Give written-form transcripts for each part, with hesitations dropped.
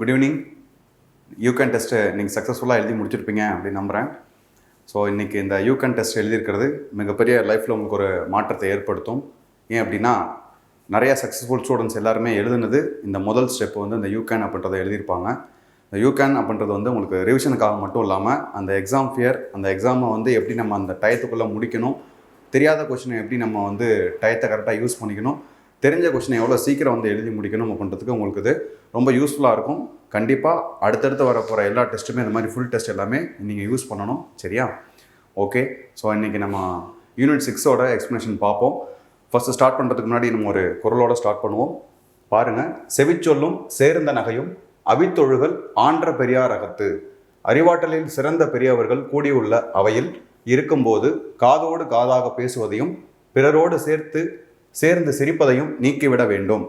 Good evening. You can test நீங்கள் சக்ஸஸ்ஃபுல்லாக எழுதி முடிச்சிருப்பீங்க அப்படின்னு நம்புகிறேன். ஸோ இன்றைக்கி இந்த யூகேன் டெஸ்ட் எழுதியிருக்கிறது மிகப்பெரிய லைஃப்பில் உங்களுக்கு ஒரு மாற்றத்தை ஏற்படுத்தும். ஏன் அப்படின்னா நிறைய சக்ஸஸ்ஃபுல் ஸ்டூடெண்ட்ஸ் எல்லாருமே எழுதுனது இந்த முதல் ஸ்டெப் வந்து இந்த யூகேன் அப்படின்றத எழுதியிருப்பாங்க. இந்த யூகேன் அப்படின்றது வந்து உங்களுக்கு ரிவிஷனுக்காக மட்டும் இல்லாமல் அந்த எக்ஸாம் ஃபியர், அந்த எக்ஸாமை வந்து எப்படி நம்ம அந்த டயத்துக்குள்ளே முடிக்கணும், தெரியாத கொஷினை எப்படி நம்ம வந்து டயத்தை கரெக்டாக யூஸ் பண்ணிக்கணும், தெரிஞ்ச கொஷினை எவ்வளோ சீக்கிரம் வந்து எழுதி முடிக்கணும் அப்படின்றதுக்கு உங்களுக்கு இது ரொம்ப யூஸ்ஃபுல்லாக இருக்கும். கண்டிப்பாக அடுத்தடுத்து வர போகிற எல்லா டெஸ்ட்டுமே இந்த மாதிரி ஃபுல் டெஸ்ட் எல்லாமே நீங்கள் யூஸ் பண்ணணும். சரியா? ஓகே. ஸோ இன்றைக்கி நம்ம யூனிட் 6ஓட எக்ஸ்ப்ளனேஷன் பார்ப்போம். ஃபஸ்ட்டு ஸ்டார்ட் பண்ணுறதுக்கு முன்னாடி நம்ம ஒரு குறளோடு ஸ்டார்ட் பண்ணுவோம். பாருங்கள். செவிச்சொல்லும் சேர்ந்த நகையும் அவித்தொழுகல் ஆன்ற பெரியார் அகத்து, அறிவாற்றலில் சிறந்த பெரியவர்கள் கூடியுள்ள அவையில் இருக்கும்போது காதோடு காதாக பேசுவதையும் பிறரோடு சேர்ந்து சிரிப்பதையும் நீக்கிவிட வேண்டும்.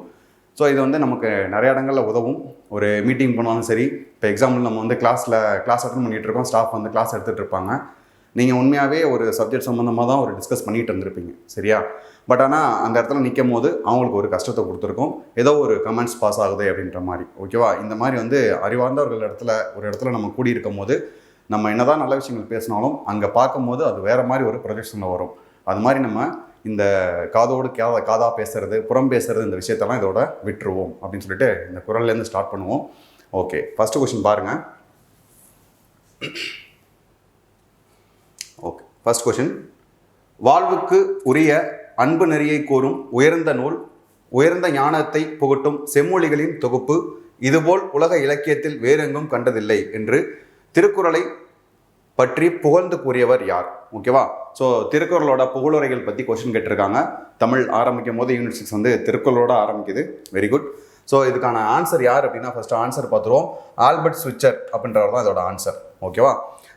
ஸோ இது வந்து நமக்கு நிறைய இடங்களில் உதவும். ஒரு மீட்டிங் போனாலும் சரி, இப்போ எக்ஸாம்பிள் நம்ம வந்து கிளாஸ் அட்டன் பண்ணிகிட்டு இருக்கோம், ஸ்டாஃப் வந்து கிளாஸ் எடுத்துகிட்டு இருப்பாங்க. நீங்கள் உண்மையாகவே ஒரு சப்ஜெக்ட் சம்மந்தமாக தான் ஒரு டிஸ்கஸ் பண்ணிகிட்டு இருந்திருப்பீங்க. சரியா? பட் ஆனால் அந்த இடத்துல நிற்கும் போது அவங்களுக்கு ஒரு கஷ்டத்தை கொடுத்துருக்கோம், ஏதோ ஒரு கமெண்ட்ஸ் பாஸ் ஆகுது அப்படின்ற மாதிரி. ஓகேவா? இந்த மாதிரி வந்து அறிவார்ந்தவர்கள் ஒரு இடத்துல நம்ம கூடியிருக்கும் போது நம்ம என்னதான் நல்ல விஷயங்கள் பேசினாலும் அங்கே பார்க்கும்போது அது வேறு மாதிரி ஒரு ப்ரொஜெக்ஷனில் வரும். அது மாதிரி நம்ம இந்த காதோடு காதாக பேசுறது, புறம் பேசுறது, இந்த விஷயத்தெல்லாம் இதோட விட்டுருவோம் அப்படின்னு சொல்லிட்டு இந்த குறள்லேருந்து ஸ்டார்ட் பண்ணுவோம். ஓகே, ஃபஸ்ட்டு கொஸ்டின் பாருங்கள். Okay, first question. வாழ்வுக்கு உரிய அன்பு நெறியை கூறும் உயர்ந்த நூல், உயர்ந்த ஞானத்தை புகட்டும் செம்மொழிகளின் தொகுப்பு, இதுபோல் உலக இலக்கியத்தில் வேறெங்கும் கண்டதில்லை என்று திருக்குறளை பற்றி புகழ்ந்து கூறியவர் யார்? ஓகேவா? ஸோ திருக்குறளோட புகழுரைகள் பற்றி கொஸ்டின் கேட்டிருக்காங்க. தமிழ் ஆரம்பிக்கும் போது யூனிட் 6 வந்து திருக்குறளோட ஆரம்பிக்குது. Very good. ஸோ இதுக்கான ஆன்சர் யார் அப்படின்னா ஃபஸ்ட்டு ஆன்சர் பார்த்துருவோம். ஆல்பர்ட் ஸ்விட்சர் அப்படின்றவர் தான் இதோட ஆன்சர். ஓகேவா?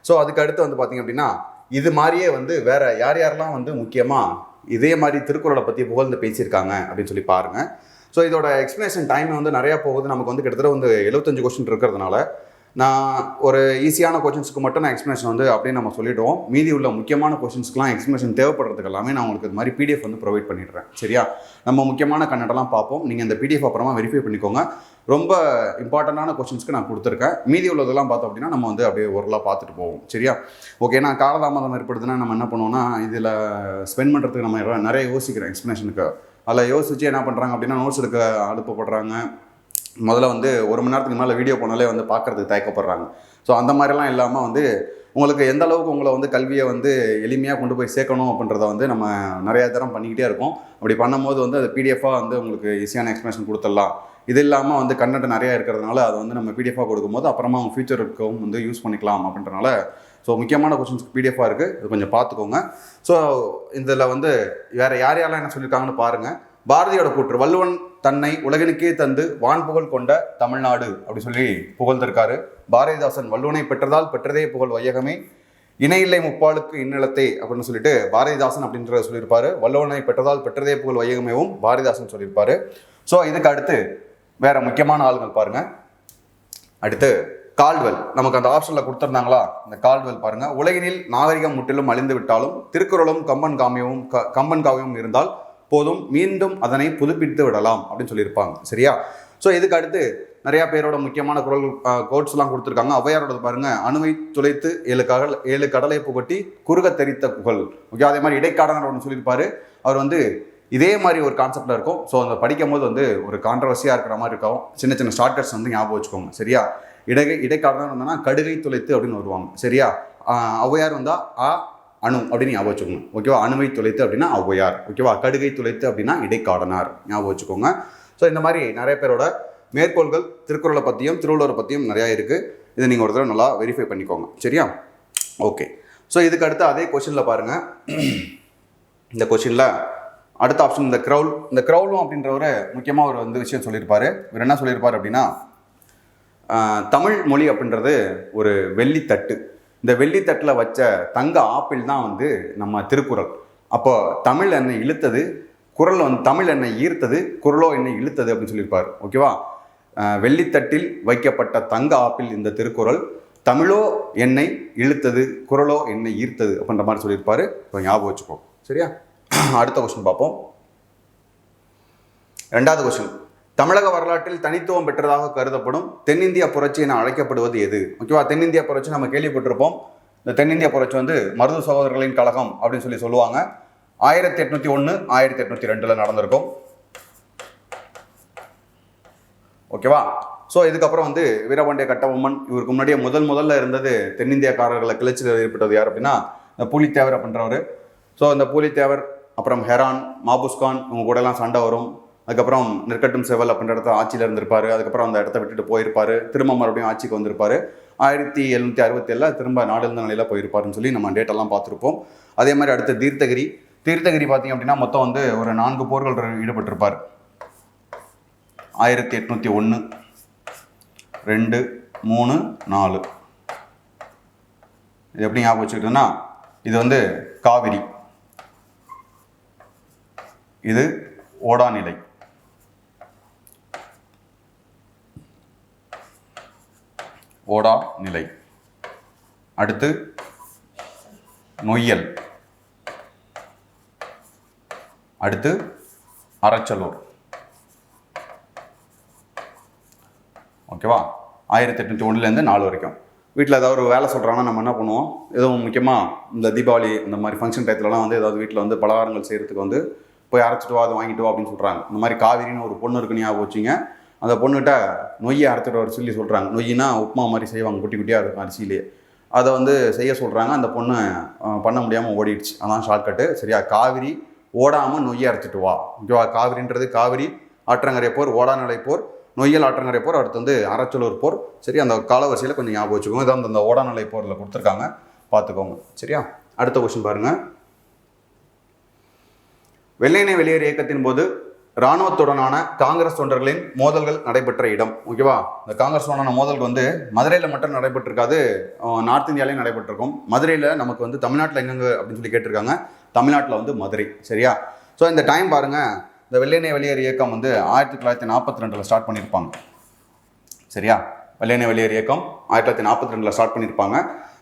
ஸோ அதுக்கு அடுத்து வந்து பார்த்திங்க அப்படின்னா இது மாதிரியே வந்து வேற யாரெல்லாம் வந்து முக்கியமாக இதே மாதிரி திருக்குறளை பற்றி புகழ்ந்து பேசியிருக்காங்க அப்படின்னு சொல்லி பாருங்கள். ஸோ இதோட எக்ஸ்ப்ளனேஷன் டைம் வந்து நிறையா போகுது. நமக்கு வந்து கிட்டத்தட்ட வந்து 75 கொஸ்டின் இருக்கிறதுனால நான் ஒரு ஈஸியான கொஸ்டின்ஸுக்கு மட்டும் நான் எக்ஸ்ப்ளனேஷன் வந்து அப்படியே நம்ம சொல்லிவிடுவோம். மீதி உள்ள முக்கியமான கொஸ்டின்ஸ்க்குலாம் எக்ஸ்ப்ளனேஷன் தேவைப்படுறதுக்கு எல்லாமே நான் உங்களுக்கு இது மாதிரி பிடிஎஃப் வந்து ப்ரொவைட் பண்ணிடுறேன். சரியா? நம்ம முக்கியமான கண்டென்ட்லாம் பார்ப்போம். நீங்கள் இந்த பிடிஎஃப் அப்புறமா வெரிஃபை பண்ணிக்கோங்க. ரொம்ப இம்பார்ட்டண்டான கொஸ்டின்ஸ்க்கு நான் கொடுத்துருக்கேன். மீதி உள்ளதெல்லாம் பார்த்தோம் அப்படின்னா நம்ம வந்து அப்படியே ஓரளவு பார்த்துட்டு போவோம். சரியா? ஓகே. நான் காலதாமதம் ஏற்படுதுன்னா நம்ம என்ன பண்ணுவோம்னா இதில் ஸ்பெண்ட் பண்ணுறதுக்கு நம்ம நிறைய யோசிக்கிறேன் எக்ஸ்ப்ளனேஷனுக்கு. அதில் யோசிச்சு என்ன பண்ணுறாங்க அப்படின்னா நோட்ஸ் எடுக்க அனுப்பப்படுறாங்க. முதல்ல வந்து 1 மணி நேரத்துக்கு மேலே வீடியோ போனாலே வந்து பார்க்குறதுக்கு தயக்கப்படுறாங்க. ஸோ அந்த மாதிரிலாம் இல்லாமல் வந்து உங்களுக்கு எந்த அளவுக்கு உங்களை வந்து கல்வியை வந்து எளிமையாக கொண்டு போய் சேர்க்கணும் அப்படின்றத வந்து நம்ம நிறையா தரம் பண்ணிக்கிட்டே இருக்கோம். அப்படி பண்ணும்போது வந்து அது பிடிஎஃபாக வந்து உங்களுக்கு ஈஸியான எக்ஸ்ப்ளனேஷன் கொடுத்துடலாம். இது இல்லாமல் வந்து கண்டென்ட் நிறையா இருக்கிறதுனால அது வந்து நம்ம பிடிஎஃபாக கொடுக்கும்போது அப்புறமா அவங்க ஃபியூச்சருக்கும் வந்து யூஸ் பண்ணிக்கலாம் அப்படின்றனால ஸோ முக்கியமான கொஸ்டின்ஸ்க்கு பிடிஎஃபாக இருக்குது. இது கொஞ்சம் பார்த்துக்கோங்க. ஸோ இதில் வந்து வேறு யாரெல்லாம் என்ன சொல்லியிருக்காங்கன்னு பாருங்கள். பாரதியோட கூற்று, வள்ளுவன் தன்னை உலகினுக்கே தந்து வான்புகழ் கொண்ட தமிழ்நாடு அப்படி சொல்லி புகழ்ந்திருக்காரு. பாரதிதாசன் வள்ளுவனை பெற்றதால் பெற்றதே புகழ் வையகமே, இணையில்லை முப்பாலுக்கு இந்நிலத்தை அப்படின்னு சொல்லிட்டு பாரதிதாசன் அப்படின்றத சொல்லியிருப்பாரு. வள்ளுவனை பெற்றதால் பெற்றதே புகழ் வையகமேவும் பாரதிதாசன் சொல்லியிருப்பாரு. ஸோ இதுக்கு அடுத்து வேற முக்கியமான ஆளுங்கள் பாருங்க. அடுத்து கால்டுவெல், நமக்கு அந்த ஆப்ஷனில் கொடுத்துருந்தாங்களா? இந்த கால்டுவெல் பாருங்க. உலகினில் நாகரிகம் முற்றிலும் அழிந்து விட்டாலும் திருக்குறளும் கம்பன் காவியமும் இருந்தால் போதும், மீண்டும் அதனை புதுப்பித்து விடலாம் அப்படின்னு சொல்லியிருப்பாங்க. சரியா? ஸோ இதுக்கு அடுத்து நிறையா பேரோட முக்கியமான கோட்ஸ்லாம் கொடுத்துருக்காங்க. ஔவையாரோட பாருங்க. அணுவை துளைத்து 7 கடலை புகட்டி குறுக தெரித்த புகழ். ஓகே. அதே மாதிரி இடைக்காடனர் ஒன்று சொல்லியிருப்பாரு. அவர் வந்து இதே மாதிரி ஒரு கான்செப்டில் இருக்கும். ஸோ அந்த படிக்கும் போது வந்து ஒரு கான்ட்ரவர்சியாக இருக்கிற மாதிரி இருக்கும். சின்ன ஷார்ட்கட்ஸ் வந்து ஞாபகம் வச்சுக்கோங்க. சரியா? இடைக்காடனர் வந்தோன்னா கடுகை துளைத்து அப்படின்னு வருவாங்க. சரியா? ஔவையார் வந்தால் அணு அப்படின்னு ஞாபகம் வச்சுக்கோங்க. ஓகேவா? அணுவை துளைத்து அப்படின்னா ஔவையார். ஓகேவா? கடுகை துளைத்து அப்படின்னா இடைக்காடனார். ஞாபகம் வச்சுக்கோங்க. ஸோ இந்த மாதிரி நிறைய பேரோட மேற்கோள்கள் திருக்குறளை பற்றியும் திருவள்ளுவரை பற்றியும் நிறையா இருக்குது. இதை நீங்கள் ஒரு தடவை நல்லா வெரிஃபை பண்ணிக்கோங்க. சரியா? ஓகே. ஸோ இதுக்கு அடுத்து அதே கொஸ்டினில் பாருங்கள். இந்த கொஸ்டினில் அடுத்த ஆப்ஷன் இந்த க்ரௌலும் அப்படின்றவர் முக்கியமாக ஒரு வந்து விஷயம் சொல்லியிருப்பார். இவர் என்ன சொல்லியிருப்பார் அப்படின்னா தமிழ் மொழி அப்படின்றது ஒரு வெள்ளித்தட்டு. இந்த வெள்ளித்தட்டில் வச்ச தங்க ஆப்பிள் தான் வந்து நம்ம திருக்குறள். அப்போ தமிழ் என்னை இழுத்தது, குறள் வந்து தமிழ் என்னை ஈர்த்தது, குறளோ என்னை இழுத்தது அப்படின்னு சொல்லியிருப்பார். ஓகேவா? வெள்ளித்தட்டில் வைக்கப்பட்ட தங்க ஆப்பிள் இந்த திருக்குறள், தமிழோ என்னை இழுத்தது, குறளோ என்னை ஈர்த்தது அப்படின்ற மாதிரி சொல்லியிருப்பார். இப்போ ஞாபகம் வச்சுக்கோ. சரியா? அடுத்த கொஸ்டின் பார்ப்போம். 2வது கொஸ்டின். தமிழக வரலாற்றில் தனித்துவம் பெற்றதாக கருதப்படும் தென்னிந்திய புரட்சி என அழைக்கப்படுவது எது? ஓகேவா, தென்னிந்திய புரட்சி நம்ம கேள்விப்பட்டிருப்போம். இந்த தென்னிந்திய புரட்சி வந்து மருது சகோதரர்களின் கழகம் அப்படின்னு சொல்லுவாங்க. 1801 1802 நடந்திருக்கும். ஓகேவா. ஸோ இதுக்கப்புறம் வந்து வீரபாண்டிய கட்டபொம்மன், இவருக்கு முன்னாடியே முதல்ல இருந்தது தென்னிந்தியக்காரர்களை கிளர்ச்சியில் ஏற்பட்டது யார் அப்படின்னா இந்த பூலித்தேவர் அப்படின்றவர். ஸோ இந்த பூலித்தேவர், அப்புறம் ஹெரான், மாபுஸ்கான், இவங்க கூட எல்லாம் சண்டை வரும். அதுக்கப்புறம் நெற்கட்டும் செவல் அப்படின்ற இடத்த ஆட்சியில் இருந்திருப்பாரு. அதுக்கப்புறம் அந்த இடத்த விட்டுட்டு போயிருப்பாரு. திரும்ப மறுபடியும் ஆட்சிக்கு வந்திருப்பாரு. 1767 திரும்ப நாடுந்த நிலையில் போயிருப்பாருன்னு சொல்லி நம்ம டேட்டெல்லாம் பார்த்துருப்போம். அதே மாதிரி அடுத்து தீர்த்தகிரி பார்த்தீங்க அப்படின்னா மொத்தம் வந்து ஒரு 4 போர்கள் ஈடுபட்டிருப்பார். 1801 2 3 4. இது எப்படி ஞாபகம் வச்சுக்கிட்டோன்னா, இது வந்து காவிரி, இது ஓடாநிலை, ஓடா நிலை, அடுத்து நொய்யல், அடுத்து அரச்சலூர். ஓகேவா. 1801 4 வரைக்கும் வீட்டில் ஏதாவது ஒரு வேலை சொல்கிறாங்கன்னா நம்ம என்ன பண்ணுவோம், எதுவும் முக்கியமாக இந்த தீபாவளி இந்த மாதிரி ஃபங்க்ஷன் டயத்துலலாம் வந்து ஏதாவது வீட்டில் வந்து பலகாரங்கள் செய்கிறதுக்கு வந்து போய் அரைச்சிட்டு வா, அதை வாங்கிட்டு வா அப்படின்னு சொல்கிறாங்க. இந்த மாதிரி காவிரின்னு ஒரு பொண்ணு இருக்குன்னு ஞாபகம் வச்சுங்க. அந்த பொண்ணுகிட்ட நொய்யை அரைச்சிட்டு வர சொல்லி சொல்கிறாங்க. நொய்யினா உப்புமா மாதிரி செய்வாங்க, குட்டி குட்டியாக இருக்கும் அரிசியிலே. அதை வந்து செய்ய சொல்கிறாங்க. அந்த பொண்ணு பண்ண முடியாமல் ஓடிடுச்சு. அதான் ஷார்ட்கட்டு. சரியா, காவிரி ஓடாமல் நொய்யை அரைச்சிட்டு வா. ஓகேவா. காவிரின்றது காவிரி ஆற்றங்கரை போர், ஓடாநிலை போர், நொய்யல் ஆற்றங்கரை போர், அடுத்து வந்து அரச்சலூர் போர். சரி, அந்த காலவரிசையில் கொஞ்சம் ஞாபகம் வச்சுக்கோங்க. இதான் அந்த ஓடாநிலை போரில் கொடுத்துருக்காங்க, பார்த்துக்கோங்க. சரியா. அடுத்த கொஸ்டின் பாருங்கள். வெள்ளையனே வெளியேறு இயக்கத்தின் போது இராணுவத்துடனான காங்கிரஸ் தொண்டர்களின் மோதல்கள் நடைபெற்ற இடம். ஓகேவா. இந்த காங்கிரஸுடனான மோதல்கள் வந்து மதுரையில் மட்டும் நடைபெற்றிருக்காது, நார்த் இந்தியாலையும் நடைபெற்றிருக்கும். மதுரையில் நமக்கு வந்து தமிழ்நாட்டில் எங்கெங்க அப்படின்னு சொல்லி கேட்டிருக்காங்க. தமிழ்நாட்டில் வந்து மதுரை. சரியா. ஸோ இந்த டைம் பாருங்கள், இந்த வெள்ளையனே வெளியேறு இயக்கம் வந்து 1942 ஸ்டார்ட் பண்ணியிருப்பாங்க. சரியா. வெள்ளையனே வெளியேறு இயக்கம் 1942 ஸ்டார்ட் பண்ணியிருப்பாங்க.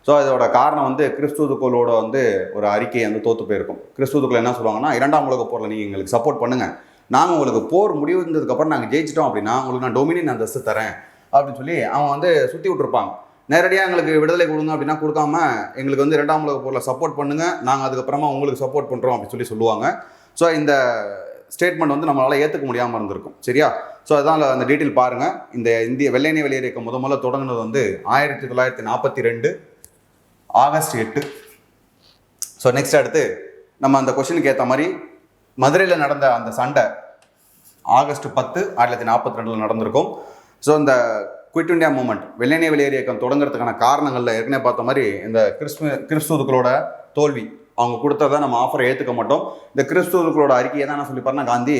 ஸோ இதோட காரணம் வந்து கிறிஸ்துவுக்களோட வந்து ஒரு அறிக்கை வந்து தோற்று போயிருக்கும். கிறிஸ்துவுக்கள் என்ன சொல்லுவாங்கன்னா, 2ஆம் உலக போரில் நீங்கள் எங்களுக்கு சப்போர்ட் பண்ணுங்கள், நாங்கள் உங்களுக்கு போர் முடிவுந்ததுக்கப்புறம் நாங்கள் ஜெயிச்சிட்டோம் அப்படின்னா உங்களுக்கு நான் டொமினியன் அந்தஸ்து தரேன் அப்படின்னு சொல்லி அவங்க வந்து சுற்றி விட்டுருப்பாங்க. நேரடியாக எங்களுக்கு விடுதலை கொடுங்க அப்படின்னா கொடுக்காம எங்களுக்கு வந்து 2ஆம் உலக போரில் சப்போர்ட் பண்ணுங்கள், நாங்கள் அதுக்கப்புறமா உங்களுக்கு சப்போர்ட் பண்ணுறோம் அப்படின்னு சொல்லுவாங்க. ஸோ இந்த ஸ்டேட்மெண்ட் வந்து நம்மளால் ஏற்றுக்க முடியாமல் இருந்திருக்கும். சரியா. ஸோ அதான் அந்த டீட்டெயில் பாருங்கள். இந்த வெள்ளையனே வெளியேறு இயக்கம் முதல்ல தொடங்கினது வந்து 1942 ஆகஸ்ட் 8. ஸோ நெக்ஸ்ட் அடுத்து நம்ம அந்த கொஸ்டினுக்கு ஏற்ற மாதிரி மதுரையில் நடந்த அந்த சண்டை ஆகஸ்ட் 10 1942 நடந்திருக்கும். ஸோ இந்த குவிட் இண்டியா மூமெண்ட், வெள்ளையனே வெளியேறு இயக்கம் தொடங்குறதுக்கான காரணங்களில் ஏற்கனவே பார்த்த மாதிரி இந்த கிறிஸ்துவுக்களோட தோல்வி, அவங்க கொடுத்ததை நம்ம ஆஃபரை ஏற்றுக்க மாட்டோம். இந்த கிறிஸ்துவுக்களோட அறிக்கையை தான் என்ன சொல்லிப்பாருன்னா, காந்தி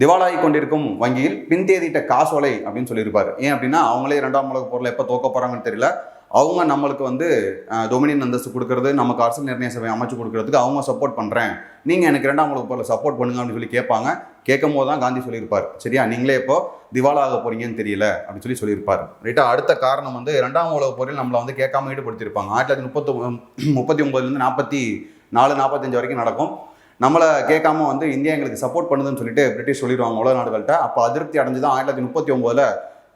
திவாலாகி கொண்டிருக்கும் வங்கியில் பின்தேதிட்ட காசோலை அப்படின்னு சொல்லியிருப்பார். ஏன் அப்படின்னா அவங்களே 2ஆம் உலக போரில் எப்போ தோக்க போகிறாங்கன்னு தெரியல. அவங்க நம்மளுக்கு வந்து டொமினியன் அந்தஸ்து கொடுக்கறது, நமக்கு அரசியல் நிர்ணய சபை அமைச்சு கொடுக்கறதுக்கு அவங்க சப்போர்ட் பண்ணுறேன், நீங்கள் எனக்கு 2ஆம் உலக போரில் சப்போர்ட் பண்ணுங்க அப்படின்னு சொல்லி கேட்பாங்க. கேட்கும் போது தான் காந்தி சொல்லியிருப்பார். சரியா. நீங்களே இப்போ திவாலாக போறீங்கன்னு தெரியல அப்படின்னு சொல்லியிருப்பார். ரைட்டா. அடுத்த காரணம் வந்து 2ஆம் உலக போரில் நம்மளை வந்து கேட்காம ஈடுபடுத்தியிருப்பாங்க. 1939 44-45 வரைக்கும் நடக்கும். நம்மளை கேட்காம வந்து இந்தியா எங்களுக்கு சப்போர்ட் பண்ணுதுன்னு சொல்லிட்டு பிரிட்டிஷ் சொல்லிடுவாங்க உலக நாடுகள்கிட்ட. அப்போ அதிருப்தி அடைஞ்சு தான் 1939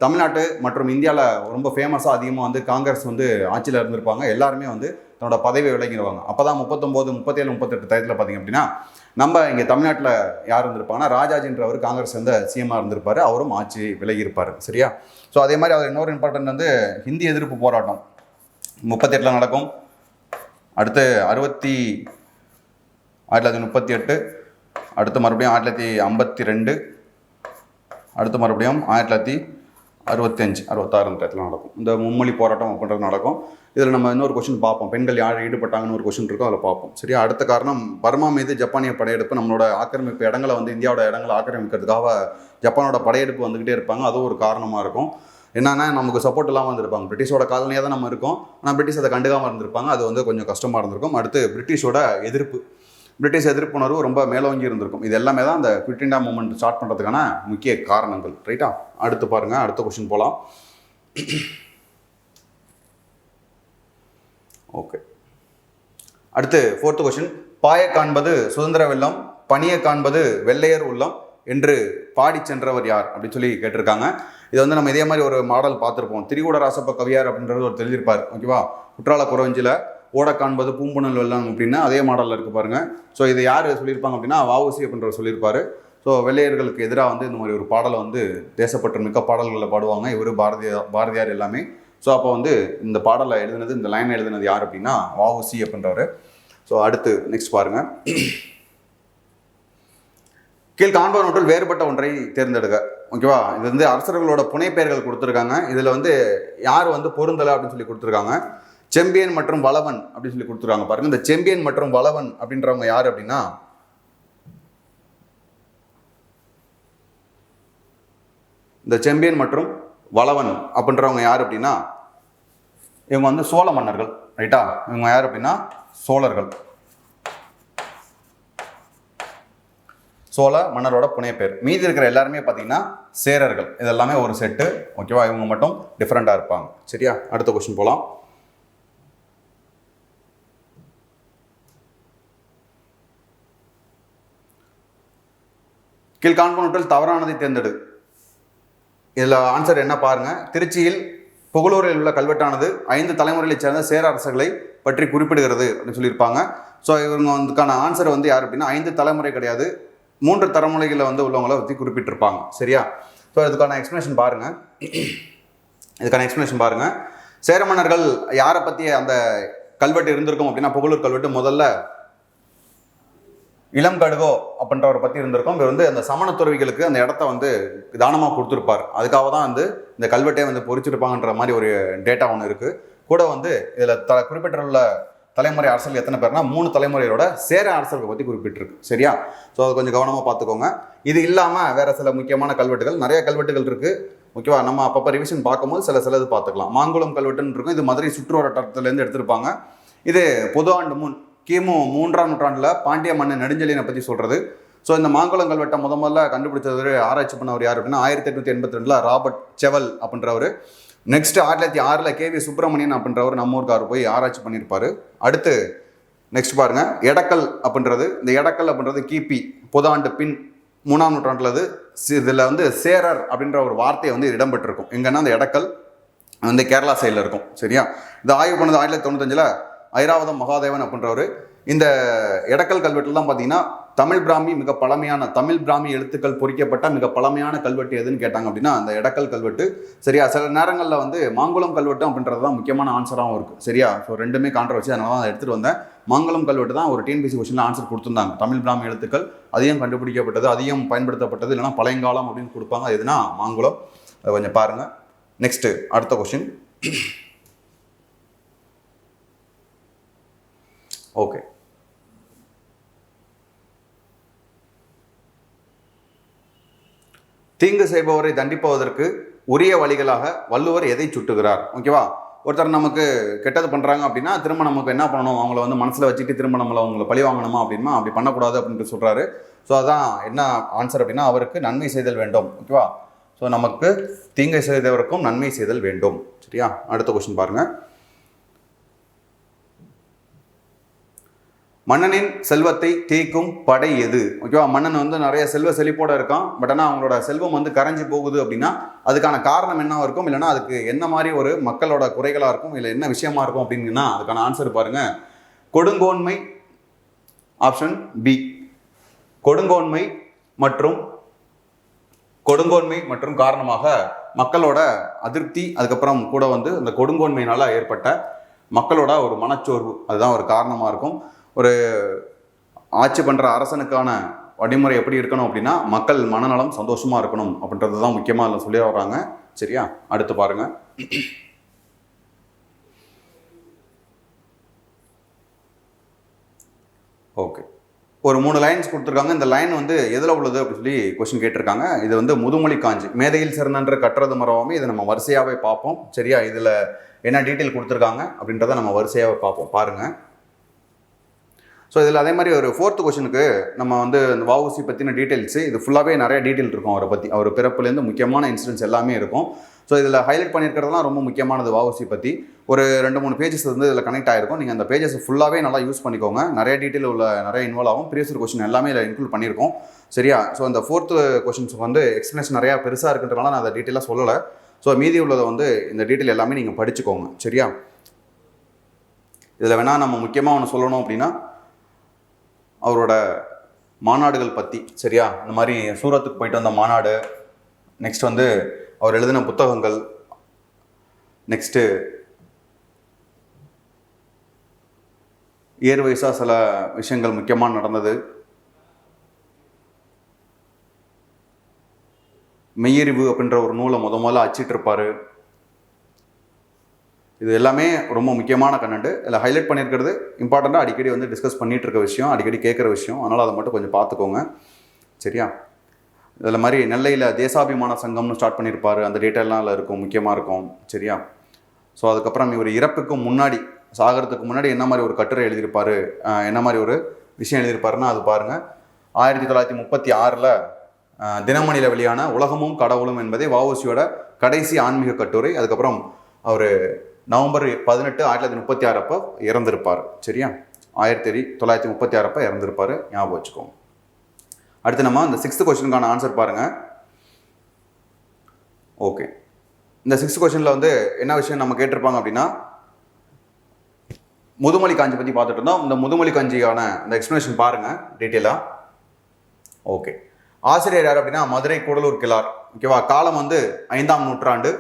தமிழ்நாட்டு மற்றும் இந்தியாவில் ரொம்ப ஃபேமஸாக அதிகமாக வந்து காங்கிரஸ் வந்து ஆட்சியில் இருந்திருப்பாங்க. எல்லாருமே வந்து தன்னோட பதவியை விலகிடுவாங்க. அப்போ தான் 39, 37, 38 டயத்தில் பார்த்திங்க அப்படின்னா நம்ம இங்கே தமிழ்நாட்டில் யார் இருந்திருப்பாங்கன்னா ராஜாஜின்றவர் காங்கிரஸ் வந்து சிஎம்மாக இருந்திருப்பார். அவரும் ஆட்சி விலகியிருப்பார். சரியா. ஸோ அதே மாதிரி அவர் இன்னொரு இம்பார்ட்டன்ட் வந்து ஹிந்தி எதிர்ப்பு போராட்டம் 38 நடக்கும். அடுத்து 1938, அடுத்து மறுபடியும் 1952, அடுத்து மறுபடியும் 1965 66 இடத்துல நடக்கும். இந்த மும்மொழி போராட்டம் அப்படின்றது நடக்கும். இதில் நம்ம இன்னொரு கொஸ்டின் பார்ப்போம், பெண்கள் யார் ஈடுபட்டாங்கன்னு ஒரு கொஸ்டின் இருக்கும், அதில் பார்ப்போம். சரியா. அடுத்த காரணம் பர்மா மீது ஜப்பானிய படையெடுப்பு. நம்மளோட ஆக்கிரமிப்பு இடங்களை வந்து இந்தியாவோட இடங்களை ஆக்கிரமிக்கிறதுக்காக ஜப்பானோட படையெடுப்பு வந்துக்கிட்டே இருப்பாங்க. அதுவும் ஒரு காரணமாக இருக்கும். என்னன்னா நமக்கு சப்போர்ட் இல்லாமல் இருந்திருப்பாங்க. பிரிட்டிஷோட காலனியாக தான் நம்ம இருக்கோம், ஆனால் பிரிட்டிஷ் அதை கண்டுக்காமல் இருந்திருப்பாங்க. அது வந்து கொஞ்சம் கஷ்டமாக இருந்திருக்கும். அடுத்து பிரிட்டிஷோட எதிர்ப்பு, பிரிட்டிஷ் எதிர்ப்பு உணர்வு ரொம்ப மேலோங்கி இருந்திருக்கும். இது எல்லாமே தான் அந்த குவிட் இண்டியா மூவ்மெண்ட் ஸ்டார்ட் பண்ணுறதுக்கான முக்கிய காரணங்கள். ரைட்டா. அடுத்து பாருங்கள், அடுத்த கொஸ்டின் போகலாம். ஓகே. அடுத்து 4th கொஸ்டின். பாய காண்பது சுதந்திர வெள்ளம், பணியை காண்பது வெள்ளையர் உள்ளம், என்று பாடி சென்றவர் யார் அப்படின்னு சொல்லி கேட்டிருக்காங்க. இது வந்து நம்ம இதே மாதிரி ஒரு மாடல் பார்த்துருப்போம். திரிகூட ராசப்ப கவியார் அப்படின்றது ஒரு எழுதியிருப்பார். ஓகேவா, குற்றால குறவஞ்சில் ஓட காண்பது பூம்புணல் வெள்ளம் அப்படின்னா அதே மாடலில் இருக்குது பாருங்கள். ஸோ இது யார் சொல்லியிருப்பாங்க அப்படின்னா வஉசி அப்படின்றவர் சொல்லியிருப்பார். ஸோ வெள்ளையர்களுக்கு எதிராக வந்து இந்த மாதிரி ஒரு பாடலை வந்து தேசப்பற்று மிக்க பாடல்களில் பாடுவாங்க இவர் பாரதியார் எல்லாமே. ஸோ அப்போ வந்து இந்த பாடலை எழுதுனது, இந்த லைனை எழுதுனது யார் அப்படின்னா வஉசி அப்படின்றவர். ஸோ அடுத்து நெக்ஸ்ட் பாருங்கள். கீழ் காண்பவற்றுள் வேறுபட்ட ஒன்றை தேர்ந்தெடுக்க. ஓகேவா, இது வந்து அரசர்களோட புனைப்பெயர்கள் கொடுத்துருக்காங்க. இதில் வந்து யார் வந்து பொருந்தலை அப்படின்னு சொல்லி கொடுத்துருக்காங்க. செம்பியன் மற்றும் வளவன் அப்படின்னு சொல்லி கொடுத்துருக்காங்க பாருங்க. இந்த செம்பியன் மற்றும் வளவன் அப்படின்றவங்க யார் அப்படின்னா இந்த செம்பியன் மற்றும் வளவன் அப்படின்றவங்க யார் அப்படின்னா இவங்க வந்து சோழ மன்னர்கள். ரைட்டா, இவங்க யார் அப்படின்னா சோழர்கள். சோழ மன்னரோட புனைப்பெயர். மீதி இருக்கிற எல்லாருமே பார்த்தீங்கன்னா சேரர்கள். இதெல்லாமே ஒரு செட்டு. ஓகேவா, இவங்க மட்டும் டிஃப்ரெண்டாக இருப்பாங்க. சரியா, அடுத்த கொஸ்டின் போகலாம். கீழ்காண்பவற்றுள் தவறானதை தேர்ந்தெடு. இதில் ஆன்சர் என்ன பாருங்க. திருச்சியில் புகழூரில் உள்ள கல்வெட்டானது 5 தலைமுறைகளைச் சேர்ந்த சேர அரசர்களை பற்றி குறிப்பிடுகிறது அப்படின்னு சொல்லியிருப்பாங்க. ஸோ இவங்க அதுக்கான ஆன்சர் வந்து யார் அப்படின்னா 5 தலைமுறை கிடையாது, 3 தலைமுறைகளில் வந்து உள்ளவங்களை பற்றி குறிப்பிட்டிருப்பாங்க. சரியா, ஸோ இதுக்கான எக்ஸ்பிளேஷன் பாருங்க. சேர மன்னர்கள் யாரை பற்றி அந்த கல்வெட்டு இருந்திருக்கும் அப்படின்னா புகழூர் கல்வெட்டு முதல்ல இளம் கடுகோ அப்படின்றவரை பற்றி இருந்திருக்கும். இவர் வந்து அந்த சமண துறவிகளுக்கு அந்த இடத்த வந்து தானமாக கொடுத்துருப்பார். அதுக்காக தான் வந்து இந்த கல்வெட்டை வந்து பொறிச்சிருப்பாங்கன்ற மாதிரி ஒரு டேட்டா ஒன்று இருக்குது. கூட வந்து இதில் குறிப்பிட்டுள்ள தலைமுறை அரசர்கள் எத்தனை பேர்னா 3 தலைமுறையோட சேர அரசர்களை பற்றி குறிப்பிட்டிருக்கு. சரியா, ஸோ அதை கொஞ்சம் கவனமாக பார்த்துக்கோங்க. இது இல்லாமல் வேறு சில முக்கியமான கல்வெட்டுகள், நிறைய கல்வெட்டுகள் இருக்குது. ஓகேவா, நம்ம அப்பப்போ ரிவிஷன் பார்க்கும்போது சிலது பார்த்துக்கலாம். மாங்குளம் கல்வெட்டுன்னு இருக்கும். இது மதுரை சுற்றுவட்டாரத்துலேருந்து எடுத்திருப்பாங்க. இது பொது ஆண்டு முன் கிமு 3ஆம் நூற்றாண்டில் பாண்டிய மன்னன் நெடுஞ்செழியனை பற்றி சொல்கிறது. ஸோ இந்த மாங்குளம் கல்வெட்டை முதல்ல கண்டுபிடிச்சவர், ஆராய்ச்சி பண்ணவர் யார் அப்படின்னா 1882 ராபர்ட் செவல் அப்படின்றவர். நெக்ஸ்ட் 1906 KV சுப்பிரமணியன் அப்படின்றவர் நம்ம ஊருக்கார் போய் ஆராய்ச்சி பண்ணியிருப்பார். அடுத்து நெக்ஸ்ட் பாருங்க, எடக்கல் அப்படின்றது. இந்த எடக்கல் அப்படின்றது கிபி பொதாண்டு பின் 3ஆம் நூற்றாண்டில். இதில் வந்து சேரர் அப்படின்ற ஒரு வார்த்தையை வந்து இடம்பெற்றிருக்கும். எங்கன்னா அந்த எடக்கல் வந்து கேரளா சைடில் இருக்கும். சரியா, இந்த ஆய்வு பண்ணது 1995 ஐராவதம் மகாதேவன் அப்படின்றவர். இந்த எடக்கல் கல்வெட்டில் தான் பார்த்தீங்கன்னா தமிழ் பிராமி எழுத்துக்கள் பொறிக்கப்பட்ட மிக பழமையான கல்வெட்டு எதுன்னு கேட்டாங்க அப்படின்னா அந்த எடக்கல் கல்வெட்டு. சரியா, சில நேரங்களில் வந்து மாங்குளம் கல்வெட்டு அப்படின்றது தான் முக்கியமான ஆன்சராகவும் இருக்குது. சரியா, ஸோ ரெண்டுமே கான்ட்ரவர்சி, அதனால தான் எடுத்துகிட்டு வந்தேன். மாங்குளம் கல்வெட்டு தான் ஒரு டிஎன்பிசி கொஸ்டினில் ஆன்சர் கொடுத்துருந்தாங்க. தமிழ் பிராமி எழுத்துக்கள் அதிகம் கண்டுபிடிக்கப்பட்டது, அதிகம் பயன்படுத்தப்பட்டது, இல்லைனா பழையங்காலம் அப்படின்னு கொடுப்பாங்க. எதுனா மாங்குளம். அதை கொஞ்சம் பாருங்கள். நெக்ஸ்ட்டு அடுத்த கொஸ்டின். ஓகே, தீங்கு செய்பவரை தண்டிப்பதற்கு உரிய வழிகளாக வள்ளுவர் எதை சுட்டுகிறார்? ஓகேவா, ஒருத்தர் நமக்கு கெட்டது பண்ணுறாங்க அப்படின்னா திரும்ப நமக்கு என்ன பண்ணணும், அவங்கள வந்து மனசில் வச்சுட்டு திரும்ப நம்மளை அவங்கள பழி வாங்கணுமா அப்படின்னா அப்படி பண்ணக்கூடாது அப்படின்ட்டு சொல்கிறாரு. ஸோ அதான் என்ன ஆன்சர் அப்படின்னா அவருக்கு நன்மை செய்தல் வேண்டும். ஓகேவா, ஸோ நமக்கு தீங்கை செய்தவருக்கும் நன்மை செய்தல் வேண்டும். சரியா, அடுத்த கொஸ்டின் பாருங்கள். மன்னனின் செல்வத்தை தேய்க்கும் படை எது? ஓகேவா, மன்னன் வந்து நிறைய செல்வ செழிப்போட இருக்கான். பட் ஆனால் அவங்களோட செல்வம் வந்து கரைஞ்சி போகுது அப்படின்னா அதுக்கான காரணம் என்ன இருக்கும், இல்லைனா அதுக்கு என்ன மாதிரி ஒரு மக்களோட குறைகளாக இருக்கும், இல்லை என்ன விஷயமா இருக்கும் அப்படின்னா அதுக்கான ஆன்சர் பாருங்க. கொடுங்கோன்மை. ஆப்ஷன் பி, கொடுங்கோன்மை மற்றும் காரணமாக மக்களோட அதிருப்தி, அதுக்கப்புறம் கூட வந்து இந்த கொடுங்கோன்மையினால ஏற்பட்ட மக்களோட ஒரு மனச்சோர்வு, அதுதான் ஒரு காரணமாக இருக்கும். ஒரு ஆட்சி பண்ணுற அரசனுக்கான வழிமுறை எப்படி இருக்கணும் அப்படின்னா மக்கள் மனநலம் சந்தோஷமாக இருக்கணும் அப்படின்றது தான் முக்கியமாக அதில் சொல்லி வர்றாங்க. சரியா, அடுத்து பாருங்க. ஓகே, ஒரு 3 லைன்ஸ் கொடுத்துருக்காங்க. இந்த லைன் வந்து எதில் உள்ளது அப்படின்னு சொல்லி கொஸ்டின் கேட்டிருக்காங்க. இது வந்து முதுமொழி காஞ்சி. மேதையில் சிறந்தன்று கற்றது மறவாமல் இதை நம்ம வரிசையாகவே பார்ப்போம். சரியா, இதில் என்ன டீட்டெயில் கொடுத்துருக்காங்க அப்படின்றத நம்ம வரிசையாகவே பார்ப்போம். பாருங்கள். ஸோ இதில் அதே மாதிரி ஒரு 4th கொஷனுக்கு நம்ம வந்து இந்த வஉசி பற்றின டீட்டெயில்ஸு இது ஃபுல்லாகவே நிறைய டீட்டெயில் இருக்கும் அவரை பற்றி. அவர் பிறப்புலேருந்து முக்கியமான இன்சிடென்ட்ஸ் எல்லாமே இருக்கும். ஸோ இதில் ஹைலைட் பண்ணியிருக்கிறதுலாம் ரொம்ப முக்கியமானது வஉசி பற்றி. ஒரு 2-3 பேஜஸ் வந்து இதில் கனெக்ட் ஆகிருக்கும். நீங்கள் அந்த பேஜஸ் ஃபுல்லாகவே நல்லா யூஸ் பண்ணிக்கோங்க. நிறைய டீட்டெயில் உள்ள நிறைய இன்வால்வ் ஆகும். ப்ரீவியஸ் கொஷின் எல்லாமே இதில் இன்க்ளூட் பண்ணியிருக்கோம். சரியா? ஸோ இந்த 4th கொஷின்ஸுக்கு வந்து எக்ஸ்ப்ளனேஷன் நிறையா பெருசாக இருக்குன்றதுனால நான் அதை டீட்டெயிலாக சொல்லலை. ஸோ மீதி உள்ளதை வந்து இந்த டீட்டெயில் எல்லாமே நீங்கள் படிச்சுக்கோங்க. சரியா? இதில் வேணால் நம்ம முக்கியமாக ஒன்று சொல்லணும் அப்படின்னா அவரோட மாநாடுகள் பற்றி. சரியா? இந்த மாதிரி சூரத்துக்கு போயிட்டு வந்த மாநாடு, நெக்ஸ்ட் வந்து அவர் எழுதின புத்தகங்கள், நெக்ஸ்ட்டு இயர் வைஸாக சில விஷயங்கள் முக்கியமாக நடந்தது. மெய்யறிவு அப்படின்ற ஒரு நூலை முதல்ல அச்சிட்டிருப்பார். இது எல்லாமே ரொம்ப முக்கியமான கண்டென்ட். இதில் ஹைலைட் பண்ணியிருக்கிறது இம்பார்ட்டண்ட்டாக அடிக்கடி வந்து டிஸ்கஸ் பண்ணிகிட்டு இருக்க விஷயம், அடிக்கடி கேட்குற விஷயம். அதனால் அதை மட்டும் கொஞ்சம் பார்த்துக்கோங்க. சரியா? இதில் மாதிரி நெல்லையில் தேசாபிமான சங்கம்னு ஸ்டார்ட் பண்ணியிருப்பார். அந்த டீட்டெயிலாம் அதில் இருக்கும், முக்கியமாக இருக்கும். சரியா? ஸோ அதுக்கப்புறம் இவர் இறப்புக்கு முன்னாடி, சாகிறதுக்கு முன்னாடி என்ன மாதிரி ஒரு கட்டுரை எழுதியிருப்பார், என்ன மாதிரி ஒரு விஷயம் எழுதியிருப்பாருன்னா அது பாருங்கள். 1936 தினமணியில் வெளியான உலகமும் கடவுளும் என்பதே வஉசியோட கடைசி ஆன்மீக கட்டுரை. அதுக்கப்புறம் அவர் நவம்பர் 18, 1936 அப்போ இறந்திருப்பார். சரியா? 1936 அப்போ இறந்திருப்பார். ஞாபகம் வச்சுக்கோங்க. அடுத்து நம்ம இந்த 6th கொஸ்டினுக்கான ஆன்சர் பாருங்கள். ஓகே, இந்த 6th கொஸ்டினில் வந்து என்ன விஷயம் நம்ம கேட்டிருப்பாங்க அப்படின்னா, முதுமொழி காஞ்சி பற்றி பார்த்துட்டு இருந்தோம். இந்த முதுமொழி காஞ்சியான இந்த எக்ஸ்ப்ளனேஷன் பாருங்கள் டீட்டெயிலாக. ஓகே, ஆசிரியர் யார் அப்படின்னா மதுரை கூடலூர் கிழார். ஓகேவா? காலம் வந்து 5ஆம் நூற்றாண்டு.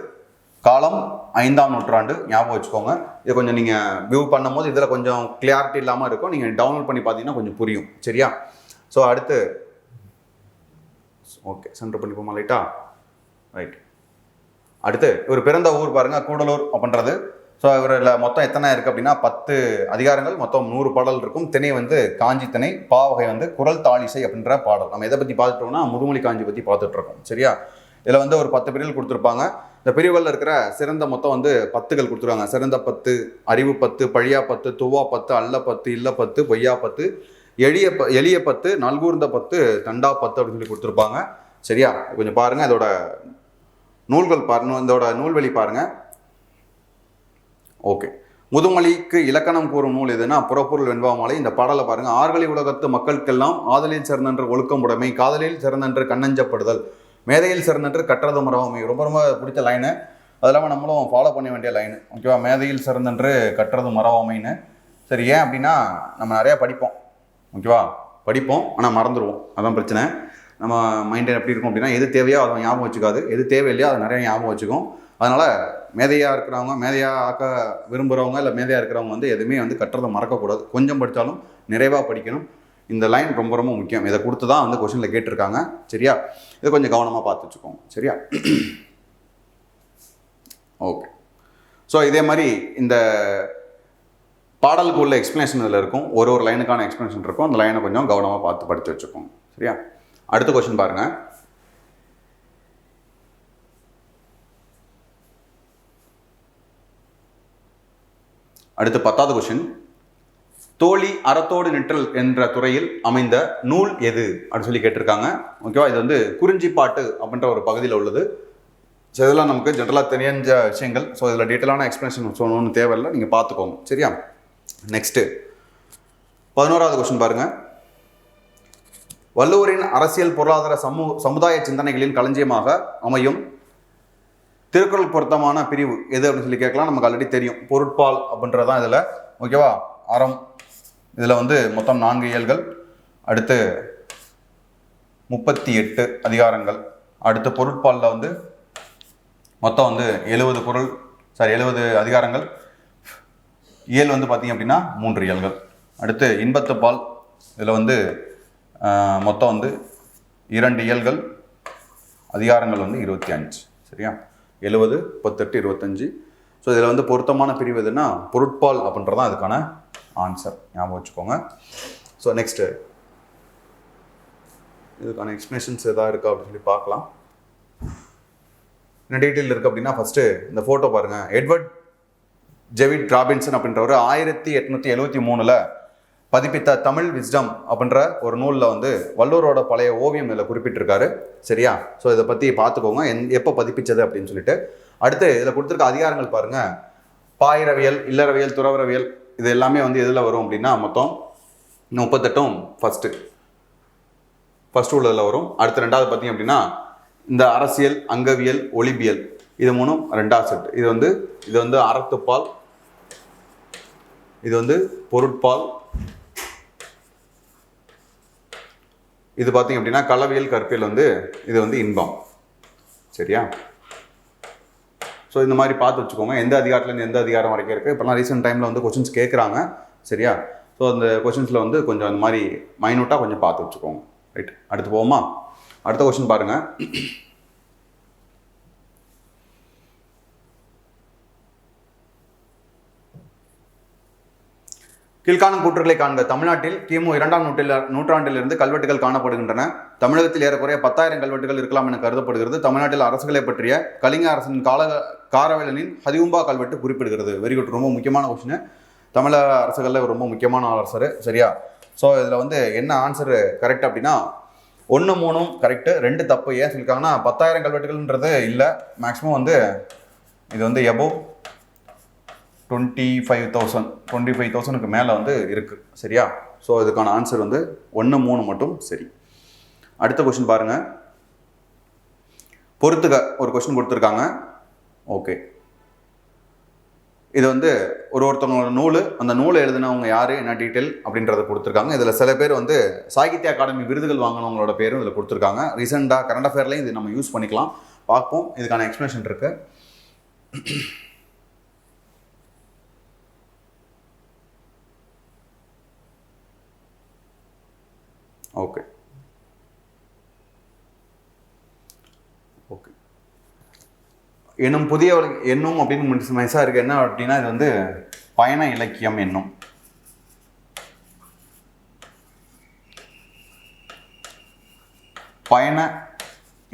காலம் 5ஆம் நூற்றாண்டு. ஞாபகம் வச்சுக்கோங்க. இதை கொஞ்சம் நீங்கள் வியூ பண்ணும் போது இதில் கொஞ்சம் கிளியாரிட்டி இல்லாமல் இருக்கும். நீங்கள் டவுன்லோட் பண்ணி பார்த்தீங்கன்னா கொஞ்சம் புரியும். சரியா? ஸோ அடுத்து ஓகே, சென்டர் பண்ணி போமா லைட்டா. ரைட். அடுத்து இவர் பிறந்த ஊர் பாருங்கள், கூடலூர் அப்படின்றது. ஸோ இவரில் மொத்தம் எத்தனை இருக்குது அப்படின்னா 10 அதிகாரங்கள், மொத்தம் 100 பாடல் இருக்கும். திணை வந்து காஞ்சி திணை, பாவகை வந்து குறள் தாளிசை அப்படின்ற பாடல். நம்ம எதை பற்றி பார்த்துட்டோம்னா முதுமொழி காஞ்சி பற்றி பார்த்துட்ருக்கோம். சரியா? இதில் வந்து ஒரு 10 பிரிவுகள் கொடுத்துருப்பாங்க. இந்த பிரிவுகளில் இருக்கிற சிறந்த மொத்தம் வந்து 10கள் கொடுத்துருவாங்க. சிறந்த 10, அறிவு 10, பழியா 10, துவா 10, அல்ல 10, இல்ல 10, பொய்யா 10, எளிய 10, நல்கூர்ந்த 10, தண்டா 10 அப்படின்னு சொல்லி கொடுத்துருப்பாங்க. சரியா? கொஞ்சம் பாருங்கள். இதோட நூல்கள் பாருங்கள், இதோட நூல்வெளி பாருங்கள். ஓகே, முதுமொழிக்கு இலக்கணம் கூறும் நூல் எதுனா புறப்பொருள் வெண்பாமாலை. இந்த பாடலை பாருங்கள். ஆர்கலி உலகத்து மக்களுக்கெல்லாம் ஆதலில் சிறந்தன்று ஒழுக்கம் உடைமை, காதலில் சிறந்தன்று கண்ணஞ்சப்படுதல், மேதையில் சிறந்தன்று கற்றது மரபமை. ரொம்ப ரொம்ப பிடிச்ச லைனு. அது இல்லாமல் நம்மளும் ஃபாலோ பண்ண வேண்டிய லைனு. ஓகேவா? மேதையில் சிறந்தன்று கற்றது மரபமைன்னு. சரி, ஏன் அப்படின்னா நம்ம நிறையா படிப்போம். ஓகேவா? படிப்போம், ஆனால் மறந்துடுவோம். அதான் பிரச்சனை. நம்ம மைண்ட் எப்படி இருக்கும் அப்படின்னா, எது தேவையோ அதை ஞாபகம் வச்சுக்காது, எது தேவையில்லையோ அதை நிறைய ஞாபகம் வச்சுக்கும். அதனால் மேதையாக இருக்கிறவங்க, மேதையாக ஆக்க விரும்புகிறவங்க, இல்லை மேதையாக இருக்கிறவங்க வந்து எதுவுமே வந்து கற்றதை மறக்கக்கூடாது. கொஞ்சம் படித்தாலும் நிறைவாக படிக்கணும். இந்த லைன் ரொம்ப ரொம்ப முக்கியம். இதை கொடுத்து தான் வந்து கொஸ்டினில் கேட்டிருக்காங்க. சரியா? இதை கொஞ்சம் கவனமாக பார்த்து வச்சுக்கோங்க. சரியா? ஓகே, ஸோ இதே மாதிரி இந்த பாடலுக்கு உள்ள எக்ஸ்ப்ளனேஷன் இதில் இருக்கும். ஒரு லைனுக்கான எக்ஸ்ப்ளனேஷன் இருக்கும். அந்த லைனை கொஞ்சம் கவனமாக பார்த்து படித்து வச்சுக்கோங்க. சரியா? அடுத்த கொஸ்டின் பாருங்கள். அடுத்து 10வது கொஸ்டின். தோழி அறத்தோடு நிற்றல் என்ற துறையில் அமைந்த நூல் எது அப்படின்னு சொல்லி கேட்டிருக்காங்க. ஓகேவா? இது வந்து குறிஞ்சிப்பாட்டு அப்படின்ற ஒரு பகுதியில் உள்ளது. ஸோ இதெல்லாம் நமக்கு ஜென்ரலாக தெரிஞ்ச விஷயங்கள். ஸோ இதில் டீட்டெயிலான எக்ஸ்ப்ளனேஷன் சொல்லணும்னு தேவையில்லை, நீங்கள் பார்த்துக்கோங்க. சரியா? நெக்ஸ்ட்டு 11வது கொஸ்டின் பாருங்கள். வள்ளுவரின் அரசியல் பொருளாதார சமுதாய சிந்தனைகளின் களஞ்சியமாக அமையும் திருக்குறள் பொருத்தமான பிரிவு எது அப்படின்னு சொல்லி கேட்கலாம். நமக்கு ஆல்ரெடி தெரியும், பொருட்பால் அப்படின்றதான் இதில். ஓகேவா? அறம். இதில் வந்து மொத்தம் 4 இயல்கள், அடுத்து 38 அதிகாரங்கள். அடுத்து பொருட்பாலில் வந்து மொத்தம் வந்து 70 அதிகாரங்கள். இயல் வந்து பார்த்திங்க அப்படின்னா 3 இயல்கள். அடுத்து இன்பத்துப்பால். இதில் வந்து மொத்தம் வந்து 2 இயல்கள், அதிகாரங்கள் வந்து 25. சரியா? 70, 38, 25. ஸோ இதில் வந்து பொருத்தமான பிரிவு எதுன்னா பொருட்பால் அப்படின்றதான் அதுக்கான ஆன்சர். ஞாபகம் வச்சுக்கோங்க. ஸோ நெக்ஸ்ட்டு இதுக்கான எக்ஸ்ப்ளனேஷன்ஸ் எதாவது இருக்கா அப்படின்னு சொல்லி பார்க்கலாம். என்ன டீட்டெயில் இருக்குது அப்படின்னா, ஃபஸ்ட்டு இந்த ஃபோட்டோ பாருங்கள். எட்வர்ட் ஜெவிட் ராபின்சன் அப்படின்றவர் 1873 பதிப்பித்த தமிழ் விஸ்டம் அப்படின்ற ஒரு நூலில் வந்து வள்ளுவரோட பழைய ஓவியம் இதில் குறிப்பிட்டிருக்காரு. சரியா? ஸோ இதை பற்றி பார்த்துக்கோங்க, எப்போ பதிப்பிச்சது அப்படின்னு சொல்லிட்டு. அடுத்து இதில் கொடுத்துருக்க அதிகாரங்கள் பாருங்கள். பாயிரவியல், இல்லறவியல், துறவரவியல் இது எல்லாமே வந்து எதில் வரும் அப்படின்னா மொத்தம் 38 ஃபஸ்ட் உள்ளதில் வரும். அடுத்து ரெண்டாவது பார்த்தீங்க அப்படின்னா இந்த அரசியல், அங்கவியல், ஒளிபியல் இது மூணும் ரெண்டாவது செட். இது வந்து அறத்துப்பால், இது வந்து பொருட்பால், இது பார்த்தீங்க அப்படின்னா களவியல், கற்பியல் வந்து இது வந்து இன்பம். சரியா? ஸோ இந்த மாதிரி பார்த்து வச்சுக்கோங்க, எந்த அதிகாரத்துலேருந்து எந்த அதிகாரம் வரைக்கும் இருக்குது. இப்போலாம் ரீசெண்ட் டைமில் வந்து கொஷின்ஸ் கேட்குறாங்க. சரியா? ஸோ அந்த கொஷின்ஸில் வந்து கொஞ்சம் அந்த மாதிரி மைனூட்டாக கொஞ்சம் பார்த்து வச்சுக்கோங்க. ரைட், அடுத்து போவோமா? அடுத்த கொஷின் பாருங்கள். கீழ்காணும் கூற்றுகளை காண்க. தமிழ்நாட்டில் கிமு 2ஆம் நூற்றாண்டிலிருந்து கல்வெட்டுகள் காணப்படுகின்றன. தமிழகத்தில் ஏறக்குறைய 10,000 கல்வெட்டுகள் இருக்கலாம் என கருதப்படுகிறது. தமிழ்நாட்டில் அரசுகளை பற்றிய கலிங்க அரசின் காரவேலனின் ஹதியும்பா கல்வெட்டு குறிப்பிடுகிறது. வெரி குட், ரொம்ப முக்கியமான கொஸ்டின். தமிழக அரசுகளில் ரொம்ப முக்கியமான அரசர். சரியா? ஸோ இதில் வந்து என்ன ஆன்சர் கரெக்ட் அப்படின்னா 1, 3 கரெக்டு, 2 தப்பு. ஏன் சொல்லியிருக்காங்கன்னா 10,000 கல்வெட்டுகள்ன்றது இல்லை, மேக்ஸிமம் வந்து இது வந்து எபோவ் 25,000க்கு மேலே வந்து இருக்குது. சரியா? ஸோ இதுக்கான ஆன்சர் வந்து 1, 3 மட்டும் சரி. அடுத்த கொஸ்டின் பாருங்கள். பொறுத்துக ஒரு கொஸ்டின் கொடுத்துருக்காங்க. ஓகே, இது வந்து ஒருத்தவங்களோட நூல், அந்த நூலை எழுதினவங்க யார், என்ன டீட்டெயில் அப்படின்றத கொடுத்துருக்காங்க. இதில் சில பேர் வந்து சாகித்ய அகாடமி விருதுகள் வாங்கினவங்களோட பேரும் இதில் கொடுத்துருக்காங்க. ரீசெண்டாக கரண்ட் அஃபேர்லையும் இது நம்ம யூஸ் பண்ணிக்கலாம். பார்ப்போம், இதுக்கான எக்ஸ்ப்ளனேஷன் இருக்குது. ஓகே ஓகே என்னும் புதிய எண்ணும் அப்படின்னு மைஸாக இருக்குது. என்ன அப்படின்னா இது வந்து பயண இலக்கியம் என்னும். பயண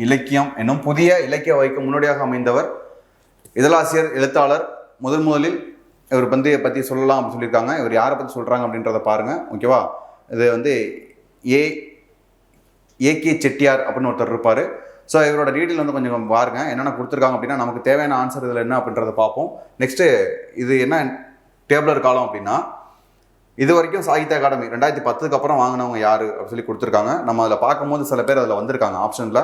இலக்கியம் என்னும் புதிய இலக்கிய வகைக்கு முன்னோடியாக அமைந்தவர் இதழாசிரியர், எழுத்தாளர். முதலில் இவர் பற்றி சொல்லலாம் அப்படின்னு சொல்லியிருக்காங்க. இவர் யாரை பற்றி சொல்கிறாங்க அப்படின்றத பாருங்கள். ஓகேவா? இது வந்து ஏகே செட்டியார் அப்படின்னு ஒருத்தர் இருப்பார். ஸோ இவரோட டீட்டெயில் வந்து கொஞ்சம் பாருங்க, என்னென்ன கொடுத்துருக்காங்க அப்படின்னா நமக்கு தேவையான ஆன்சர் இதில் என்ன அப்படின்றத பார்ப்போம். நெக்ஸ்ட்டு இது என்ன டேபிளர் காலம் அப்படின்னா இது வரைக்கும் சாகித்ய அகாடமி 2010க்கு அப்புறம் வாங்கினவங்க யார் அப்படின்னு சொல்லி கொடுத்துருக்காங்க. நம்ம அதில் பார்க்கும்போது சில பேர் அதில் வந்திருக்காங்க ஆப்ஷனில்,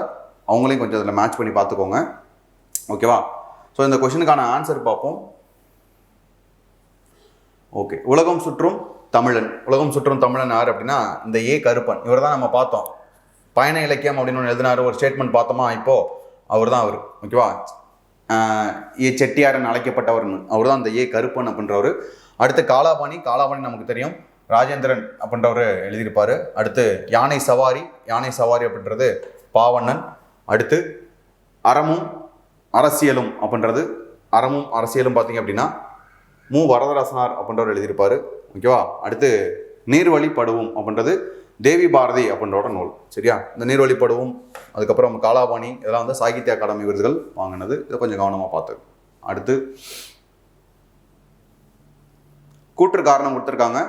அவங்களையும் கொஞ்சம் அதில் மேட்ச் பண்ணி பார்த்துக்கோங்க. ஓகேவா? ஸோ இந்த கொஷினுக்கான ஆன்சர் பார்ப்போம். ஓகே, உலகம் சுற்றும் தமிழன் யார் அப்படின்னா இந்த ஏ கருப்பன். இவர் தான் நம்ம பார்த்தோம். பயண இலக்கியம் அப்படின்னு ஒன்று எழுதினார், ஒரு ஸ்டேட்மெண்ட் பார்த்தோமா, இப்போது அவர் தான் அவர். ஓகேவா? ஏ செட்டியாரன் அழைக்கப்பட்டவர்னு அவர் தான் அந்த ஏ கருப்பன் அப்படின்றவர். அடுத்து காலாபாணி நமக்கு தெரியும், ராஜேந்திரன் அப்படின்றவர் எழுதியிருப்பார். அடுத்து யானை சவாரி அப்படின்றது பாவண்ணன். அடுத்து அறமும் அரசியலும் அப்படின்றது, அறமும் அரசியலும் பார்த்தீங்க அப்படின்னா மு வரதராசனார் அப்படின்றவர் எழுதியிருப்பார். ஓகேவா? அடுத்து நீர்வழி படுவும் அப்படின்றது தேவி பாரதி அப்படின்றோட நூல். சரியா? இந்த நீர்வழி படுவும், அதுக்கப்புறம் காலாபாணி, இதெல்லாம் வந்து சாகித்ய அகாடமி விருதுகள் வாங்கினது. இதை கொஞ்சம் கவனமாக பார்த்து. அடுத்து கூற்று காரணம் கொடுத்துருக்காங்க.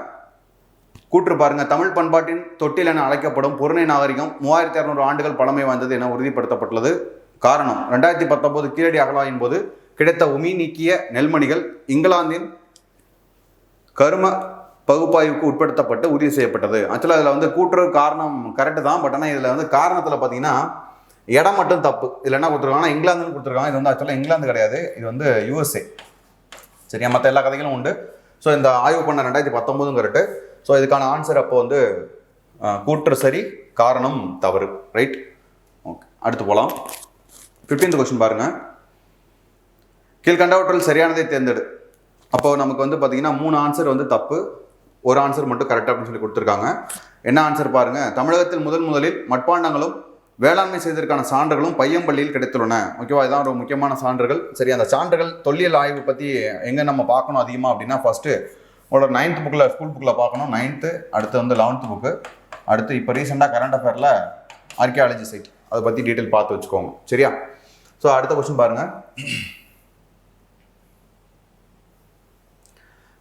கூற்று பாருங்க. தமிழ் பண்பாட்டின் தொட்டில் என அழைக்கப்படும் பொருணை நாகரிகம் 3600 ஆண்டுகள் பழமை வாய்ந்தது என உறுதிப்படுத்தப்பட்டுள்ளது. காரணம் 2019 கீழடி அகழாயின் போது கிடைத்த உமி நீக்கிய நெல்மணிகள் இங்கிலாந்தின் கரும பகுப்பாய்வுக்கு உட்படுத்தப்பட்டு உறுதி செய்யப்பட்டது. ஆக்சுவலாக இதில் வந்து கூற்று காரணம் கரெக்டு தான். பட் ஆனால் இதில் வந்து காரணத்தில் பார்த்தீங்கன்னா இடம் மட்டும் தப்பு. இதில் என்ன கொடுத்துருக்காங்கன்னா இங்கிலாந்துன்னு கொடுத்துருக்காங்க. இது வந்து ஆக்சுவலாக இங்கிலாந்து கிடையாது, இது வந்து USA. சரியா? மற்ற எல்லா கதைகளும் உண்டு. ஸோ இந்த ஆய்வு பண்ண 2019 கரெக்டு. ஸோ இதுக்கான ஆன்சர் அப்போ வந்து கூற்று சரி, காரணம் தவறு. ரைட்? ஓகே, அடுத்து போகலாம். 15th கொஸ்டின் பாருங்கள். கீழ்கண்டவற்றில் சரியானதை தேர்ந்தெடு. அப்போ நமக்கு வந்து பார்த்தீங்கன்னா 3 ஆன்சர் வந்து தப்பு, ஒரு ஆன்சர் மட்டும் கரெக்டாக அப்படின்னு சொல்லி கொடுத்துருக்காங்க. என்ன ஆன்சர் பாருங்கள். தமிழகத்தில் முதலில் மட்பாண்டங்களும் வேளாண்மை செய்ததற்கான சான்றுகளும் பையம்பள்ளியில் கிடைத்துள்ளன. ஓகேவா? இதான் ஒரு முக்கியமான சான்றுகள். சரி, அந்த சான்றுகள் தொல்லியல் ஆய்வு பற்றி எங்கே நம்ம பார்க்கணும் அதிகமாக அப்படின்னா ஃபஸ்ட்டு உங்களோட 9th புக்கில், ஸ்கூல் புக்கில் பார்க்கணும். 9th, அடுத்து வந்து 11th புக்கு, அடுத்து இப்போ ரீசெண்டாக கரண்ட் அஃபேரில் ஆர்கியாலஜி சைட், அதை பற்றி டீட்டெயில் பார்த்து வச்சுக்கோங்க. சரியா? ஸோ அடுத்த கொஸ்டின் பாருங்கள்.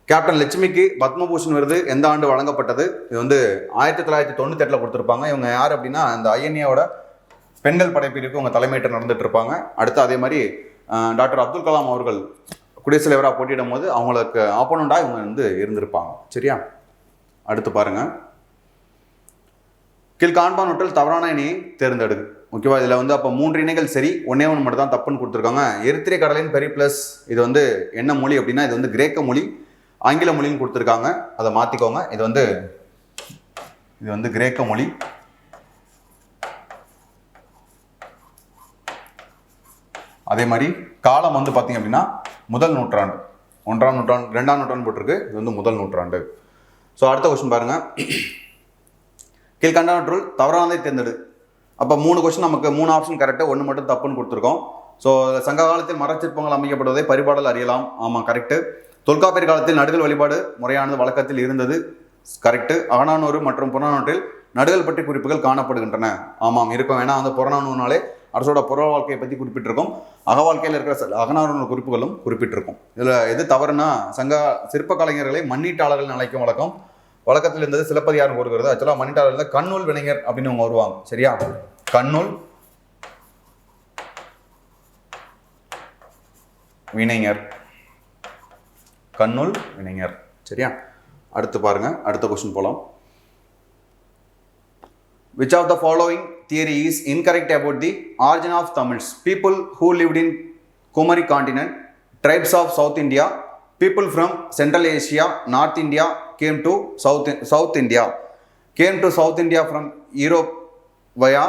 கேப்டன் லட்சுமிக்கு பத்மபூஷன் விருது எந்த ஆண்டு வழங்கப்பட்டது? இது வந்து 1998 கொடுத்துருப்பாங்க. இவங்க யார் அப்படின்னா இந்த ஐஎன்ஏவோட பெண்கள் படைப்பிரிவுக்கு அவங்க தலைமையேற்று நடந்துட்டு இருப்பாங்க. அடுத்து அதே மாதிரி டாக்டர் அப்துல் கலாம் அவர்கள் குடியரசுத் தலைவராக போட்டியிடும் போது அவங்களுக்கு ஆப்போனண்டாக இவங்க வந்து இருந்திருப்பாங்க. சரியா, அடுத்து பாருங்க. கீழ்காண்பானவற்றில் தவறான இணையை தேர்ந்தெடு. ஓகேவா, இதில் வந்து அப்போ 3 இணைகள் சரி, ஒன்னே ஒன்று மட்டும் தான் தப்புன்னு கொடுத்துருக்காங்க. எரித்திரே கடலின் பெரிப்ளஸ் இது வந்து என்ன மொழி அப்படின்னா இது வந்து கிரேக்க மொழி, ஆங்கில மொழின்னு கொடுத்துருக்காங்க. அதை மாற்றிக்கோங்க. இது வந்து கிரேக்க மொழி. அதே மாதிரி காலம் வந்து பார்த்தீங்க அப்படின்னா முதல் நூற்றாண்டு, 1ஆம் நூற்றாண்டு, 2ஆம் நூற்றாண்டு போட்டிருக்கு. இது வந்து முதல் நூற்றாண்டு. ஸோ அடுத்த கொஸ்டின் பாருங்க. கீழ்கண்டவற்றுள் தவறானதை தேர்ந்தெடு. அப்போ 3 கொஸ்டின் நமக்கு 3 ஆப்ஷன் கரெக்டாக, 1 மட்டும் தப்புன்னு கொடுத்துருக்கோம். ஸோ சங்க காலத்தில் மரச்சிற்பங்கள் அமைக்கப்படுவதை பரிபாடல் அறியலாம். ஆமாம், கரெக்டு. தொல்காப்பியர் காலத்தில் நடுகள் வழிபாடு முறையானது வழக்கத்தில் இருந்தது. கரெக்டு. அகநானூறு மற்றும் புறநானூற்றில் நடுகள் பற்றி குறிப்புகள் காணப்படுகின்றன. ஆமாம், இருக்கும். ஏன்னா அந்த புறநானூறுனாலே அரசோட புற வாழ்க்கையை பற்றி குறிப்பிட்டிருக்கும். அக வாழ்க்கையில் இருக்கிற அகநானூறு குறிப்புகளும் குறிப்பிட்டிருக்கும். இதில் எது தவறுனா சங்க சிற்ப கலைஞர்களை மண்ணீட்டாளர்கள் அழைக்கும் வழக்கத்தில் இருந்தது சிலப்பதிகாரம் கூறுகிறது. ஆக்சுவலாக மணிட்டாளர் கண்ணூல் வினைஞர் அப்படின்னு அவங்க வருவாங்க. சரியா, கண்ணூல் வினைஞர், கண்ணூல் வினைஞர். சரியா, அடுத்து பாருங்க. அடுத்த கொஸ்டின் போலாம். Which of the following theory is incorrect about the origin of Tamils? People who lived in Kumari continent, tribes of South India, people from Central Asia, North India came to South India. Came to South India from Europe via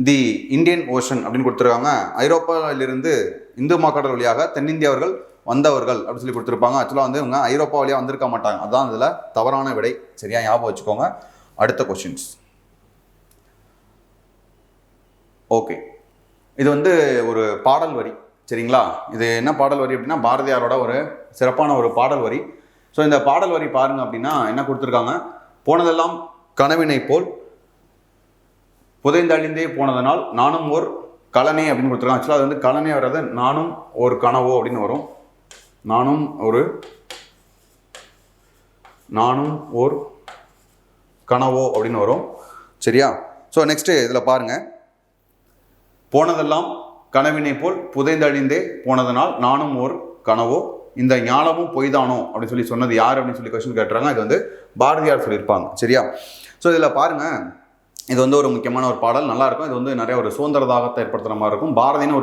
the Indian Ocean அப்படின்னு கொடுத்துருக்காங்க. ஐரோப்பாவிலிருந்து இந்து மாக்கடல் வழியாக தென்னிந்தியவர்கள் வந்தவர்கள் அப்படின்னு சொல்லி கொடுத்துருப்பாங்க. ஆக்சுவலாக வந்து இவங்க ஐரோப்பா வழியாக வந்திருக்க மாட்டாங்க. அதுதான் இதில் தவறான விடை. சரியா, ஞாபகம் வச்சுக்கோங்க. அடுத்த கொஸ்டின்ஸ். ஓகே, இது வந்து ஒரு பாடல் வரி. சரிங்களா, இது என்ன பாடல் வரி அப்படின்னா பாரதியாரோட ஒரு சிறப்பான ஒரு பாடல் வரி. ஸோ இந்த பாடல் வரி பாருங்க அப்படின்னா என்ன கொடுத்துருக்காங்க. போனதெல்லாம் கனவினை போல் புதைந்தழிந்தே போனதனால் நானும் ஓர் கலனே அப்படின்னு கொடுத்துருக்காங்க. ஆக்சுவலாக அது வந்து கலனே வர்றது நானும் ஒரு கனவோ அப்படின்னு வரும். நானும் ஓர் கனவோ அப்படின்னு வரும். சரியா, ஸோ நெக்ஸ்ட் இதில் பாருங்க. போனதெல்லாம் கனவினை போல் புதைந்தழிந்தே போனதனால் நானும் ஓர் கனவோ, இந்த ஞானமும் பொய்தானோ அப்படின்னு சொல்லி சொன்னது யார் அப்படின்னு சொல்லி கொஸ்டின் கேட்டுறாங்க. இது வந்து பாரதியார் சொல்லியிருப்பாங்க. சரியா, ஸோ இதில் பாருங்க. இது வந்து ஒரு முக்கியமான ஒரு பாடல், நல்லா இருக்கும். இது வந்து நிறைய ஒரு சுதந்திர தாகத்தை ஏற்படுத்துகிற மாதிரி இருக்கும். பாரதின்னு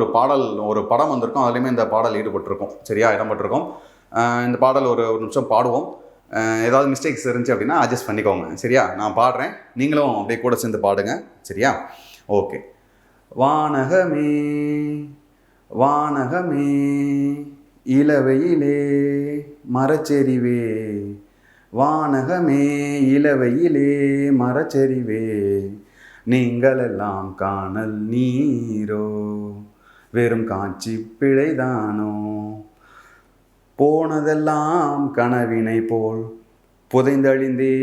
ஒரு படம் வந்திருக்கும், அதுலேயுமே இந்த பாடல் ஈடுபட்டிருக்கும். சரியா, இடம்பெற்றிருக்கும். இந்த பாடல் ஒரு நிமிஷம் பாடுவோம். ஏதாவது மிஸ்டேக்ஸ் இருந்துச்சு அப்படின்னா அட்ஜஸ்ட் பண்ணிக்கோங்க. சரியா, நான் பாடுறேன், நீங்களும் அப்படியே கூட சேர்ந்து பாடுங்க. சரியா, ஓகே. வானகமே வானகமே இளவையிலே மரச்செறிவே, வானகமே இளவையிலே மரச்செறிவே, நீங்களெல்லாம் காணல் நீரோ வெறும் காட்சி பிழைதானோ, போனதெல்லாம் கனவினை போல் புதைந்தழிந்தே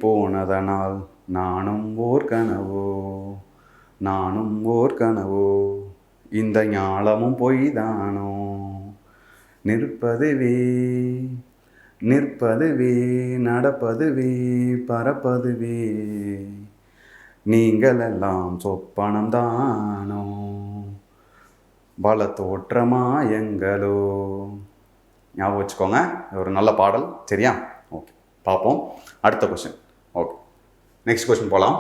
போனதனால் நானும் ஓர் கனவோ, இந்த ஞாலமும் பொய்தானோ, நிற்பதுவே நடப்பதுவே பறப்பதுவே, நீங்களெல்லாம் சொப்பனம் தானோ பல தோற்றமாயங்களோ. ஞாபகம் வச்சுக்கோங்க, ஒரு நல்ல பாடல். சரியா, ஓகே, பார்ப்போம் அடுத்த கொஸ்டின். ஓகே, நெக்ஸ்ட் கொஸ்டின் போகலாம்.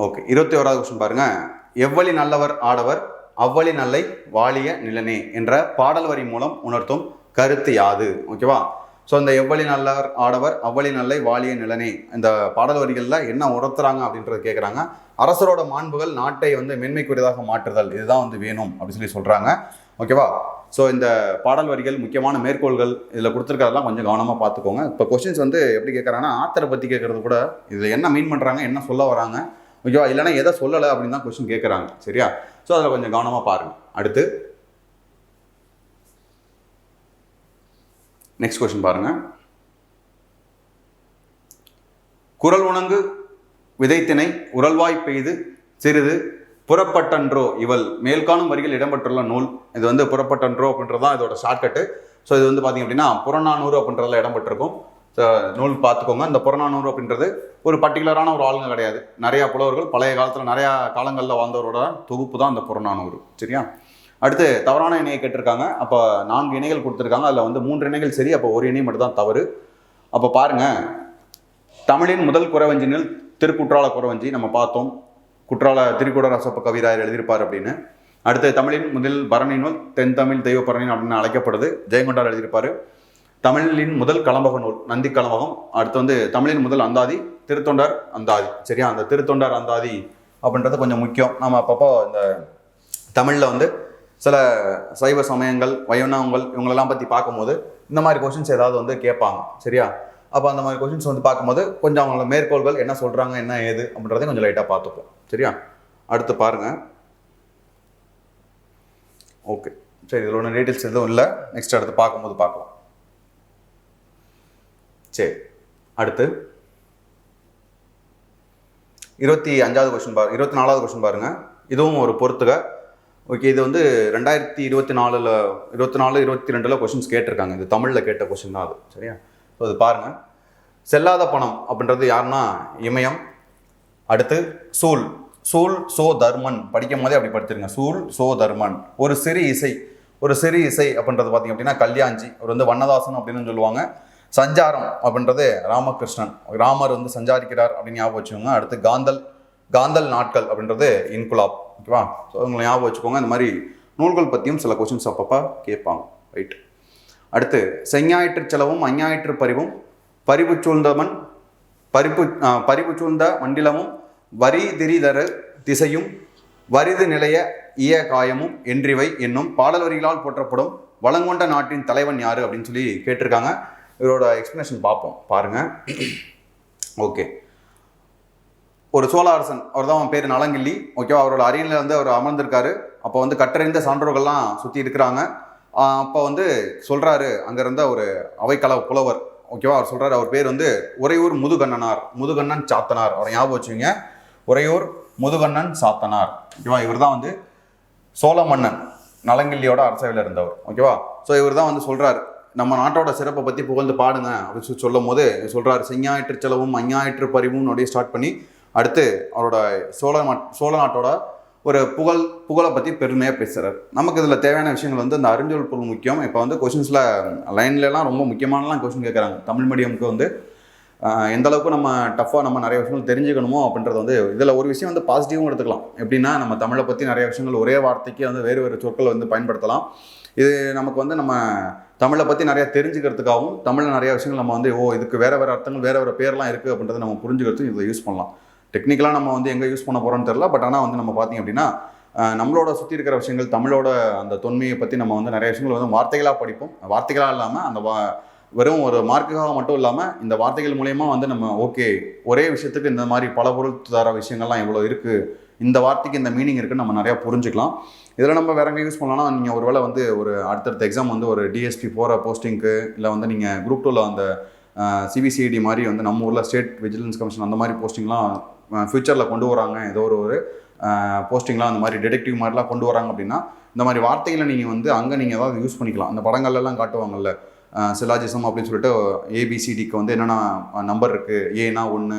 ஓகே, 21வது கொஸ்டின் பாருங்க. எவ்வளி நல்லவர் ஆடவர் அவ்வளி நல்லை வாழிய நிலனே என்ற பாடல் வரி மூலம் உணர்த்தும் கருத்து யாது? ஓகேவா, ஸோ இந்த எவ்வளி நல்லவர் ஆடவர் அவ்வளி நல்லை வாழிய நிலனே இந்த பாடல் வரிகளில் என்ன உணர்த்துறாங்க அப்படின்றது கேட்குறாங்க. அரசரோட மாண்புகள் நாட்டை வந்து மேன்மைக்குரியதாக மாற்றுதல், இதுதான் வந்து வேணும் அப்படின்னு சொல்லி சொல்கிறாங்க. ஓகேவா, ஸோ இந்த பாடல் வரிகள் முக்கியமான மேற்கோள்கள் இதில் கொடுத்துருக்கிறதெல்லாம் கொஞ்சம் கவனமாக பார்த்துக்கோங்க. இப்போ கொஸ்டின்ஸ் வந்து எப்படி கேட்குறாங்கன்னா ஆத்தரை பற்றி கேட்குறது கூட இதில் என்ன மீன் பண்ணுறாங்க, என்ன சொல்ல வராங்க, ஓகேவா, இல்லைனா எதை சொல்லலை அப்படின்னு தான் கொஸ்டின் கேட்குறாங்க. சரியா, ஸோ அதில் கொஞ்சம் கவனமாக பாருங்கள். அடுத்து நெக்ஸ்ட் கொஸ்டின் பாருங்க. குரல் உணங்கு விதைத்தினை உரல்வாய் பெய்து சிறிது புறப்பட்டன்றோ இவள் மேல்காணும் வரிகள் இடம்பெற்றுள்ள நூல். இது வந்து புறப்பட்டன்றோ அப்படின்றது தான் இதோட ஷார்ட்கட்டு. ஸோ இது வந்து பார்த்தீங்க அப்படின்னா புறநானூறு அப்படின்றதுல இடம்பெற்றிருக்கும். நூல் பார்த்துக்கோங்க. இந்த புறநானூறு அப்படின்றது ஒரு பர்டிகுலரான ஒரு ஆளுங்க கிடையாது. நிறையா புலவர்கள் பழைய காலத்தில் நிறையா காலங்களில் வாழ்ந்தவரோட தொகுப்பு தான் இந்த புறநானூறு. சரியா? அடுத்து தவறான இணையை கேட்டிருக்காங்க. அப்போ 4 இணைகள் கொடுத்துருக்காங்க. அதில் வந்து 3 இணைகள் சரி, அப்போ ஒரு இணை மட்டும் தான் தவறு. அப்போ பாருங்க, தமிழின் முதல் குறவஞ்சினில் திருக்குற்றால குறவஞ்சி நம்ம பார்த்தோம். திருக்குடரசப்ப கவிராயர் எழுதியிருப்பார் அப்படின்னு. அடுத்து தமிழின் முதல் பரணி நூல் தென் தமிழ் தெய்வ பரணி அப்படின்னு அழைக்கப்படுது, ஜெயங்கொண்டார் எழுதியிருப்பார். தமிழின் முதல் கலம்பக நூல் நந்தி கலம்பகம். அடுத்து வந்து தமிழின் முதல் அந்தாதி திருத்தொண்டர் அந்தாதி. சரியா? அந்த திருத்தொண்டர் அந்தாதி அப்படின்றது கொஞ்சம் முக்கியம். நம்ம அப்பப்போ இந்த தமிழில் வந்து சில சைவ சமயங்கள் வைணவங்கள் இவங்களெல்லாம் பற்றி பார்க்கும்போது இந்த மாதிரி கொஷின்ஸ் ஏதாவது வந்து கேட்பாங்க. சரியா? அப்போ அந்த மாதிரி கொஷின்ஸ் வந்து பார்க்கும்போது கொஞ்சம் அவங்களோட மேற்கோள்கள் என்ன சொல்கிறாங்க, என்ன ஏது அப்படின்றதையும் கொஞ்சம் லைட்டாக பார்த்துப்போம். சரியா? அடுத்து பாருங்கள். ஓகே, சரி, இதில் ஒன்றும் டீட்டெயில்ஸ் எதுவும் இல்லை. நெக்ஸ்ட் அடுத்து பார்க்கும்போது பார்க்கலாம். சரி, அடுத்து 25வது கொஸ்டின் 24வது கொஸ்டின் பாருங்க. இதுவும் ஒரு பொறுத்துக. ஓகே, இது வந்து 2024 22 கொஸ்டின்ஸ் கேட்டிருக்காங்க. இது தமிழில் கேட்ட கொஸ்டின் தான் அது. சரியா? ஸோ அது பாருங்க. செல்லாத பணம் அப்படின்றது யாருன்னா இமயம். அடுத்து சூல் சோ தர்மன். படிக்கும் போதே அப்படி படிச்சிருங்க. சூல் சோ தர்மன். ஒரு சிறு இசை அப்படின்றது பார்த்தீங்க அப்படின்னா கல்யாஞ்சி. அவர் வந்து வண்ணதாசன் அப்படின்னு சொல்லுவாங்க. சஞ்சாரம் அப்படின்றது ராமகிருஷ்ணன். ராமர் வந்து சஞ்சாரிக்கிறார் அப்படின்னு ஞாபகம் வச்சுக்கோங்க. அடுத்து காந்தல் நாட்கள் அப்படின்றது இன்குலாப். ஓகேவா? ஸோ உங்களை ஞாபகம் வச்சுக்கோங்க. இந்த மாதிரி நூல்கள் பற்றியும் சில கொஸ்டின்ஸ் அப்பப்போ கேட்பாங்க. ரைட். அடுத்து செஞ்ஞாயிற்று செலவும் அஞ்ஞாயிற்று பரிவும் பறிவு சூழ்ந்த மண்டிலமும் வரி திரிதர திசையும் வரிது நிலைய இய காயமும் என்றிவை என்னும் பாடல் வரிகளால் போற்றப்படும் வளங்கொண்ட நாட்டின் தலைவன் யாரு அப்படின்னு சொல்லி கேட்டிருக்காங்க. இவரோட எக்ஸ்பிளனேஷன் பார்ப்போம். பாருங்க. ஓகே, ஒரு சோழ அரசன், அவர் தான் பேர் நலங்கிள்ளி. ஓகேவா? அவரோட அரியணையில் வந்து அவர் அமர்ந்திருக்காரு. அப்போ வந்து கற்றறிந்த சான்றோர்கள்லாம் சுற்றி இருக்கிறாங்க. அப்போ வந்து சொல்கிறாரு, அங்கே இருந்த ஒரு அவைக்கள புலவர். ஓகேவா? அவர் சொல்கிறார், அவர் பேர் வந்து உறையூர் முதுகண்ணன் சாத்தனார். அவரை ஞாபகம் வச்சுங்க. உறையூர் முதுகண்ணன் சாத்தனார். ஓகேவா? இவர் தான் வந்து சோழ மன்னன் நலங்கிள்ளியோட அரசவையில் இருந்தவர். ஓகேவா? ஸோ இவர் தான் வந்து சொல்கிறார், நம்ம நாட்டோட சிறப்பை பற்றி புகழ்ந்து பாடுங்க அப்படின்னு சொல்லி சொல்லும் போது சொல்கிறார், செஞ்ஞாயிற்று செலவும் அஞ்ஞாயிற்று பரிவும் அப்படியே ஸ்டார்ட் பண்ணி அடுத்து அவரோட சோழ நாட்டோட ஒரு புகழை பற்றி பெருமையாக பேசுகிறார். நமக்கு இதில் தேவையான விஷயங்கள் வந்து இந்த அறிஞ்சொல் பொருள் முக்கியம். இப்போ வந்து கொஷின்ஸில் லைன்லலாம் ரொம்ப முக்கியமானலாம் கொஷின் கேட்குறாங்க. தமிழ் மீடியமுக்கு வந்து எந்த அளவுக்கு நம்ம டஃப்பாக நம்ம நிறைய விஷயங்கள் தெரிஞ்சுக்கணுமோ அப்படின்றது வந்து இதில் ஒரு விஷயம் வந்து பாசிட்டிவும் எடுத்துக்கலாம். எப்படின்னா, நம்ம தமிழை பற்றி நிறைய விஷயங்கள் ஒரே வார்த்தைக்கு வந்து வேறு சொற்கள் வந்து பயன்படுத்தலாம். இது நமக்கு வந்து நம்ம தமிழை பற்றி நிறையா தெரிஞ்சுக்கிறதுக்காகவும் தமிழில் நிறைய விஷயங்கள் நம்ம வந்து இதுக்கு வேறு அர்த்தங்கள் வேறு பேர்லாம் இருக்குது அப்படின்றத நம்ம புரிஞ்சுக்கிறதுக்கு இதை யூஸ் பண்ணலாம். டெக்னிக்கலாக நம்ம வந்து எங்கே யூஸ் பண்ண போகிறோம்னு தெரியல. பட் ஆனால் வந்து நம்ம பார்த்திங்க அப்படின்னா நம்மளோட சுற்றி இருக்கிற விஷயங்கள் தமிழோட அந்த தொன்மையை பற்றி நம்ம வந்து நிறைய விஷயங்கள் வந்து வார்த்தைகளாக படிப்போம். வார்த்தைகளாக இல்லாமல் அந்த வெறும் ஒரு மார்க்குக்காக மட்டும் இல்லாமல் இந்த வார்த்தைகள் மூலயமா வந்து நம்ம ஒரே விஷயத்துக்கு இந்த மாதிரி பல பொருள் தர விஷயங்கள்லாம் எவ்வளோ இருக்குது, இந்த வார்த்தைக்கு இந்த மீனிங் இருக்குன்னு நம்ம நிறையா புரிஞ்சுக்கலாம். இதில் நம்ம வேற எங்கே யூஸ் பண்ணலாம்னா, நீங்கள் ஒரு வேளை வந்து ஒரு அடுத்தடுத்த எக்ஸாம் வந்து ஒரு டிஎஸ்பி போகிற போஸ்டிங்க்கு, இல்லை வந்து நீங்கள் குரூப் 2ல் அந்த சிபிசிஐடி மாதிரி வந்து நம்ம ஊரில் ஸ்டேட் விஜிலன்ஸ் கமிஷன் அந்த மாதிரி போஸ்டிங்லாம் ஃப்யூச்சரில் கொண்டு வராங்க, ஏதோ ஒரு போஸ்டிங்லாம் அந்த மாதிரி டிடெக்டிவ் மாதிரிலாம் கொண்டு வராங்க அப்படின்னா இந்த மாதிரி வார்த்தைகளை நீங்கள் வந்து அங்கே நீங்கள் ஏதாவது யூஸ் பண்ணிக்கலாம். அந்த படங்கள்லாம் காட்டுவாங்கல்ல, சிலாஜிசம் அப்படின்னு சொல்லிட்டு ஏபிசிடிக்கு வந்து என்னென்ன நம்பர் இருக்குது, ஏனா 1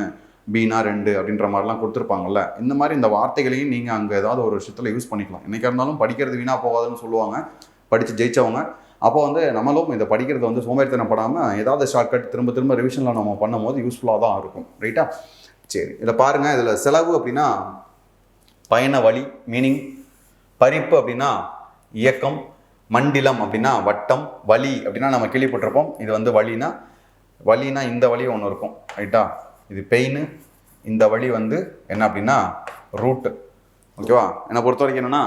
பீனா 2 அப்படின்ற மாதிரிலாம் கொடுத்துருப்பாங்கல்ல. இந்த மாதிரி இந்த வார்த்தைகளையும் நீங்கள் அங்கே ஏதாவது ஒரு விஷயத்தில் யூஸ் பண்ணிக்கலாம். என்றைக்காக இருந்தாலும் படிக்கிறது வீணாக போகாதுன்னு சொல்லுவாங்க படித்து ஜெயித்தவங்க. அப்போ வந்து நம்மளும் இதை படிக்கிறது வந்து சோம்பேறித்தனப்படாமல் ஏதாவது ஷார்ட்கட் திரும்ப ரிவிஷனில் நம்ம பண்ணும் போது யூஸ்ஃபுல்லாக தான் இருக்கும். ரைட்டா? சரி, இதில் பாருங்கள். இதில் செலவு அப்படின்னா பயண வழி மீனிங், பறிப்பு அப்படின்னா இயக்கம், மண்டிலம் அப்படின்னா வட்டம், வழி அப்படின்னா நம்ம கேள்விப்பட்டிருப்போம். இது வந்து வழினா இந்த வழி ஒன்று இருக்கும். ரைட்டா? இது பெயின். இந்த வழி வந்து என்ன அப்படின்னா ரூட்டு. ஓகேவா? என்னை பொறுத்த வரைக்கும் என்னென்னா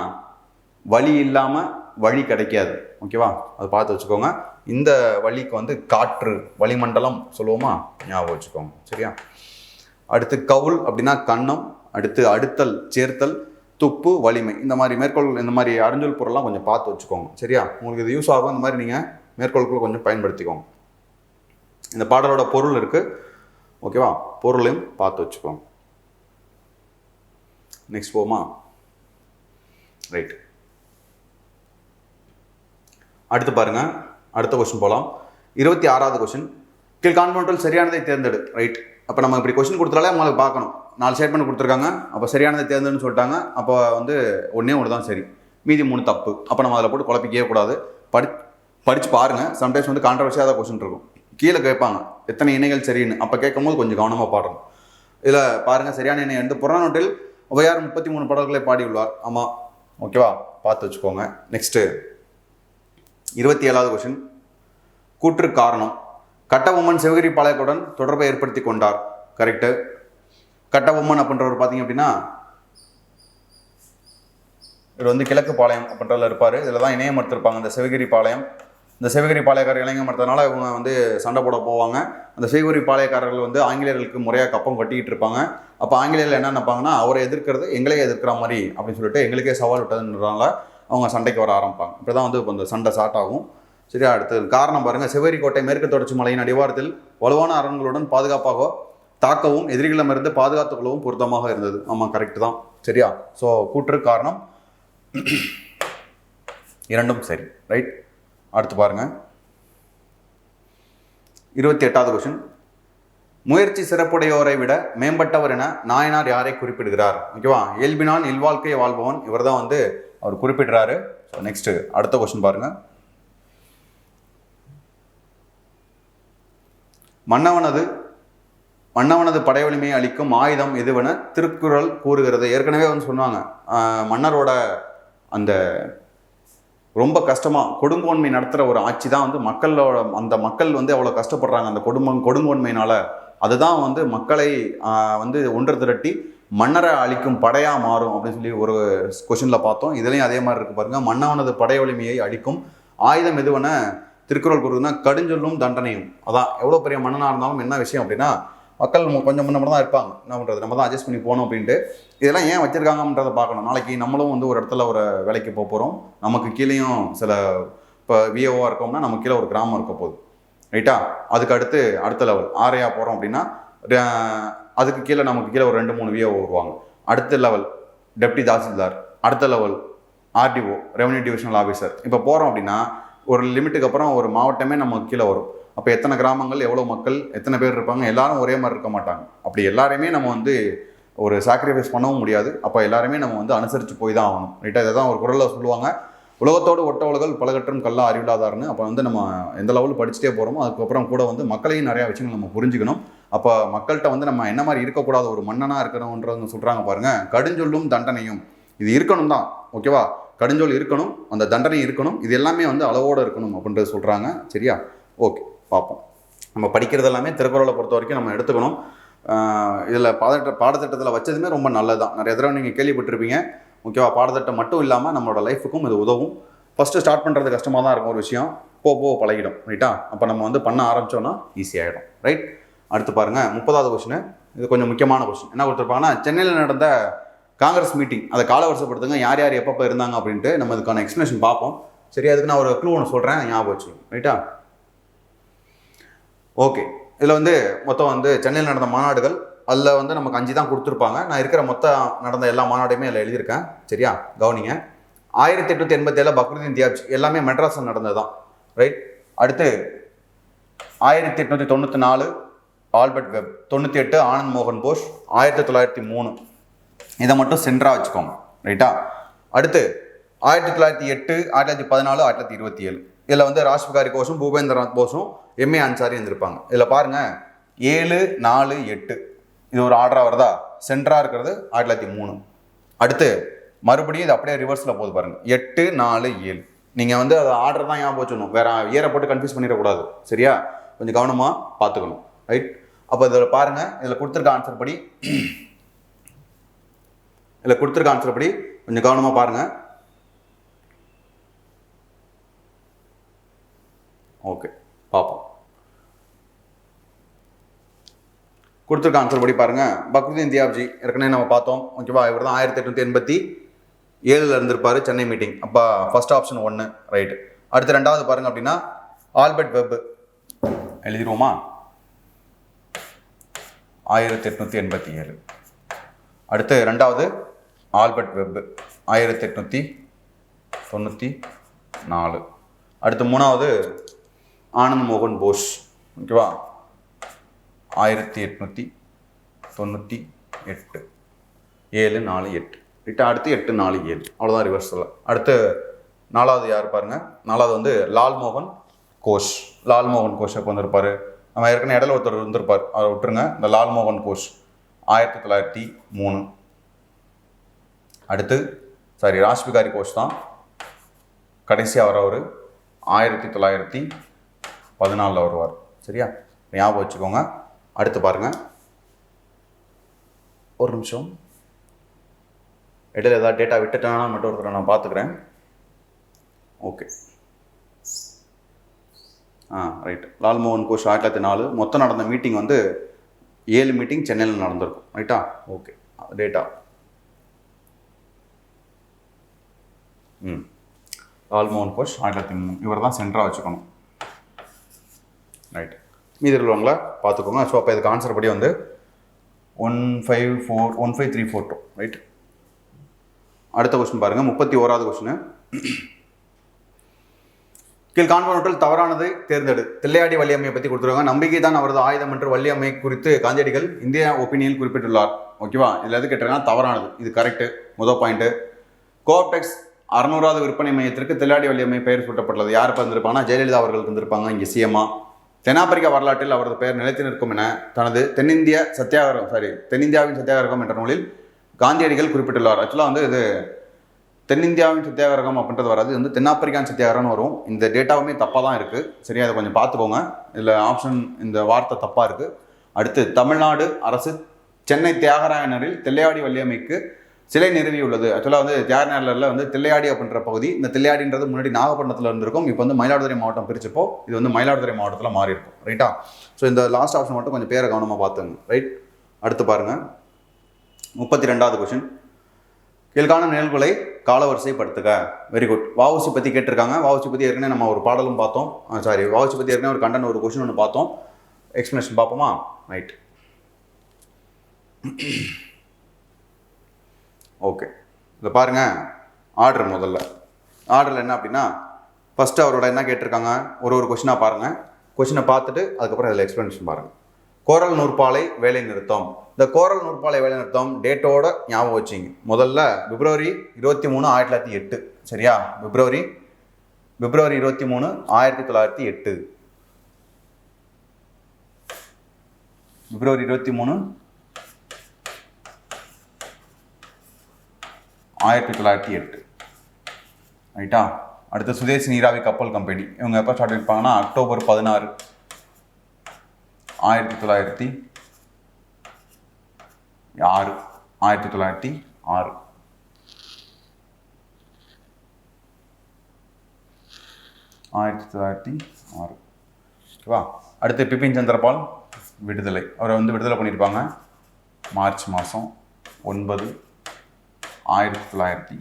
வழி இல்லாமல் வழி கிடைக்காது. ஓகேவா? அதை பார்த்து வச்சுக்கோங்க. இந்த வழிக்கு வந்து காற்று, வளிமண்டலம் சொல்லுவோமா, ஞாபகம் வச்சுக்கோங்க. சரியா? அடுத்து கவுல் அப்படின்னா கன்னம். அடுத்து அடுத்தல், சேர்த்தல், துப்பு, வலிமை. இந்த மாதிரி மேற்கோள், இந்த மாதிரி அறிஞ்சொல் பொருள்லாம் கொஞ்சம் பார்த்து வச்சுக்கோங்க. சரியா? உங்களுக்கு இது யூஸ் ஆகும். இந்த மாதிரி நீங்கள் மேற்கோள்களை கொஞ்சம் பயன்படுத்திக்கோங்க. இந்த பாடலோட பொருள் இருக்குது. ஓகேவா? பொருளையும் பார்த்து வச்சுக்கோங்க. நெக்ஸ்ட் போமா. ரைட். அடுத்து பாருங்க, அடுத்த கொஸ்டின் போகலாம். 26வது கொஸ்டின், கீழ்காண்பவற்றுள் சரியானதை தேர்ந்தெடு. ரைட். அப்போ நம்ம இப்படி கொஸ்டின் கொடுத்தாலே உங்களுக்கு பார்க்கணும், 4 ஸ்டேட்மெண்ட் கொடுத்துருக்காங்க, அப்போ சரியானதை தேர்ந்தெடுன்னு சொல்லிட்டாங்க. அப்போ வந்து ஒன்று தான் சரி, மீதி 3 தப்பு. அப்போ நம்ம அதில் போட்டு குழப்பிக்கவே கூடாது. படித்து பாருங்கள். சம்டைம்ஸ் வந்து கான்ட்ரவர்சியாக தான் கொஸ்டின் இருக்கும். கீழே கேட்பாங்க எத்தனை இணைகள் சரின்னு, அப்போ கேட்கும்போது கொஞ்சம் கவனமாக பாடணும். இதில் பாருங்கள், சரியான இணை வந்து புறநானூற்றில் ஔவையார் 33 பாடல்களை பாடியுள்ளார். ஆமாம், ஓகேவா, பார்த்து வச்சுக்கோங்க. நெக்ஸ்ட்டு 27வது கொஸ்டின், கூற்று காரணம். கட்டபொம்மன் சிவகிரி பாளையத்துடன் தொடர்பை ஏற்படுத்தி கொண்டார். கரெக்டு. கட்டபொம்மன் அப்படின்றவர் பார்த்தீங்க அப்படின்னா இவர் வந்து கிழக்கு பாளையம் அப்படின்றதுல இருப்பார். இதில் தான் இணையம் எடுத்திருப்பாங்க இந்த சிவகிரி பாளையம். இந்த சிவகிரி பாளையக்காரர் இளைஞர் மறுத்ததுனால இவங்க வந்து சண்டை போட போவாங்க. அந்த சிவகிரி பாளையக்காரர்கள் வந்து ஆங்கிலேயர்களுக்கு முறையாக கப்பம் கட்டிக்கிட்டு இருப்பாங்க. அப்போ ஆங்கிலேயர்கள் என்ன நினைப்பாங்கன்னா, அவரை எதிர்க்கிறது எங்களே எதிர்க்கிற மாதிரி அப்படின்னு சொல்லிட்டு எங்களுக்கே சவால் விட்டதுன்றதுனால அவங்க சண்டைக்கு வர ஆரம்பிப்பாங்க. இப்படி தான் வந்து இப்போ இந்த சண்டை ஸ்டார்ட் ஆகும். சரியா. அடுத்தது காரணம் பாருங்கள், சிவகிரி கோட்டை மேற்கு தொடர்ச்சி மலையின் அடிவாரத்தில் வலுவான அரண்களுடன் பாதுகாப்பாக தாக்கவும் எதிரிகளிடமிருந்து பாதுகாத்துக் கொள்ளவும் பொருத்தமாக இருந்தது. ஆமாம், கரெக்டு தான். சரியா. ஸோ கூற்று காரணம் இரண்டும் சரி. ரைட். அடுத்து பாருங்க, 28வது கொஸ்டின், முயற்சி சிறப்புடையோரை விட மேம்பட்டவர் என நாயனார் யாரை குறிப்பிடுகிறார்? ஓகேவா. இயல்பினான் இல்வாழ்க்கையை வாழ்பவன், இவர் தான் வந்து அவர் குறிப்பிடுறாரு. ஸோ நெக்ஸ்ட் அடுத்த கொஸ்டின் பாருங்க, மன்னவனது படை வலிமையை அளிக்கும் ஆயுதம் எதுவென திருக்குறள் கூறுகிறது. ஏற்கனவே வந்து சொன்னாங்க, மன்னரோட அந்த ரொம்ப கஷ்டமாக கொடுங்கோன்மை நடத்துகிற ஒரு ஆட்சி தான் வந்து மக்களோட, அந்த மக்கள் வந்து அவ்வளோ கஷ்டப்படுறாங்க அந்த கொடுங்கோன்மையினால். அதுதான் வந்து மக்களை வந்து ஒன்று திரட்டி மன்னரை அழிக்கும் படையாக மாறும் அப்படின்னு சொல்லி ஒரு கொஸ்டினில் பார்த்தோம். இதுலேயும் அதே மாதிரி இருக்குது பாருங்கள். மன்னவனது படை வலிமையை அளிக்கும் ஆயுதம் எதுவென திருக்குறள் கூறுதுன்னா கடுஞ்சொல்லும் தண்டனையும். அதான் எவ்வளோ பெரிய மன்னனாக இருந்தாலும் என்ன விஷயம் அப்படின்னா, மக்கள் கொஞ்சம் முன்ன தான் இருப்பாங்க, என்ன பண்ணுறது, நம்ம தான் அட்ஜஸ்ட் பண்ணி போகணும் அப்படின்ட்டு. இதெல்லாம் ஏன் வச்சுருக்காங்கன்றதை பார்க்கணும். நாளைக்கு நம்மளும் வந்து ஒரு இடத்துல ஒரு வேலைக்கு போக போகிறோம், நமக்கு கீழேயும் சில இப்போ விஓவாக இருக்கோம்னா நமக்கு கீழே ஒரு கிராமம் இருக்க போகுது. ரைட்டா. அதுக்கு அடுத்த லெவல் ஆரையா போகிறோம் அப்படின்னா அதுக்கு கீழே நமக்கு கீழே ஒரு 2-3 விஓ வருவாங்க. அடுத்த லெவல் டெப்டி தாசில்தார், அடுத்த level RTO revenue divisional officer. இப்போ போகிறோம் அப்படின்னா ஒரு லிமிட்டுக்கு அப்புறம் ஒரு மாவட்டமே நமக்கு கீழே வரும். அப்போ எத்தனை கிராமங்கள், எவ்வளோ மக்கள், எத்தனை பேர் இருப்பாங்க, எல்லாரும் ஒரே மாதிரி இருக்க மாட்டாங்க. அப்படி எல்லாருமே நம்ம வந்து ஒரு சாக்ரிஃபைஸ் பண்ணவும் முடியாது. அப்போ எல்லாருமே நம்ம வந்து அனுசரித்து போய் தான் ஆகணும். ரைட்டாக. இதை தான் ஒரு குறளில் சொல்லுவாங்க, உலகத்தோடு ஒட்ட உலகள் பலகற்றும் கல்லா அறிவில்லாதாருன்னு. அப்போ வந்து நம்ம எந்த லெவலில் படிச்சுட்டே போகிறோமோ அதுக்கப்புறம் கூட வந்து மக்களையும் நிறையா விஷயங்கள் நம்ம புரிஞ்சுக்கணும். அப்போ மக்கள்கிட்ட வந்து நம்ம என்ன மாதிரி இருக்கக்கூடாது, ஒரு மன்னனாக இருக்கணும்ன்றது சொல்கிறாங்க பாருங்கள். கடுஞ்சொல்லும் தண்டனையும் இது இருக்கணும் தான். ஓகேவா. கடுஞ்சொல் இருக்கணும், அந்த தண்டனை இருக்கணும், இது எல்லாமே வந்து அளவோடு இருக்கணும் அப்படின்றது சொல்கிறாங்க. சரியா. ஓகே, பார்ப்போம். நம்ம படிக்கிறது எல்லாமே திருக்குறளை பொறுத்த வரைக்கும் நம்ம எடுத்துக்கணும். இதில் பாடத்திட்டத்தில் வச்சதுமே ரொம்ப நல்லது தான். நிறைய தடவை நீங்கள் கேள்விப்பட்டிருப்பீங்க. ஓகேவா. பாடத்திட்டம் மட்டும் இல்லாமல் நம்மளோட லைஃபுக்கும் இது உதவும். ஃபஸ்ட்டு ஸ்டார்ட் பண்ணுறது கஷ்டமாக தான் இருக்கும் ஒரு விஷயம், போக பழகிடும். ரைட்டா. அப்போ நம்ம வந்து பண்ண ஆரம்பித்தோன்னா ஈஸியாகிடும். ரைட். அடுத்து பாருங்கள், 30வது கொஸ்டின். இது கொஞ்சம் முக்கியமான கொஸ்டின். என்ன கொடுத்துருப்பாங்கன்னா, சென்னையில் நடந்த காங்கிரஸ் மீட்டிங் அதை காலவரிசைப்படுத்துங்க, யார் யார் எப்பப்போ இருந்தாங்க அப்படின்ட்டு நம்ம இதுக்கான எக்ஸ்ப்ளனேஷன் பார்ப்போம். சரி. அதுக்கு நான் ஒரு க்ளூ ஒன்று சொல்கிறேன், ஞாபகம் வச்சுக்கோங்க. ரைட்டா. ஓகே. இதில் வந்து மொத்தம் வந்து சென்னையில் நடந்த மாநாடுகள் அதில் வந்து நமக்கு 5 தான் கொடுத்துருப்பாங்க. நான் இருக்கிற மொத்தம் நடந்த எல்லா மாநாடுமே அதில் எழுதியிருக்கேன். சரியா, கவனிங்க. 1887 பக்ருதீன் தியாப்ஜி, எல்லாமே மெட்ராஸில் நடந்தது தான். ரைட். அடுத்து 1894 ஆல்பர்ட் வெப், 98 ஆனந்த் மோகன் போஸ், 1903 இதை மட்டும் சென்ட்ரா வச்சுக்கோங்க. ரைட்டா. அடுத்து 1908, 1914, 1927 இதில் வந்து ராஷ்பிகாரி கோஷும் பூபேந்திரநாத் போஸும் எம்ஏ அன்சாரி இருந்திருப்பாங்க. இதில் பாருங்கள் 7, 4, 8 இது ஒரு ஆர்டராக வருதா. சென்ட்ராக இருக்கிறது 1903. அடுத்து மறுபடியும் இது அப்படியே ரிவர்ஸில் போகுது பாருங்கள், 8, 4, 7. நீங்கள் வந்து அது ஆர்டர் தான் ஞாபகம் வச்சுக்கணும், வேறு இயரை போட்டு கன்ஃபியூஸ் பண்ணிடக்கூடாது. சரியா. கொஞ்சம் கவனமாக பார்த்துக்கணும். ரைட். அப்போ இதில் பாருங்கள், இதில் கொடுத்துருக்க ஆன்சர் படி கொஞ்சம் கவனமாக பாருங்கள். ஓகே, பார்ப்போம். கொடுத்துருக்க ஆன்சர் படி பாருங்கள். பக்ருதீன் தியாப்ஜி ஏற்கனவே நம்ம பார்த்தோம். ஓகேவா. இவர் தான் 1887 இருந்திருப்பார் சென்னை மீட்டிங். அப்போ ஃபர்ஸ்ட் ஆப்ஷன் 1. ரைட்டு. அடுத்து 2வது பாருங்கள் அப்படின்னா ஆல்பர்ட் வெப் எழுதிடுவோமா. 1887. அடுத்து 2வது ஆல்பர்ட் வெப். 1894. அடுத்து மூணாவது ஆனந்த் மோகன் போஸ். ஓகேவா, 1898. 748 ரைட்டா. அடுத்து 847, அவ்வளோதான் ரிவர்ஸில். அடுத்து நாலாவது யார் பாருங்கள். நாலாவது வந்து லால்மோகன் கோஷ். லால்மோகன் கோஷ் எப்போ வந்திருப்பார்? நம்ம ஏற்கனவே இடையில ஒருத்தர் வந்திருப்பார், அதை விட்டுருங்க. இந்த லால்மோகன் கோஷ் 1903. அடுத்து ராஷ்பிகாரி கோஷ் தான் கடைசியாக வரவர், 1914 வருவார். சரியா, ஞாபகம் வச்சுக்கோங்க. அடுத்து பாருங்கள், ஒரு நிமிஷம், இடையில ஏதாவது டேட்டா விட்டுட்டானா மட்டும் ஒருத்தர் நான் பார்த்துக்கிறேன். Okay, right. லால்மோகன் கோஷ் 1904. மொத்தம் நடந்த மீட்டிங் வந்து 7 மீட்டிங் சென்னையில் நடந்திருக்கும். ரைட்டா, ஓகே. டேட்டா லால்மோகன் கோஷ் 1903, இவர் தான் சென்டராக வச்சுக்கணும். ரைட், மீதி உள்ளவங்கள பார்த்துக்கோங்க. ஸோ அப்போ இதுக்கு ஆன்சர் படி வந்து 15342. ரைட். அடுத்த கொஸ்டின் பாருங்கள், 31வது கொஸ்டின். கீழ் காண்பவற்றில் தவறானதை தேர்ந்தெடு. தில்லையாடி வள்ளியம்மையை பற்றி கொடுத்துருவாங்க. நம்பிக்கை தான் அவரது ஆயுதம் என்று வள்ளியம்மை குறித்து காந்தியடிகள் இந்தியா ஒப்பீனியனில் குறிப்பிட்டுள்ளார். ஓகேவா, இதில் எது கேட்டிருக்காங்கன்னா தவறானது. இது கரெக்டு, முதல் பாயிண்ட்டு. கோஆப்டெக்ஸ் 600வது விற்பனை மையத்திற்கு தில்லையாடி வள்ளியம்மை பெயர் சூட்டப்பட்டுள்ளது. யார் இருந்திருப்பாங்கன்னா ஜெயலலிதா அவர்கள் இருந்திருப்பாங்க இங்கே சிஎம்மா. தென்னாப்பிரிக்கா வரலாற்றில் அவரது பெயர் நிலைத்து நிற்கும் என தனது தென்னிந்தியாவின் சத்தியாகிரகம் என்ற நூலில் காந்தியடிகள் குறிப்பிட்டுள்ளார். ஆக்சுவலாக வந்து இது தென்னிந்தியாவின் சத்தியாகிரகம் அப்படின்றது வராது, இது வந்து தென்னாப்பிரிக்கான் சத்தியாகிரகம்னு வரும். இந்த டேட்டாவுமே தப்பாக தான் இருக்குது. சரியா, அதை கொஞ்சம் பார்த்துக்கோங்க. இதில் ஆப்ஷன் இந்த வார்த்தை தப்பாக இருக்குது. அடுத்து தமிழ்நாடு அரசு சென்னை தியாகராயனரில் தில்லையாடி வள்ளியம்மைக்கு சிலை நிறுவியுள்ளது. ஆக்சுவலாக வந்து தியாகராயனரில் வந்து தில்லையாடி அப்படின்ற பகுதி, இந்த தில்லையாடின்றது முன்னாடி நாகப்பட்டினத்தில் இருந்திருக்கும். இப்போ வந்து மயிலாடுதுறை மாவட்டம் பிரிச்சப்போ இது வந்து மயிலாடுதுறை மாவட்டத்தில் மாறி இருக்கும். ரைட்டா, ஸோ இந்த லாஸ்ட் ஆப்ஷன் மட்டும் கொஞ்சம் பேரை கவனமாக பார்த்துங்க. ரைட். அடுத்து பாருங்கள், 32வது கொஸ்டின். கீழ்காணும் நிகழ்வுகளை காலவரிசைப்படுத்துக. Very good. வஉசி பற்றி கேட்டிருக்காங்க. வஉசி பற்றி ஏற்கனவே நம்ம ஒரு பாடலும் பார்த்தோம். வஉசி பற்றி ஏற்கனவே ஒரு கண்டென்ட், ஒரு கொஸ்டின் ஒன்று பார்த்தோம். எக்ஸ்பிளனேஷன் பார்ப்போமா? ரைட். ஓகே, இதில் பாருங்கள் ஆர்டர். முதல்ல ஆர்டரில் என்ன அப்படின்னா, ஃபஸ்ட்டு அவரோட என்ன கேட்டிருக்காங்க ஒரு கொஸ்டினாக பாருங்கள். கொஸ்டினை பார்த்துட்டு அதுக்கப்புறம் இதில் எக்ஸ்பிளனேஷன் பாருங்கள். கோரல் நூற்பாலை வேலை நிறுத்தம். இந்த கோரல் நூற்பாலை வேலை நிறுத்தம் டேட்டோட ஞாபகம் வச்சிங்க. முதல்ல February 23, 1908. சரியா, February 23, 1908. February 23, 1908. ரைட்டா. அடுத்து சுதேசி நீராவி கப்பல் கம்பெனி, இவங்க எப்போ ஸ்டார்ட் பண்ணியிருப்பாங்கன்னா October 16, 1906. 1906. ஓகேவா. அடுத்து பிபின் சந்திரபால் விடுதலை, அவரை வந்து விடுதலை பண்ணியிருப்பாங்க மார்ச் மாதம் 9, 1908.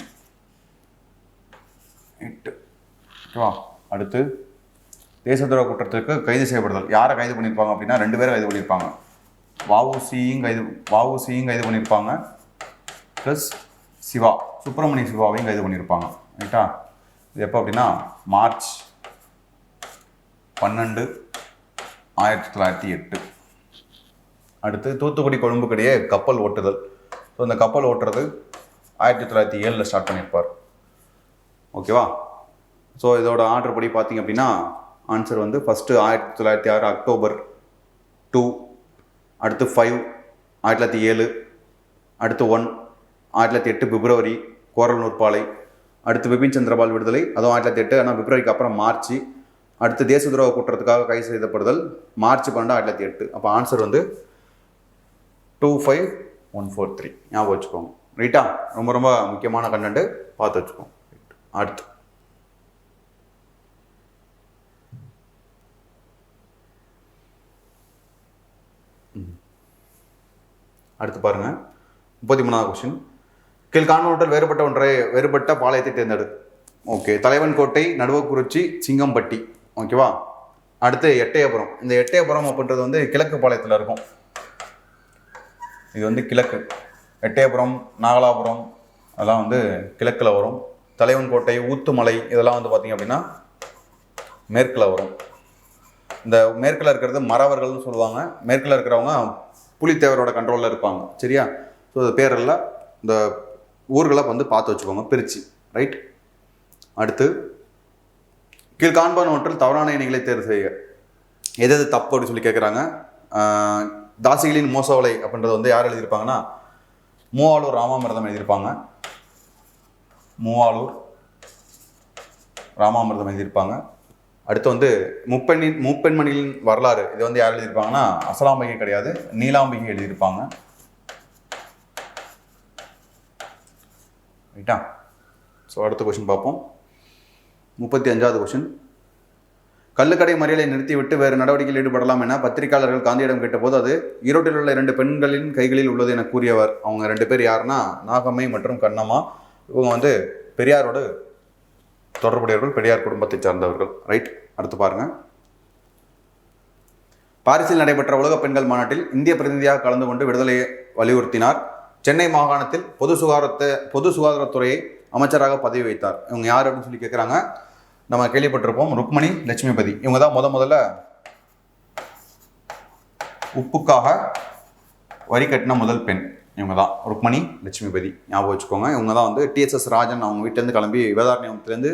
ஓகேவா. அடுத்து தேச துரோக குற்றத்திற்கு கைது செய்யப்படுதல். யாரை கைது பண்ணியிருப்பாங்க அப்படின்னா 2 பேரை கைது பண்ணியிருப்பாங்க. வஉசியும் கைது பண்ணியிருப்பாங்க, ப்ளஸ் சுப்பிரமணிய சிவாவையும் கைது பண்ணியிருப்பாங்க. ரைட்டா. இது எப்போ அப்படின்னா மார்ச் 12, 1908. அடுத்து தூத்துக்குடி கொழும்புக்கிடையே கப்பல் ஓட்டுதல். ஸோ இந்த கப்பல் ஓட்டுறது 1907 ஸ்டார்ட் பண்ணியிருப்பார். ஓகேவா. ஸோ இதோட ஆர்டர் படி பார்த்தீங்க அப்படின்னா ஆன்சர் வந்து ஃபஸ்ட்டு 1906 October 2, அடுத்து 5 1907, அடுத்து 1 1908 February கோரல் நூற்பாலை, அடுத்து பிபின் சந்திரபால் விடுதலை, அதுவும் 1908. ஆனால் பிப்ரவரிக்கு அப்புறம் மார்ச். அடுத்து தேச துரோக குற்றத்துக்காக கைது செய்யப்படுதல் மார்ச் 12, 1908. அப்போ ஆன்சர் வந்து 25143. ஞாபகம் வச்சுக்கோங்க. ரைட்டா, ரொம்ப ரொம்ப முக்கியமான கண்டென்ட்டு, பார்த்து வச்சுக்கோங்க. அடுத்து பாருங்க 33வது கொஸ்டின். கீழ்காண்பவற்றில் வேறுபட்ட பாளையத்தை தேர்ந்தெடு. ஓகே, தலைவன் கோட்டை, நடுவக்குறிச்சி, சிங்கம்பட்டி. ஓகேவா. அடுத்து எட்டயபுரம். இந்த எட்டயபுரம் அப்படின்றது வந்து கிழக்கு பாளையத்தில் இருக்கும். இது வந்து கிழக்கு. எட்டயபுரம், நாகலாபுரம், அதெல்லாம் வந்து கிழக்கில் வரும். தலைவன் கோட்டை, ஊத்துமலை இதெல்லாம் வந்து பார்த்திங்க அப்படின்னா மேற்கில் வரும். இந்த மேற்கில் இருக்கிறது மறவர்கள்னு சொல்லுவாங்க. மேற்கில் இருக்கிறவங்க புலித்தேவரோட கண்ட்ரோலில் இருப்பாங்க. சரியா? ஸோ இது பேரெல்லாம் இந்த ஊர்களை வந்து பார்த்து வச்சுக்கோங்க பிரித்து. ரைட். அடுத்து கீழ்காண்பான ஒன்றில் தவறான இணைகளை தேர்வு செய்ய. எது தப்பு அப்படின்னு சொல்லி கேட்குறாங்க. தாசிகளின் மோசவலை அப்படின்றது வந்து யார் எழுதியிருப்பாங்கன்னா மூவாளூர் ராமாமிர்தம் எழுதியிருப்பாங்க. மூவாளூர் ராமாமிர்தம் எழுதியிருப்பாங்க. அடுத்து வந்து முப்பெண்மணிகளின் வரலாறு, இது வந்து யார் எழுதியிருப்பாங்கன்னா அசலாம்பிகை கிடையாது, நீலாம்பிகை எழுதியிருப்பாங்க. ரைட்டா? ஸோ அடுத்த கொஸ்டின் பார்ப்போம். 35வது கொஸ்டின். கள்ளுக்கடை மறியலை நிறுத்திவிட்டு வேறு நடவடிக்கையில் ஈடுபடலாம் என பத்திரிகையாளர்கள் காந்தியிடம் கேட்டபோது அது ஈரோட்டில் உள்ள 2 பெண்களின் கைகளில் உள்ளது என கூறியவர். அவங்க 2 பேர் யாருன்னா நாகம்மை மற்றும் கண்ணம்மா. இவங்க வந்து பெரியாரோடு தொடர்புடையவர்கள், பெரியார் குடும்பத்தை சார்ந்தவர்கள். ரைட். அடுத்து பாருங்க. பாரிஸில் நடைபெற்ற உலக பெண்கள் மாநாட்டில் இந்திய பிரதிநிதியாக கலந்து கொண்டு விடுதலையை வலியுறுத்தினார். சென்னை மாகாணத்தில் பொது சுகாதாரத்துறையை அமைச்சராக பதவி வைத்தார். இவங்க யார் அப்படின்னு சொல்லி கேட்குறாங்க. நம்ம கேள்விப்பட்டிருப்போம், ருக்மணி லட்சுமிபதி. இவங்க தான் முதல்ல உப்புக்காக வரி கட்டின முதல் பெண். இவங்க தான் ருக்மணி லட்சுமிபதி, ஞாபகம் வச்சுக்கோங்க. இவங்க தான் வந்து டிஎஸ்எஸ் ராஜன் அவங்க வீட்டிலேருந்து கிளம்பி வேதாரண்யத்துலேருந்து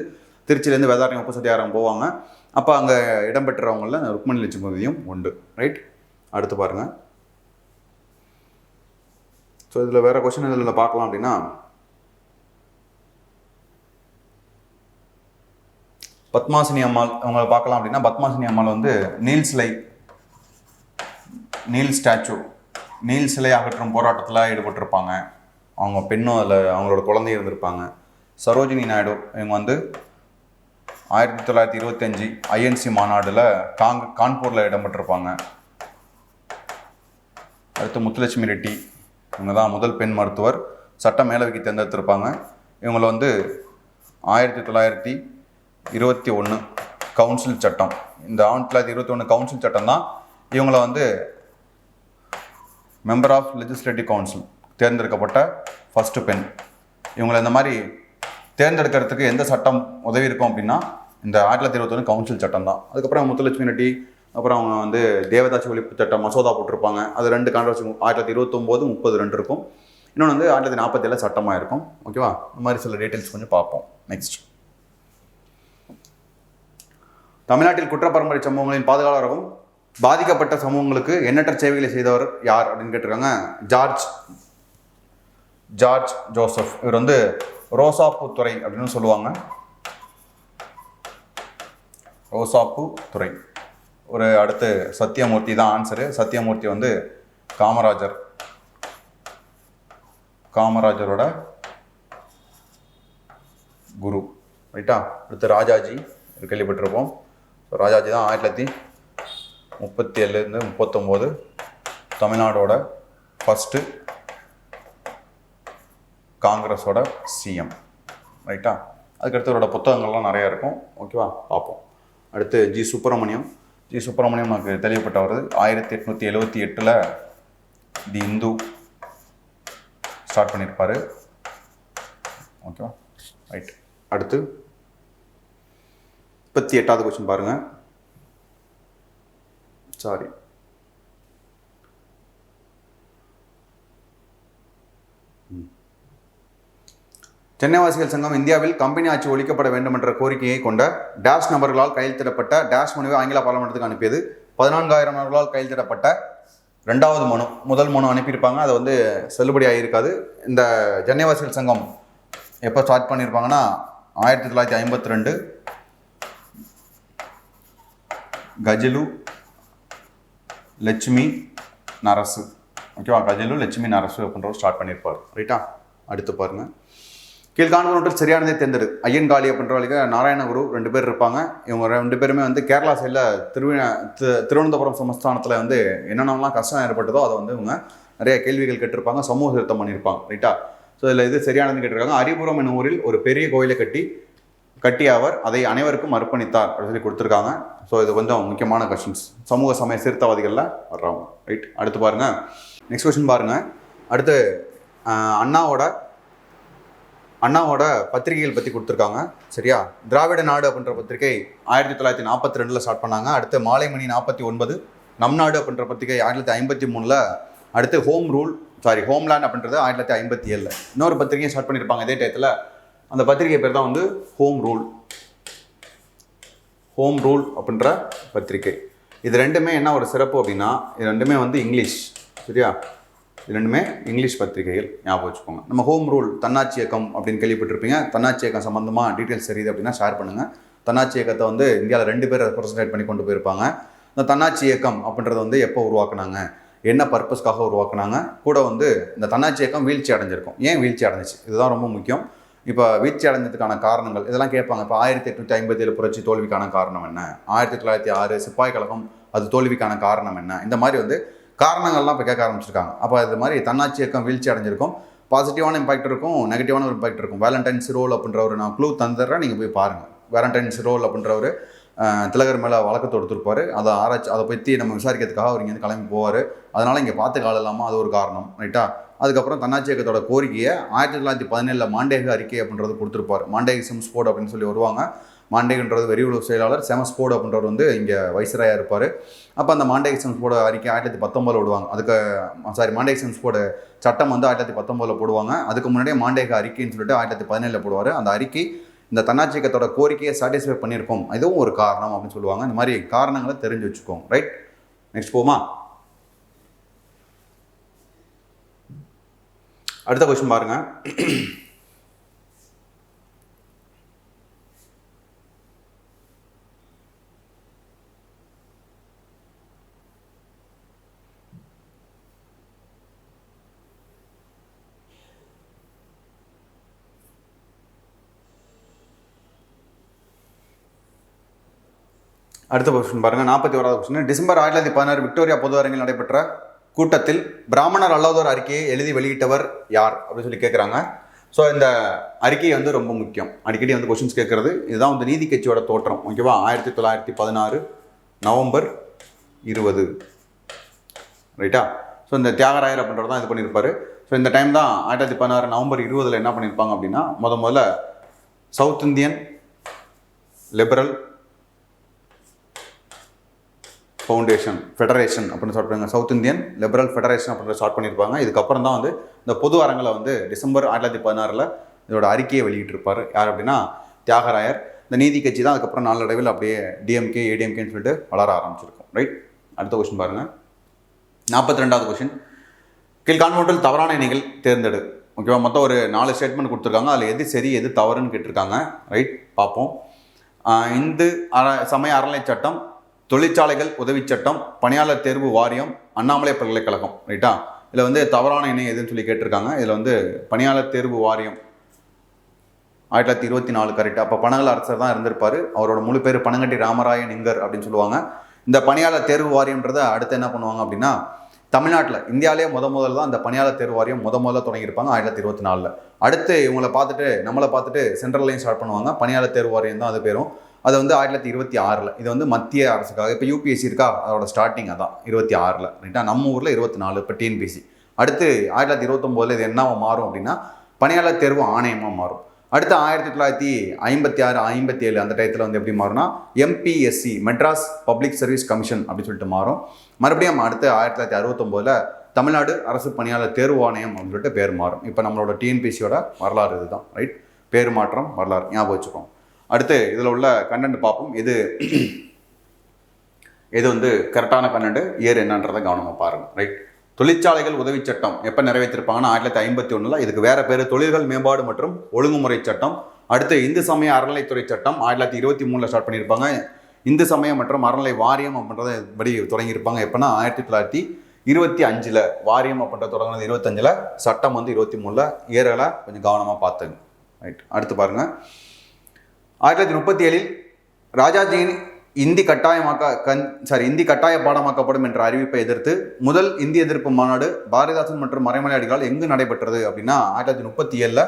திருச்சியிலேருந்து வேதாரண்யம் உப்பு சத்தியாரம் போவாங்க. அப்போ அங்கே இடம்பெற்றவங்கள ருக்மணி லட்சுமிபதியும் உண்டு. ரைட். அடுத்து பாருங்கள். ஸோ இதில் வேறு கொஸ்டின் இதில் பார்க்கலாம் அப்படின்னா பத்மாசினி அம்மாள் அவங்களை பார்க்கலாம் அப்படின்னா பத்மாசினி அம்மாள் வந்து நீல் ஸ்டாச்சு நீல் சிலை அகற்றும் போராட்டத்தில் ஈடுபட்டிருப்பாங்க. அவங்க பெண்ணும் அதில் அவங்களோட குழந்தையும் இருந்திருப்பாங்க. சரோஜினி நாயுடு இவங்க வந்து 1925 ஐஎன்சி மாநாடில் கான்பூரில் இடம்பெற்றிருப்பாங்க. அடுத்து முத்துலட்சுமி ரெட்டி, இவங்க தான் முதல் பெண் மருத்துவர், சட்ட மேலவைக்கு தேர்ந்தெடுத்திருப்பாங்க. இவங்களை வந்து 1921 கவுன்சில் சட்டம், இந்த 1921 கவுன்சில் சட்டம் தான் இவங்களை வந்து மெம்பர் ஆஃப் லெஜிஸ்லேட்டிவ் கவுன்சில் தேர்ந்தெடுக்கப்பட்ட ஃபஸ்ட்டு பெண். இவங்களை இந்த மாதிரி தேர்ந்தெடுக்கிறதுக்கு எந்த சட்டம் உதவி இருக்கும் அப்படின்னா இந்த 1921 கவுன்சில் சட்டம் தான். அதுக்கப்புறம் முத்துலட்சுமி ரெட்டி, அப்புறம் அவங்க வந்து தேவதாசி ஒழிப்பு சட்டம் மசோதா போட்டிருப்பாங்க. அது 2 கான்ட்ரவர்சி 1929, 30 இருக்கும். இன்னொன்று வந்து 1947 சட்டமாக இருக்கும். ஓகேவா? இந்த மாதிரி சில டீட்டெயில்ஸ் கொஞ்சம் பார்ப்போம். நெக்ஸ்ட், தமிழ்நாட்டில் குற்றப்பரம்பரை சம்பவங்களின் பாதுகாவலராகவும் பாதிக்கப்பட்ட சமூகங்களுக்கு எண்ணற்ற சேவைகளை செய்தவர் யார் அப்படின்னு கேட்டிருக்காங்க. George Joseph. இவர் வந்து ரோசாப்பூ துறை அப்படின்னு சொல்லுவாங்க. ரோசாப்பூ துறை. ஒரு அடுத்து சத்தியமூர்த்தி தான் ஆன்சரு. சத்தியமூர்த்தி வந்து காமராஜரோட குரு. ரைட்டா? அடுத்து ராஜாஜி கேள்விப்பட்டிருப்போம். ராஜாஜி தான் 1937 39 தமிழ்நாடோட ஃபஸ்ட்டு காங்கிரஸோட சிஎம். ரைட்டா? அதுக்கடுத்து அவரோட புத்தகங்கள்லாம் நிறையா இருக்கும். ஓகேவா? பார்ப்போம். அடுத்து ஜி சுப்பிரமணியம் நமக்கு தெளிவுபட்டவர் 1878 தி இந்து ஸ்டார்ட் பண்ணியிருப்பார். ஓகேவா? ரைட். அடுத்து 38வது கொஸ்டின் பாருங்கள். சாரி, சென்னைவாசிகள் சங்கம் இந்தியாவில் கம்பெனி ஆட்சி ஒழிக்கப்பட வேண்டும் என்ற கோரிக்கையை கொண்ட டேஷ் நபர்களால் கையெழுத்திடப்பட்ட டேஷ் மனுவை ஆங்கில பார்லமெண்ட்டுக்கு அனுப்பியது. 14,000 நபர்களால் கையெழுத்திடப்பட்ட 2வது மனு. முதல் மனு அனுப்பியிருப்பாங்க, அது வந்து செல்லுபடி ஆகியிருக்காது. இந்த சென்னைவாசிகள் சங்கம் எப்போ ஸ்டார்ட் பண்ணியிருப்பாங்கன்னா 1952 கஜலு லட்சுமி நரசு. ஓகேவா? கஜலு லட்சுமி நரசு அப்படின்றவர் ஸ்டார்ட் பண்ணியிருப்பார். ரைட்டா? அடுத்து பாருங்கள். கீழ்காண்பவற்றில் சரியானதை தேர்ந்தெடு. ஐயன்காளி அப்படின்றவங்களுக்கு நாராயணகுரு 2 பேர் இருப்பாங்க. இவங்க 2 பேருமே வந்து கேரளா சைடில் திருவனந்தபுரம் சமஸ்தானத்தில் வந்து என்னென்னலாம் கஷ்டம் ஏற்பட்டதோ அதை வந்து இவங்க நிறைய கேள்விகள் கேட்டிருப்பாங்க, சமூக திருத்தம் பண்ணியிருப்பாங்க. ரைட்டா? ஸோ இதில் இது சரியானதுன்னு கேட்டிருக்காங்க. அரிபுரம் என்னும் ஊரில் ஒரு பெரிய கோயிலை கட்டி அவர் அதை அனைவருக்கும் அர்ப்பணித்தார் அப்படின்னு சொல்லி கொடுத்துருக்காங்க. ஸோ இது கொஞ்சம் முக்கியமான கொஸ்டின்ஸ், சமூக சமய சீர்திருத்தவாதிகளில் வர்றாங்க. ரைட். அடுத்து பாருங்கள். நெக்ஸ்ட் கொஸ்டின் பாருங்கள். அடுத்து அண்ணாவோட அண்ணாவோட பத்திரிகைகள் பற்றி கொடுத்துருக்காங்க. சரியா? திராவிட நாடு அப்படின்ற பத்திரிகை 1942 ஸ்டார்ட் பண்ணாங்க. அடுத்து மாலைமணி 49, நம் நாடு அப்படின்ற பத்திரிகை 1953, அடுத்து ஹோம்லேண்ட் அப்படின்றது 1957. இன்னொரு பத்திரிகையை ஸ்டார்ட் பண்ணியிருப்பாங்க இதே டயத்தில். அந்த பத்திரிகை பேர் தான் வந்து ஹோம் ரூல் அப்படின்ற பத்திரிகை. இது ரெண்டுமே என்ன ஒரு சிறப்பு அப்படின்னா, இது ரெண்டுமே வந்து இங்கிலீஷ். சரியா? இது ரெண்டுமே இங்கிலீஷ் பத்திரிகைகள், ஞாபகம் வச்சுக்கோங்க. நம்ம ஹோம் ரூல் தன்னாட்சி இயக்கம் அப்படின்னு கேள்விப்பட்டிருப்பீங்க. தன்னாட்சி இயக்கம் சம்மந்தமாக டீட்டெயில்ஸ் தெரியுது அப்படின்னா ஷேர் பண்ணுங்கள். தன்னாட்சி இயக்கத்தை வந்து இந்தியாவில் 2 பேர் ரெப்ரசன்டேட் பண்ணி கொண்டு போயிருப்பாங்க. இந்த தன்னாட்சி இயக்கம் அப்படின்றது வந்து எப்போ உருவாக்குனாங்க, என்ன பர்பஸ்க்காக உருவாக்குனாங்க, கூட வந்து இந்த தன்னாட்சி இயக்கம் வீழ்ச்சி அடைஞ்சிருக்கும். ஏன் வீழ்ச்சி அடைஞ்சிச்சு, இதுதான் ரொம்ப முக்கியம். இப்போ வீழ்ச்சி அடைஞ்சதுக்கான காரணங்கள் இதெல்லாம் கேட்பாங்க. இப்போ 1857 புரட்சி தோல்விக்கான காரணம் என்ன, 1906 சிப்பாய் கழகம் அது தோல்விக்கான காரணம் என்ன, இந்த மாதிரி வந்து காரணங்கள்லாம் இப்போ கேட்க ஆரம்பிச்சிருக்காங்க. அப்போ இது மாதிரி தன்னாட்சி இயக்கம் வீழ்ச்சி அடைஞ்சிருக்கும். பாசிட்டிவான இம்பாக்ட் இருக்கும், நெகட்டிவான ஒரு இம்பாக்ட் இருக்கும். வேலண்டைன்ஸ் ரோல் அப்படின்றவர் நான் க்ளூ தந்துடுறேன், நீங்கள் போய் பாருங்கள். வேலண்டைன்ஸ் ரோல் அப்படின்றவர் திலகர் மேலே வழக்கு தொடுத்துருப்பார். அதை பற்றி நம்ம விசாரிக்கிறதுக்காக அவர் இங்கேருந்து கிளம்பி போவார். அதனால் இங்கே பார்த்து காலம் இல்லாமல் அது ஒரு காரணம். ரைட்டா? அதுக்கப்புறம் தன்னாட்சி இயக்கத்தோட கோரிக்கையை 1917 மாண்டேக அறிக்கை அப்படின்றது கொடுத்துருப்பார். மாண்டேக செம்ஸ்போர்ட் அப்படின்னு சொல்லி வருவாங்க. மாண்டேகன்றது வெளியுறவு செயலாளர், செமஸ்போர்ட் அப்படின்றவர் வந்து இங்கே வைஸ்ராயாக இருப்பார். அப்போ அந்த மாண்டேக செம்ஸ்போர்ட் அறிக்கை 1919 விடுவாங்க. மாண்டேக செம்ஸ்போர்ட் சட்டம் வந்து 1919 போடுவாங்க. அதுக்கு முன்னாடியே மாண்டேக அறிக்கைன்னு சொல்லிட்டு 1917 போடுவார். அந்த அறிக்கை இந்த தன்னாட்சி இயக்கத்தோட கோரிக்கையை சாட்டிஸ்ஃபை பண்ணியிருக்கோம், இதுவும் ஒரு காரணம் அப்படின்னு சொல்லுவாங்க. இந்த மாதிரி காரணங்களை தெரிஞ்சு வச்சுக்கோங்க. ரைட், நெக்ஸ்ட் போமா. அடுத்த கொஸ்டின் பாருங்க. அடுத்த கொஸ்டின் பாருங்க, 41வது கொஸ்டின். டிசம்பர் 1916 விக்டோரியா பொது அரங்கில் நடைபெற்ற கூட்டத்தில் பிராமணர் அல்லாதோர் அறிக்கையை எழுதி வெளியிட்டவர் யார் அப்படின்னு சொல்லி கேட்குறாங்க. ஸோ இந்த அறிக்கை வந்து ரொம்ப முக்கியம், அடிக்கடி வந்து கொஸ்டின்ஸ் கேட்குறது. இதுதான் வந்து நீதி கட்சியோட தோற்றம். ஓகேவா? 1916 நவம்பர் 20. ரைட்டா? ஸோ இந்த தியாகராயர் அப்படின்றது தான் இது பண்ணியிருப்பார். ஸோ இந்த டைம் தான் 1916 நவம்பர் 20 என்ன பண்ணியிருப்பாங்க அப்படின்னா, முதல்ல சவுத் இந்தியன் லிபரல் ஃபெடரேஷன் அப்படின்னு சொல்கிறாங்க. சவுத் இந்தியன் லிபரல் ஃபெடரேஷன் அப்படின்ற ஸ்டார்ட் பண்ணியிருப்பாங்க. இதுக்கப்புறம் தான் வந்து இந்த பொது அரங்கில் வந்து டிசம்பர் 1916 இதோட அறிக்கையை வெளியிட்டிருப்பார். யார் அப்படின்னா தியாகராயர். இந்த நீதி கட்சி தான் அதுக்கப்புறம் நாளடைவில் அப்படியே டிஎம்கே ஏடிஎம்கேன்னு சொல்லிட்டு வளர ஆரம்பிச்சிருக்கும். ரைட், அடுத்த கொஸ்டின் பாருங்கள். 42வது கொஸ்டின். கீழ்காண்பவற்றில் தவறான எண்ணிகள் தேர்ந்தெடு. ஓகேவா? மொத்தம் ஒரு 4 ஸ்டேட்மெண்ட் கொடுத்துருக்காங்க. அதில் எது சரி எது தவறுன்னு கேட்டிருக்காங்க. ரைட், பார்ப்போம். இந்து சமய அறநிலை சட்டம், தொழிற்சாலைகள் உதவி சட்டம், பணியாளர் தேர்வு வாரியம், அண்ணாமலை பல்கலைக்கழகம். ரைட்டா? இதில் வந்து தவறான எண்ணை எதுன்னு சொல்லி கேட்டிருக்காங்க. இதில் வந்து பணியாளர் தேர்வு வாரியம் 1924 கரெக்டாக. அப்போ பனகல் அரசர் தான் இருந்திருப்பார். அவரோட முழு பேர் பனங்கட்டி ராமராய நிங்கர் அப்படின்னு சொல்லுவாங்க. இந்த பணியாளர் தேர்வு வாரியம்ன்றதை அடுத்து என்ன பண்ணுவாங்க அப்படின்னா, தமிழ்நாட்டில் இந்தியாவிலே முதல்ல தான் அந்த பணியாளர் தேர்வு வாரியம் முதல்ல தொடங்கியிருப்பாங்க 1924. அடுத்து இவங்களை பார்த்துட்டு நம்மளை பார்த்துட்டு சென்ட்ரல்லையும் ஸ்டார்ட் பண்ணுவாங்க. பணியாளர் தேர்வு வாரியம் தான் அது பேரும். அது வந்து 1926. இது வந்து மத்திய அரசுக்காக. இப்போ யூபிஎஸ்சி இருக்கா, அதோட ஸ்டார்டிங் அதான் 26. ரைட்டா? நம்ம ஊரில் 24 இப்போ டிஎன்பிசி. அடுத்து 1929 இது என்னவா மாறும் அப்படின்னா பணியாளர் தேர்வு ஆணையமாக மாறும். அடுத்து 1956 57 அந்த டயத்தில் வந்து எப்படி மாறும்னா MPSC Madras public service commission அப்படின்னு சொல்லிட்டு மாறும். மறுபடியும் அடுத்து 1969 தமிழ்நாடு அரசு பணியாளர் தேர்வு ஆணையம் அப்படின்னு சொல்லிட்டு பேர் மாறும். இப்போ நம்மளோட டிஎன்பிசியோட வரலாறு இதுதான். ரைட், பேர் மாற்றம் வரலாறு ஞாபகம் வச்சுக்கோம். அடுத்து இதில் உள்ள கண்டென்ட் பார்ப்போம். இது வந்து கரெக்டான கண்டென்ட், இயர் என்னன்றதை கவனமாக பாருங்கள். ரைட், தொழிற்சாலைகள் உதவி சட்டம் எப்போ நிறைவேற்றிருப்பாங்கன்னா 1951. இதுக்கு வேறு பேர் தொழில்கள் மேம்பாடு மற்றும் ஒழுங்குமுறை சட்டம். அடுத்து இந்து சமய அறநிலைத்துறை சட்டம் 1923 ஸ்டார்ட் பண்ணியிருப்பாங்க. இந்து சமயம் மற்றும் அறநிலை வாரியம் அப்படின்றத படி தொடங்கியிருப்பாங்க. எப்போனா 1925 வாரியம் அப்படின்ற தொடங்கினது 25, சட்டம் வந்து 23. இயர்களை கொஞ்சம் கவனமாக பார்த்துங்க. ரைட், அடுத்து பாருங்கள். 1937 ராஜாஜியின் இந்தி கட்டாய பாடமாக்கப்படும் என்ற அறிவிப்பை எதிர்த்து முதல் இந்தி எதிர்ப்பு மாநாடு பாரதிதாசன் மற்றும் மறைமலையாடிகளால் எங்கு நடைபெற்றது அப்படின்னா 1937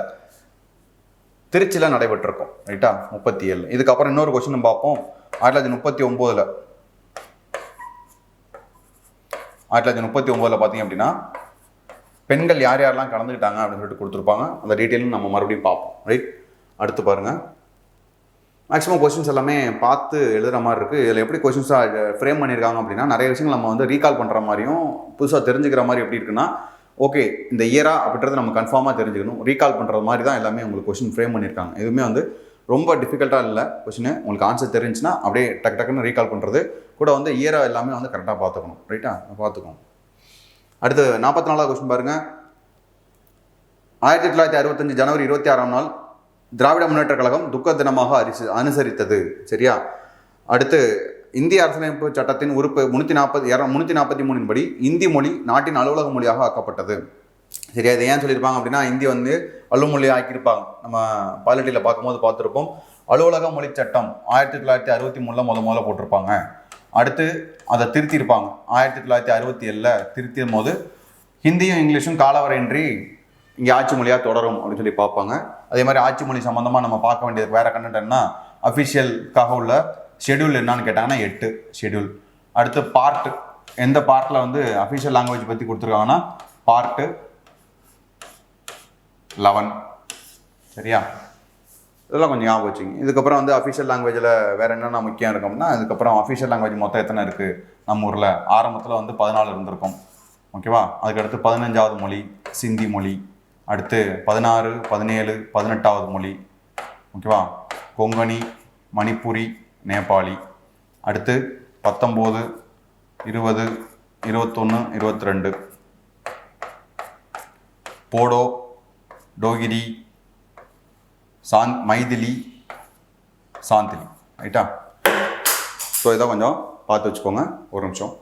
திருச்சியில் நடைபெற்றிருக்கும். ரைட்டா? 37. இதுக்கப்புறம் இன்னொரு கொஸ்டின் பார்ப்போம். 1939 பார்த்தீங்க அப்படின்னா பெண்கள் யார் யாரெல்லாம் கலந்துக்கிட்டாங்க அப்படின்னு சொல்லிட்டு கொடுத்துருப்பாங்க. அந்த டீட்டெயிலும் நம்ம மறுபடியும் பார்ப்போம். ரைட், அடுத்து பாருங்கள். மேக்ஸிமம் கொஸ்டின்ஸ் எல்லாமே பார்த்து எழுதுகிற மாதிரி இருக்குது. இதில் எப்படி கொஸ்டின்ஸாக ஃப்ரேம் பண்ணியிருக்காங்க அப்படின்னா, நிறைய விஷயங்கள் நம்ம வந்து ரீகால் பண்ணுற மாதிரியும் புதுசாக தெரிஞ்சுக்கிற மாதிரி எப்படி இருக்குன்னா, ஓகே இந்த இயரா அப்படின்றத நம்ம கன்ஃபார்மாக தெரிஞ்சுக்கணும். ரீகால் பண்ணுற மாதிரி தான் எல்லாமே உங்களுக்கு கொஸ்டின் ஃப்ரேம் பண்ணியிருக்காங்க. எதுவுமே வந்து ரொம்ப டிஃபிகல்ட்டாக இல்லை. கொஸ்டின் உங்களுக்கு ஆன்சர் தெரிஞ்சுன்னா அப்படியே டக்குன்னு ரீகால் பண்ணுறது கூட வந்து இயரா எல்லாமே வந்து கரெக்டாக பார்த்துக்கணும். ரைட்டா, பார்த்துக்கணும். அடுத்து 44வது கொஸ்டின் பாருங்கள். 1965 ஜனவரி 26ஆம் நாள் திராவிட முன்னேற்ற கழகம் துக்க தினமாக அனுசரித்தது. சரியா, அடுத்து இந்திய அரசியலமைப்பு சட்டத்தின் உறுப்பு 343 படி இந்தி மொழி நாட்டின் அலுவலக மொழியாக ஆக்கப்பட்டது. சரியா, இதை ஏன் சொல்லியிருப்பாங்க அப்படின்னா, இந்தி வந்து அலுவல் மொழியாக ஆக்கியிருப்பாங்க. நம்ம பாலிட்டியில் பார்க்கும்போது பார்த்துருப்போம். அலுவலக மொழி சட்டம் 1963 முதல்ல போட்டிருப்பாங்க. அடுத்து அதை திருத்தியிருப்பாங்க. 1967 திருத்தியும் போது ஹிந்தியும் இங்கிலீஷும் காலவரையின்றி இங்கே ஆட்சி மொழியாக தொடரும் அப்படின்னு சொல்லி பார்ப்பாங்க. அதே மாதிரி ஆட்சி மொழி சம்மந்தமாக நம்ம பார்க்க வேண்டியது வேறு கண்டென்ட்னா, அஃபிஷியலுக்காக உள்ள ஷெடியூல் என்னன்னு கேட்டாங்கன்னா 8 ஷெடியூல். அடுத்து பார்ட்டு, எந்த பார்ட்டில் வந்து அஃபிஷியல் லாங்குவேஜ் பற்றி கொடுத்துருக்காங்கன்னா பார்ட்டு 11. சரியா, இதெல்லாம் கொஞ்சம் ஞாபகம் வச்சுங்க. இதுக்கப்புறம் வந்து அஃபிஷியல் லாங்குவேஜில் வேறு என்னென்ன முக்கியம் இருக்கும்னா, இதுக்கப்புறம் அஃபிஷியல் லாங்குவேஜ் மொத்தம் எத்தனை இருக்குது நம்ம ஊரில்? ஆரம்பத்தில் வந்து 14 இருந்திருக்கும். ஓகேவா, அதுக்கடுத்து 15வது மொழி சிந்தி மொழி. அடுத்து 16, 17, 18வது மொழி. ஓகேவா, கொங்கணி, மணிப்புரி, நேபாளி. அடுத்து 19, 20, 21, 22 போடோ, டோகிரி, மைதிலி, சாந்திலி. ரைட்டா, ஸோ இதை கொஞ்சம் பார்த்து வச்சுக்கோங்க. ஒரு நிமிஷம்.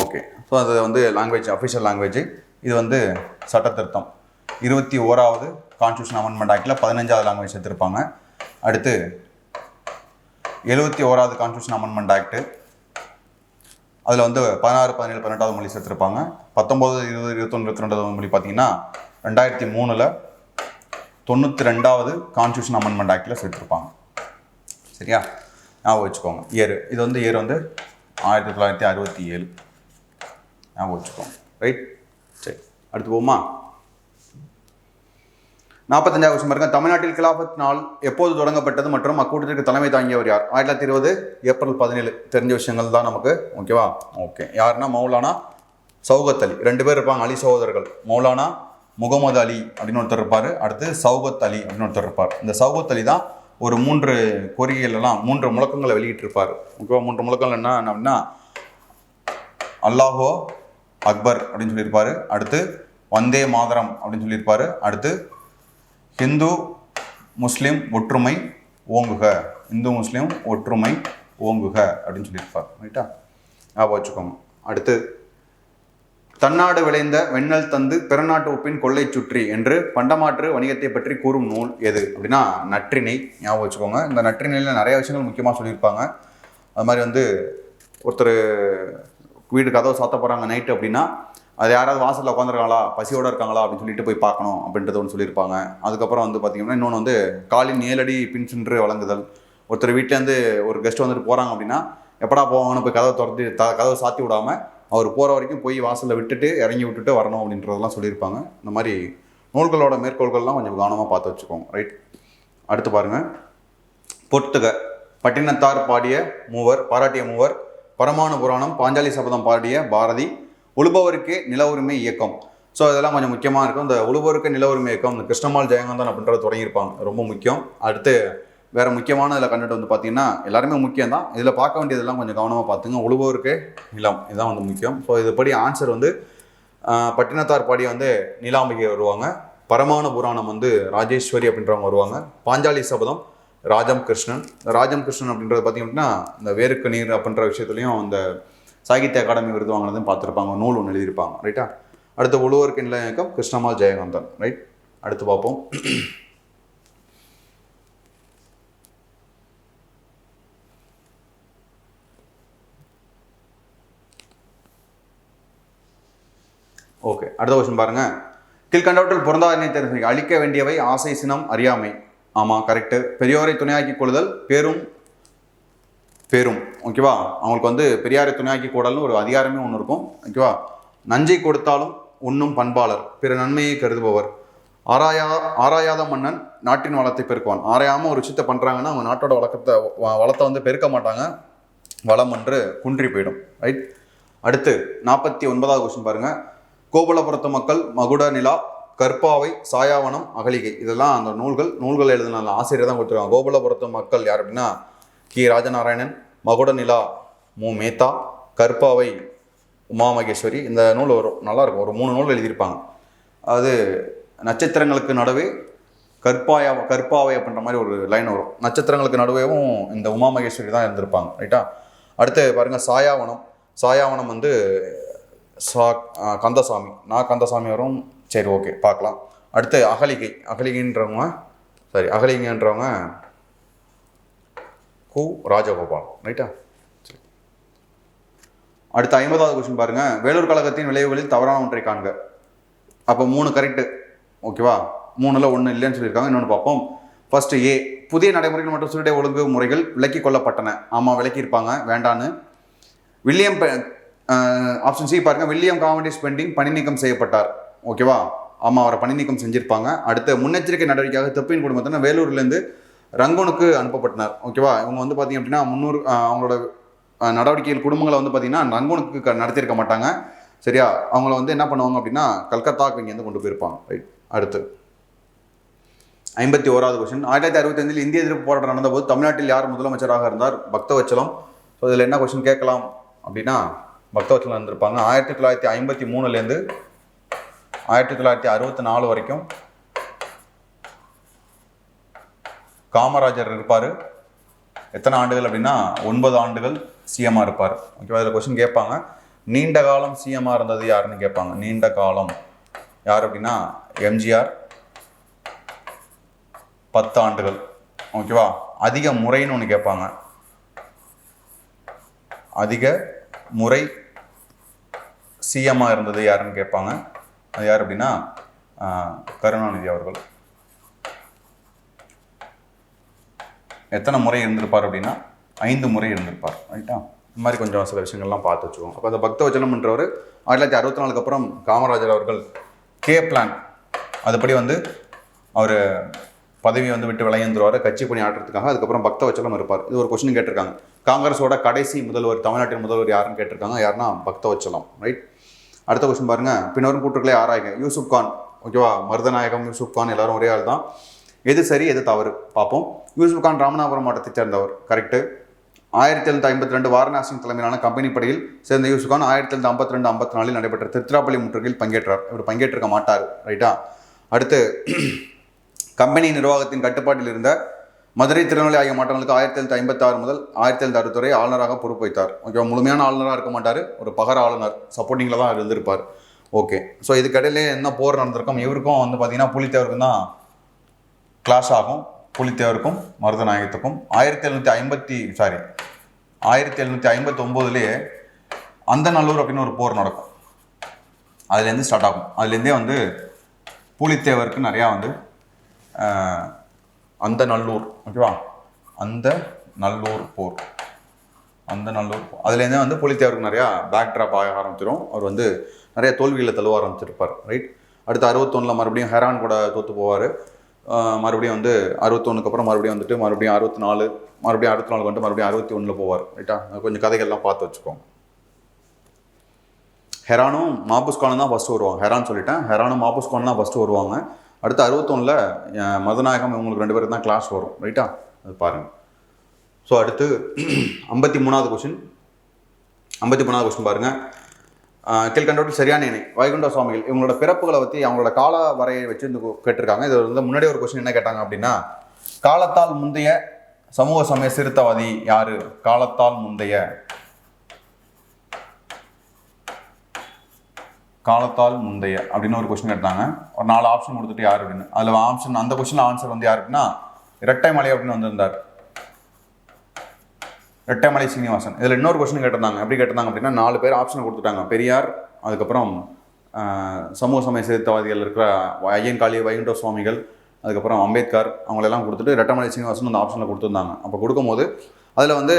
ஓகே, ஸோ அது வந்து லாங்குவேஜ், அஃபிஷியல் லாங்குவேஜ். இது வந்து சட்ட திருத்தம் 21வது கான்ஸ்டியூஷன் அமெண்ட்மெண்ட் ஆக்டில் 15வது லாங்குவேஜ் சேர்த்துருப்பாங்க. அடுத்து 71வது கான்ஸ்டியூஷன் அமெண்ட்மெண்ட் ஆக்டு, அதில் வந்து 16, 17, 18வது மொழி சேர்த்துருப்பாங்க. 19, 20, 21, 22வது மொழி பார்த்தீங்கன்னா 2003 92வது கான்ஸ்டியூஷன் அமெண்ட்மெண்ட் ஆக்டில் சேர்த்துருப்பாங்க. சரியா, ஞாபகம் வச்சுக்கோங்க. இது வந்து இயர் வந்து 1967 ஞாபகம் வச்சுக்கோங்க. ரைட், சரி, அடுத்து போமா. 45வது கொஸ்டின் பாருங்க. தமிழ்நாட்டில் கிலாஃபத் நாள் எப்போது தொடங்கப்பட்டது மற்றும் அக்கூட்டத்திற்கு தலைமை தாங்கியவர் யார்? 1920 ஏப்ரல் 17. தெரிஞ்ச விஷயங்கள் தான் நமக்கு. ஓகேவா, ஓகே. யாருன்னா மௌலானா சௌகத் அலி. 2 பேர் இருப்பாங்க, அலி சகோதரர்கள். மௌலானா முகமது அலி அப்படின்னு ஒருத்தர் இருப்பார். அடுத்து சௌகத் அலி அப்படின்னு ஒருத்தர் இருப்பார். இந்த சௌகத் அலி தான் ஒரு 3 கோரிக்கைகள்லாம் 3 முழக்கங்களை வெளியிட்டிருப்பார். ஓகேவா, 3 முழக்கங்கள் என்ன அப்படின்னா, அல்லாஹோ அக்பர் அப்படின்னு சொல்லியிருப்பார். அடுத்து வந்தே மாதரம் அப்படின்னு சொல்லியிருப்பார். அடுத்து ஹிந்து முஸ்லீம் ஒற்றுமை ஓங்குக, இந்து முஸ்லீம் ஒற்றுமை ஓங்குக அப்படின்னு சொல்லியிருப்பார். ரைட்டா, ஞாபகம் வச்சுக்கோங்க. அடுத்து தன்னாடு விளைந்த வெண்ணல் தந்து பிறநாட்டு உப்பின் கொள்ளை சுற்றி என்று பண்டமாற்று வணிகத்தை பற்றி கூறும் நூல் எது அப்படின்னா நற்றிணை. ஞாபகம் வச்சுக்கோங்க. இந்த நற்றிணையில் நிறைய விஷயங்கள் முக்கியமாக சொல்லியிருப்பாங்க. அது மாதிரி வந்து ஒருத்தர் வீடு கதவை சாத்த போகிறாங்க நைட்டு அப்படின்னா, அது யாராவது வாசலில் உட்காந்துருக்காங்களா, பசியோடு இருக்காங்களா அப்படின்னு சொல்லிட்டு போய் பார்க்கணும் அப்படின்றது ஒன்று சொல்லியிருப்பாங்க. அதுக்கப்புறம் வந்து பார்த்திங்கன்னா இன்னொன்று வந்து காலின் 7 அடி பின் சென்று வழங்குதல். ஒருத்தர் வீட்டிலேருந்து ஒரு கெஸ்ட் வந்துட்டு போகிறாங்க அப்படின்னா, எப்படா போவாங்கன்னு போய் கதவை சாத்தி விடாமல் அவர் போகிற வரைக்கும் போய் வாசலில் விட்டுட்டு இறங்கி விட்டுட்டு வரணும் அப்படின்றதெல்லாம் சொல்லியிருப்பாங்க. இந்த மாதிரி நூல்களோட மேற்கோள்கள்லாம் கொஞ்சம் கவனமாக பார்த்து வச்சுக்கோங்க. ரைட், அடுத்து பாருங்கள். பொறுத்துக பட்டினத்தார் பாராட்டிய மூவர், பரமானு புராணம், பாஞ்சாலி சபதம் பாடிய பாரதி, உழுபவருக்கே நில உரிமை இயக்கம். ஸோ இதெல்லாம் கொஞ்சம் முக்கியமாக இருக்கும். இந்த உழுபவருக்கே நில உரிமை இயக்கம் இந்த கிருஷ்ணமால் ஜெயகாந்தன் அப்படின்றத தொடங்கியிருப்பாங்க. ரொம்ப முக்கியம். அடுத்து வேறு முக்கியமான இதில் கண்டுட்டு வந்து பார்த்தீங்கன்னா எல்லாருமே முக்கியம் தான். இதில் பார்க்க வேண்டியதெல்லாம் கொஞ்சம் கவனமாக பார்த்துங்க. உழுபவருக்கே நிலம், இதுதான் வந்து முக்கியம். ஸோ இதுபடி ஆன்சர் வந்து பட்டினத்தார் பாடிய வந்து நீலாம்பிகை வருவாங்க. பரமானு புராணம் வந்து ராஜேஸ்வரி அப்படின்றவங்க வருவாங்க. பாஞ்சாலி சபதம் ராஜம் கிருஷ்ணன் அப்படின்றது பார்த்திங்க அப்படின்னா இந்த வேருக்கு நீர் அப்படின்ற விஷயத்துலையும் இந்த சாகித்ய அகாடமி விருது வாங்கினதும் பார்த்துருப்பாங்க. நூல் ஒன்று எழுதியிருப்பாங்க. ரைட்டா, அடுத்து உழுவருக்கு நில இயக்கம் கிருஷ்ணமால் ஜெயகாந்தன். ரைட், அடுத்து பார்ப்போம். ஓகே, அடுத்த கொஸ்டின் பாருங்க. கீழ்கண்டவற்றில் பொருந்தாதனை தெரிவிக்க. அழிக்க வேண்டியவை ஆசை, சினம், அறியாமை. ஆமாம், கரெக்டு. பெரியோரை துணையாக்கி கொள்ளுதல், பெரும். ஓகேவா? அவங்களுக்கு வந்து பெரியாரை துணையாக்கி கூடல்னு ஒரு அதிகாரமே ஒன்று இருக்கும். ஓகேவா? நஞ்சை கொடுத்தாலும் உண்ணும் பண்பாளர், பிற நன்மையை கருதுபவர், ஆராயாத மன்னன் நாட்டின் வளத்தை பெருக்குவான். ஆராயாமல் ஒரு விஷயத்தை பண்ணுறாங்கன்னா அவங்க நாட்டோட வளத்தை வந்து பெருக்க மாட்டாங்க, வளம் என்று குன்றி போயிடும். ரைட். அடுத்து 49வது கொஸ்டின் பாருங்கள். கோபுலபுரத்து மக்கள் மகுட நிலா, கற்பாவை, சாயாவனம், அகலிகை, இதெல்லாம் அந்த நூல்கள் எழுதின ஆசிரியர் தான் கொடுத்துருக்காங்க. கோபுலபுரத்து மக்கள் யார் அப்படின்னா கி ராஜநாராயணன், மகுட நிலா மு மேத்தா, கற்பாவை உமா மகேஸ்வரி. இந்த நூல் வரும், நல்லாயிருக்கும். ஒரு 3 நூல் எழுதியிருப்பாங்க. அது நட்சத்திரங்களுக்கு நடுவே கற்பாவை அப்படின்ற மாதிரி ஒரு லைன் வரும். நட்சத்திரங்களுக்கு நடுவேவும் இந்த உமா மகேஸ்வரி தான் இருந்திருப்பாங்க. ரைட்டா? அடுத்து பாருங்கள் சாயாவனம் வந்து கந்தசாமி, கந்தசாமி வரும். சரி, ஓகே, பார்க்கலாம். அடுத்து அகலிகைன்றவங்க கு ராஜகோபால். ரைட்டா? சரி. அடுத்து 50வது கொஸ்டின் பாருங்கள். வேலூர் கழகத்தின் விளைவுகளில் தவறான ஒன்றை காண்க. அப்போ 3 கரெக்டு. ஓகேவா? 3ல் 1 இல்லைன்னு சொல்லியிருக்காங்க. இன்னொன்று பார்ப்போம். ஃபர்ஸ்ட் ஏ, புதிய நடைமுறைகள் மற்றும் சீருடை ஒழுங்கு முறைகள் விலக்கி கொள்ளப்பட்டன. ஆமாம், விலக்கியிருப்பாங்க, வேண்டான்னு. ஆப்ஷன் சி பாருங்கள். வில்லியம் காமெடிஸ் பெண்டிங் பணி நீக்கம் செய்யப்பட்டார். ஓகேவா? ஆமாம், அவரை பணி நீக்கம் செஞ்சுருப்பாங்க. அடுத்து முன்னெச்சரிக்கை நடவடிக்கையாக தெப்பின் குடும்பத்தினர் வேலூர்லேருந்து ரங்கூனுக்கு அனுப்பப்பட்டனர். ஓகேவா? இவங்க வந்து பார்த்திங்க அப்படின்னா 300 அவங்களோட நடவடிக்கைகள் குடும்பங்களை வந்து பார்த்திங்கன்னா ரங்கூனுக்கு நடத்தியிருக்க மாட்டாங்க. சரியா? அவங்கள வந்து என்ன பண்ணுவாங்க அப்படின்னா கல்கத்தாவுக்கு இங்கேருந்து கொண்டு போயிருப்பாங்க. ரைட். அடுத்து 51வது கொஸ்டின். 1965 இந்திய எதிர்ப்பு போராட்டம் நடந்தபோது தமிழ்நாட்டில் யார் முதலமைச்சராக இருந்தார்? பக்தவச்சலம். ஸோ இதில் என்ன கொஸ்டின் கேட்கலாம் அப்படின்னா பக்தவச்சலம் இருந்திருப்பாங்க. 1953லேருந்து 1964 வரைக்கும் காமராஜர் இருப்பார். எத்தனை ஆண்டுகள் அப்படின்னா 9 ஆண்டுகள் சிஎம்மாக இருப்பார். ஓகேவா? இதில் கொஸ்டின் கேட்பாங்க. நீண்ட காலம் சிஎம்மாக இருந்தது யாருன்னு கேட்பாங்க. நீண்ட காலம் யார் அப்படின்னா எம்ஜிஆர், 10 ஆண்டுகள். ஓகேவா? அதிக முறைன்னு ஒன்று கேட்பாங்க. அதிக முறை சிஎம்மாக இருந்தது யாருன்னு கேட்பாங்க. அது யார் அப்படின்னா கருணாநிதி அவர்கள். எத்தனை முறை இருந்திருப்பார் அப்படின்னா 5 முறை இருந்திருப்பார். ரைட்டா? இந்த மாதிரி கொஞ்சம் சில விஷயங்கள்லாம் பார்த்து வச்சுக்கோங்க. அப்போ அந்த பக்தவச்சலம்ன்றவர் 1964 அப்புறம் காமராஜர் அவர்கள் கே பிளான் அதுபடி வந்து அவர் பதவியை வந்து விட்டு விளையந்துருவார் கட்சி பணி ஆட்டுறதுக்காக. அதுக்கப்புறம் பக்தவச்சலம் இருப்பார். இது ஒரு கொஸ்டின் கேட்டிருக்காங்க. காங்கிரஸோட கடைசி முதல்வர், தமிழ்நாட்டின் முதல்வர் யாருன்னு கேட்டிருக்காங்க. யாருன்னா பக்தவச்சலம். ரைட். அடுத்த கொஸ்டின் பாருங்கள். பின்வரும் கூற்றுக்களை ஆராய்ங்க. யூசுப் கான். ஓகேவா? மருதநாயகம், யூசுப் கான் எல்லாரும் ஒரே ஆள் தான். எது சரி எது தவறு பார்ப்போம். யூசுப் கான் ராமநாதபுரம் மாவட்டத்தை சேர்ந்தவர். கரெக்டு. 1752 வாரணாசி தலைமையிலான கம்பெனி படையில் சேர்ந்த யூசுப் கான் 1752-54 நடைபெற்ற திருச்சிராப்பள்ளி முற்றுகையில் பங்கேற்றார். இவர் பங்கேற்றிருக்க மாட்டார். ரைட்டா? அடுத்து கம்பெனி நிர்வாகத்தின் கட்டுப்பாட்டில் இருந்த மதுரை, திருநெல்வேலி ஆகிய மாவட்டங்களுக்கு 1756 முதல் 1760 வரை ஆளுநராக பொறுப்பு வைத்தார். ஓகே, முழுமையான ஆளுநராக இருக்க மாட்டார், ஒரு பகர ஆளுநர் சப்போர்ட்டிங்கில் தான் இருந்திருப்பார். ஓகே, ஸோ இதுக்கடையிலே என்ன போர் நடந்திருக்கும், இவருக்கும் வந்து பார்த்தீங்கன்னா புலித்தேவருக்கும் தான் கிளாஷ் ஆகும். புலித்தேவருக்கும் மருதநாயகத்துக்கும் 1759 அந்த நல்லூர் அப்படின்னு ஒரு போர் நடக்கும். அதுலேருந்து ஸ்டார்ட் ஆகும். அதுலேருந்தே வந்து புலித்தேவருக்கு நிறையா வந்து அந்த நல்லூர், ஓகேவா, அந்த நல்லூர் போர், அதுலேருந்தே வந்து புலித்தேவருக்கு நிறையா பேக் ட்ராப் ஆக ஆரம்பிச்சிடும். அவர் வந்து நிறைய தோல்விகளை தழுவ ஆரம்பிச்சிருப்பார். ரைட். அடுத்து 61 மறுபடியும் ஹெரான் கூட தோற்று போவார். மறுபடியும் வந்து 61 அப்புறம் மறுபடியும் 64 வந்துட்டு மறுபடியும் 61 போவார். ரைட்டா? கொஞ்சம் கதைகள்லாம் பார்த்து வச்சுக்கோங்க. ஹெரானும் மாபுஸ்கானும் தான் ஃபஸ்ட்டு வருவாங்க. ஹெரானும் மாபுஸ்கானும் தான் ஃபஸ்ட்டு வருவாங்க. அடுத்து 61 மதநாயகம் இவங்களுக்கு 2 பேருக்கு தான் கிளாஸ் வரும். ரைட்டா? அது பாருங்கள். ஸோ அடுத்து 53வது கொஸ்டின் பாருங்கள். கீழ்கண்டவற்றில் சரியான இணை. வைகுண்ட சுவாமிகள் இவங்களோட பிறப்புகளை பற்றி அவங்களோட கால வரையை வச்சு கேட்டிருக்காங்க. இது வந்து முன்னாடி ஒரு கொஸ்டின் என்ன கேட்டாங்க அப்படின்னா, காலத்தால் முந்தைய சமூக சமய சீர்திருத்தவாதி யாரு? காலத்தால் முந்தைய அப்படின்னு ஒரு கொஸ்டின் கேட்டாங்க. ஒரு 4 ஆப்ஷன் கொடுத்துட்டு யார் அப்படின்னு. அதில் ஆப்ஷன், அந்த கொஸ்டின் ஆன்சர் வந்து யார் அப்படின்னா இரட்டைமலை அப்படின்னு வந்திருந்தார். இரட்டைமலை சீனிவாசன். இதில் இன்னொரு கொஸ்டின் கேட்டிருந்தாங்க. எப்படி கேட்டிருந்தாங்க அப்படின்னா 4 பேர் ஆப்ஷனை கொடுத்துட்டாங்க. பெரியார், அதுக்கப்புறம் சமூக சமய சீர்திருத்தவாதிகள் இருக்கிற ஐயன்காளி, வைகுண்ட சுவாமிகள், அதுக்கப்புறம் அம்பேத்கர், அவங்களெல்லாம் கொடுத்துட்டு இரட்டைமலை சீனிவாசன் அந்த ஆப்ஷனில் கொடுத்துருந்தாங்க. அப்போ கொடுக்கும்போது அதில் வந்து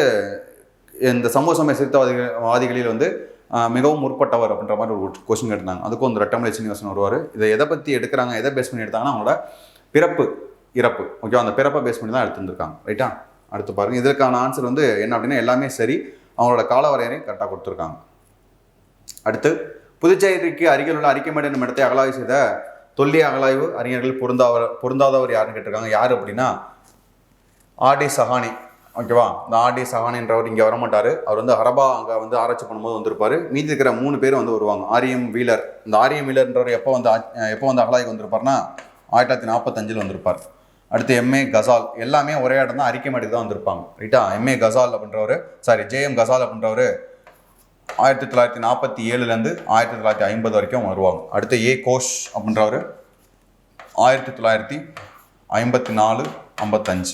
இந்த சமூக சமய சிறுத்தவாதிகளில் வந்து மிகவும் முற்பட்டவர் அப்படின்ற மாதிரி ஒரு கொஸ்டின் எடுத்தாங்க. அதுக்கும் வந்து ரெட்டமலை சீனிவாசன் வருவார். இதை எதை பற்றி எடுக்கிறாங்க, எதை பேஸ் பண்ணி எடுத்தாங்கன்னா அவங்களோட பிறப்பு இறப்பு, ஓகேவா, அந்த பிறப்பை பேஸ் பண்ணி தான் எடுத்துருந்துருக்காங்க. ரைட்டா? அடுத்து பாருங்கள், இதற்கான ஆன்சர் வந்து என்ன அப்படின்னா எல்லாமே சரி, அவங்களோட காலவரையறை கரெக்டாக கொடுத்துருக்காங்க. அடுத்து, புதுச்சேரிக்கு அருகில் உள்ள அரிக்கைமேடு என்னும் இடத்தை அகலாய்வு செய்த தொல்லிய அகலாய்வு அறிஞர்கள் பொருந்தாதவர் யாருன்னு கேட்டிருக்காங்க. யார் அப்படின்னா ஆர்டி சஹானி, ஓகேவா. இந்த ஆர்டி சஹானின்றவர் இங்கே வரமாட்டார். அவர் வந்து ஹரபா அங்கே வந்து ஆராய்ச்சி பண்ணும்போது வந்திருப்பார். மீதி இருக்கிற 3 பேர் வந்து வருவாங்க. ஆரியம் வீலர், இந்த ஆரியம் வீலர்ன்றவர் எப்போ வந்து அகலாய்வு வந்திருப்பார்னா 1945 வந்திருப்பார். அடுத்து எம்ஏ கசால், எல்லாமே ஒரே இடம் தான், அரிக்கைமேடுக்கு தான் வந்திருப்பாங்க. ரைட்டா? எம்ஏ கசால் அப்படின்றவர், ஜேஎம் கசால் அப்படின்றவர் 1947 1950 வரைக்கும் வருவாங்க. அடுத்து ஏ கோஷ் அப்படின்றவர் 1954 55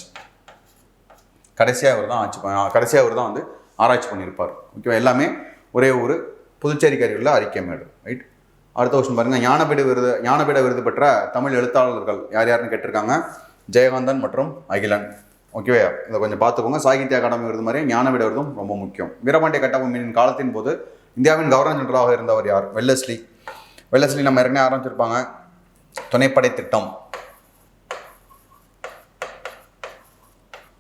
கடைசியாக அவர் தான் வந்து ஆராய்ச்சி பண்ணியிருப்பார். ஓகேவா? எல்லாமே ஒரே ஒரு புதுச்சேரிக்கு அருகில் உள்ள அரிக்கைமேடு. ரைட்? அடுத்த கொஸ்டின் பாருங்கள், ஞானபீட விருது பெற்ற தமிழ் எழுத்தாளர்கள் யாருன்னு கேட்டிருக்காங்க. ஜெயகாந்தன் மற்றும் அகிலன். ஓகேவா? இதை கொஞ்சம் பார்த்துக்கோங்க. சாகித்ய அகாடமி விருது மாதிரி ஞானபீட விருதும் ரொம்ப முக்கியம். வீரபாண்டிய கட்டபொம்மனின் காலத்தின் போது இந்தியாவின் கவர்னர் ஜெனரலாக இருந்தவர் யார்? வெல்லஸ்லி நம்ம ஏற்கனவே ஆரம்பிச்சிருப்பாங்க. துணைப்படை திட்டம்,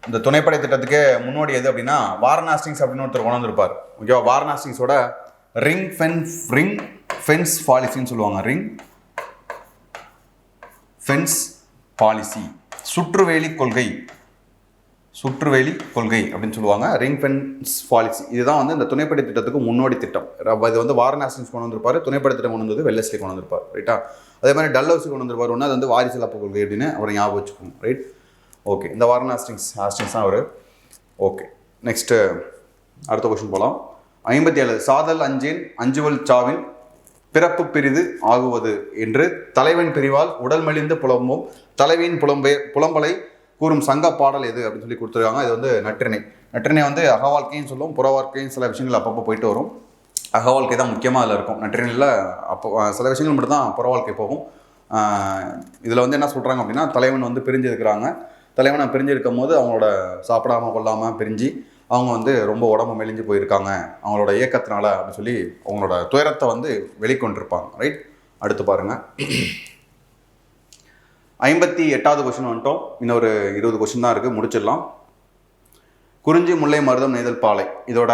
இந்த துணைப்படை திட்டத்துக்கு முன்னோடி எது அப்படின்னா வாரன் ஹாஸ்டிங்ஸ் அப்படின்னு ஒருத்தர் கொண்டு வந்திருப்பார். ஓகேவா? வாரன் ஹாஸ்டிங்ஸோட ரிங் ஃபென்ஸ் பாலிசின்னு சொல்லுவாங்க. ரிங் ஃபென்ஸ் பாலிசி, சுற்றுவேலி கொள்கை அப்படின்னு சொல்லுவாங்க. ரிங் ஃபென்ஸ் பாலிசி இதுதான் வந்து இந்த துணைப்படை திட்டத்துக்கு முன்னோடி திட்டம். இது வந்து வாரன் ஹாஸ்டிங்ஸ் கொண்டு வந்திருப்பார். துணைப்படை திட்டம் கொண்டு வந்தது வெல்லஸ்லி கொண்டு வந்திருப்பார். ரைட்டா? அதே மாதிரி டல்ஹவுசி கொண்டு வந்திருப்பார். ஒன்று அது வந்து வாரிசலப்பு கொள்கை அப்படின்னு அவரை ஞாபகம் வச்சுக்கோங்க. ரைட்? ஓகே, இந்த வாரன் ஹாஸ்டிங்ஸ் தான் அவர். ஓகே, நெக்ஸ்ட்டு அடுத்த கொஸ்டின் போகலாம். 57 சாதல் அஞ்சேன் அஞ்சுவல் சாவின் பிறப்பு பிரிது ஆகுவது என்று தலைவன் பிரிவால் உடல் மெலிந்து புலம்பும் தலைவியின் புலம்பலை கூறும் சங்க பாடல் எது அப்படின்னு சொல்லி கொடுத்துருக்காங்க. இது வந்து நற்றிணை வந்து அகவாழ்க்கைன்னு சொல்லுவோம், புற வாழ்க்கையும் சில விஷயங்கள் அப்பப்போ போயிட்டு வரும். அகவாழ்க்கை தான் முக்கியமாக அதில் இருக்கும். நற்றிணையில் அப்போ சில விஷயங்கள் மட்டும் தான் புற வாழ்க்கை போகும். இதில் வந்து என்ன சொல்கிறாங்க அப்படின்னா தலைவன் வந்து பிரிஞ்சிருக்கிறாங்க. தலைவனை பிரிஞ்சிருக்கும் போது அவங்களோட சாப்பிடாமல் கொள்ளாமல் பிரிஞ்சு அவங்க வந்து ரொம்ப உடம்பு மெலிஞ்சு போயிருக்காங்க அவங்களோட இயக்கத்தினால அப்படின்னு சொல்லி அவங்களோட துயரத்தை வந்து வெளிக்கொண்டிருப்பாங்க. ரைட்? அடுத்து பாருங்கள், 58வது கொஸ்டின் வந்துட்டோம். இன்னொரு 20 கொஸ்டின் தான் இருக்குது, முடிச்சிடலாம். குறிஞ்சி முல்லை மருதம் நெய்தல் பாலை, இதோட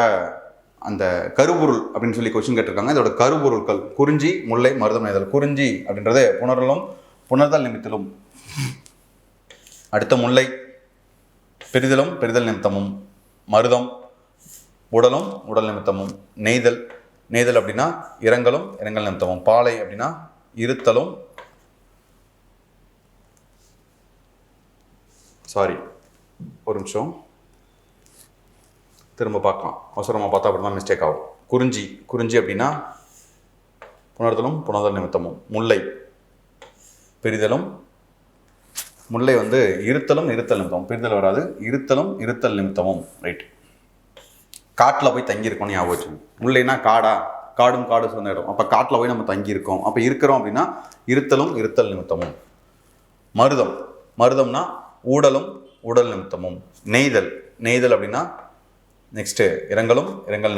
அந்த கருப்பொருள் அப்படின்னு சொல்லி கொஸ்டின் கேட்டிருக்காங்க. இதோட கருப்பொருட்கள் குறிஞ்சி முல்லை மருதம் நெய்தல். குறிஞ்சி அப்படின்றது புணர்தல் நிமித்தலும். அடுத்த முல்லை பெரிதல் நிமித்தமும், மருதம் உடல் நிமித்தமும், நெய்தல் அப்படின்னா இரங்கல் நிமித்தமும், பாலை அப்படின்னா இருத்தலும், ஒரு நிமிஷம் திரும்ப பார்க்கலாம், அவசரமாக பார்த்தா அப்படி தான் மிஸ்டேக் ஆகும். குறிஞ்சி அப்படின்னா புணர்தல் நிமித்தமும், முல்லை பெரிதலும், முல்லை வந்து இருத்தல் நிமித்தமும், பிரிதல் வராது, இருத்தல் நிமித்தமும். ரைட்? காட்டில் போய் தங்கியிருக்கோம்னு ஞாபகம் வச்சுக்கோங்க. முல்லைனா காடும் சொன்ன இடம். அப்போ காட்டில் போய் நம்ம தங்கியிருக்கோம். அப்போ இருக்கிறோம் அப்படின்னா இருத்தல் நிமித்தமும். மருதம்னா உடல் நிமித்தமும். நெய்தல் அப்படின்னா நெக்ஸ்ட்டு இரங்கல்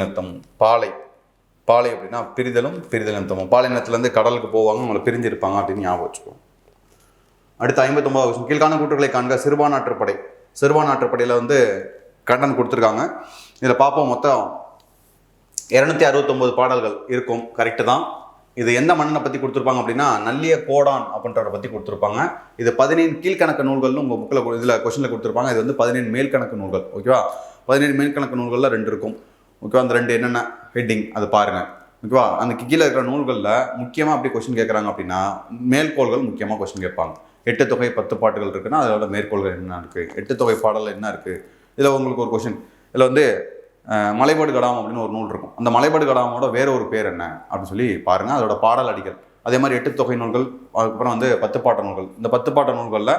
நிமித்தமும். பாலை அப்படின்னா பிரிதல் நிமித்தமும். பாலை நிலத்துலேருந்து கடலுக்கு போவாங்க, அவங்களை பிரிஞ்சிருப்பாங்க அப்படின்னு ஞாபகம் வச்சுக்கோங்க. அடுத்த 59வது கொஸ்டின், கீழ்கான கூற்றுகளை காண்க. சிறுபான்ஆற்றுப்படையில் வந்து கண்டனம் கொடுத்துருக்காங்க. இதில் பார்ப்போம், மொத்தம் 269 பாடல்கள் இருக்கும். கரெக்டு தான். இது எந்த மன்னனை பற்றி கொடுத்துருப்பாங்க அப்படின்னா நல்லிய கோடான் அப்படின்றவரை பற்றி கொடுத்துருப்பாங்க. இது 15 கீழ்கணக்கு நூல்கள்னு உங்கள் புக்கில் இதில் கொஸ்டினில் கொடுத்துருப்பாங்க. இது வந்து 15 மேல்கணக்கு நூல்கள். ஓகேவா? 15 மேல்கணக்கு நூல்களில் 2 இருக்கும். ஓகேவா? அந்த 2 என்னென்ன ஹெட்டிங் அது பாருங்கள். ஓகேவா? அந்த கீழே இருக்கிற நூல்களில் முக்கியமாக அப்படி கொஸ்டின் கேட்குறாங்க அப்படின்னா மேற்கோள்கள் முக்கியமாக கொஸ்டின் கேட்பாங்க. 8 தொகை 10 பாட்டுகள் இருக்குன்னா அதோட மேற்கோள்கள் என்ன இருக்குது, 8 தொகை பாடல் என்ன இருக்குது. இதில் உங்களுக்கு ஒரு கொஸ்டின், இதில் வந்து மலைபாடு கடாமம் அப்படின்னு ஒரு நூல் இருக்கும். அந்த மலைபாடு கடாமோட வேற ஒரு பேர் என்ன அப்படின்னு சொல்லி பாருங்கள். அதோட பாடல் அடிகள். அதே மாதிரி 8 தொகை நூல்கள், அதுக்கப்புறம் வந்து 10 பாட்ட நூல்கள். இந்த 10 பாட்ட நூல்களில்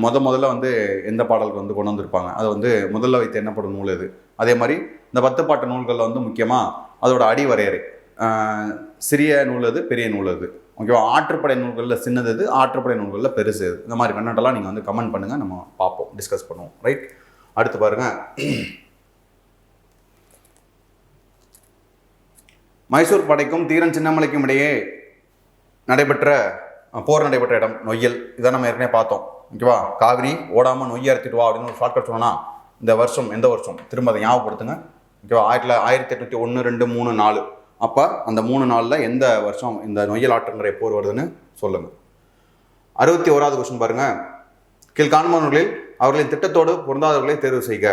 முதல்ல வந்து எந்த பாடலுக்கு வந்து கொண்டு வந்திருப்பாங்க, அதை வந்து முதல்ல வைத்து என்னப்படும் நூல் எது. அதே மாதிரி இந்த 10 பாட்ட நூல்களில் வந்து முக்கியமாக அதோட அடி வரையறை, சிறிய நூல் எது, பெரிய நூல் எது. ஓகேவா? ஆற்றுப்படை நூல்களில் சின்னது எது, ஆற்றுப்படை நூல்களில் பெருசு எது. இந்த மாதிரி கண்டென்ட்டெல்லாம் நீங்கள் வந்து கமெண்ட் பண்ணுங்கள், நம்ம பார்ப்போம், டிஸ்கஸ் பண்ணுவோம். ரைட்? அடுத்து பாருங்கள், மைசூர் படைக்கும் தீரன் சின்னமலைக்கும் இடையே போர் நடைபெற்ற இடம் நொய்யல். இதை நம்ம ஏற்கனவே பார்த்தோம். ஓகேவா? காவிரி ஓடாமல் நொய்யை அறுத்திட்டு வா அப்படின்னு ஒரு ஷார்ட்கட் சொன்னா இந்த வருஷம் எந்த வருஷம் திரும்ப அதை ஞாபகப்படுத்துங்க. ஓகேவா? 1801, 2, 3, 4. அப்போ அந்த 3 நாளில் எந்த வருஷம் இந்த நொய்யல் ஆற்றங்கரை போர் வருதுன்னு சொல்லுங்கள். 61வது கொஸ்டின் பாருங்க. கீழ்காண்பவர்களில் அவர்களின் திட்டத்தோடு பொருந்தாதவர்களை தேர்வு செய்க.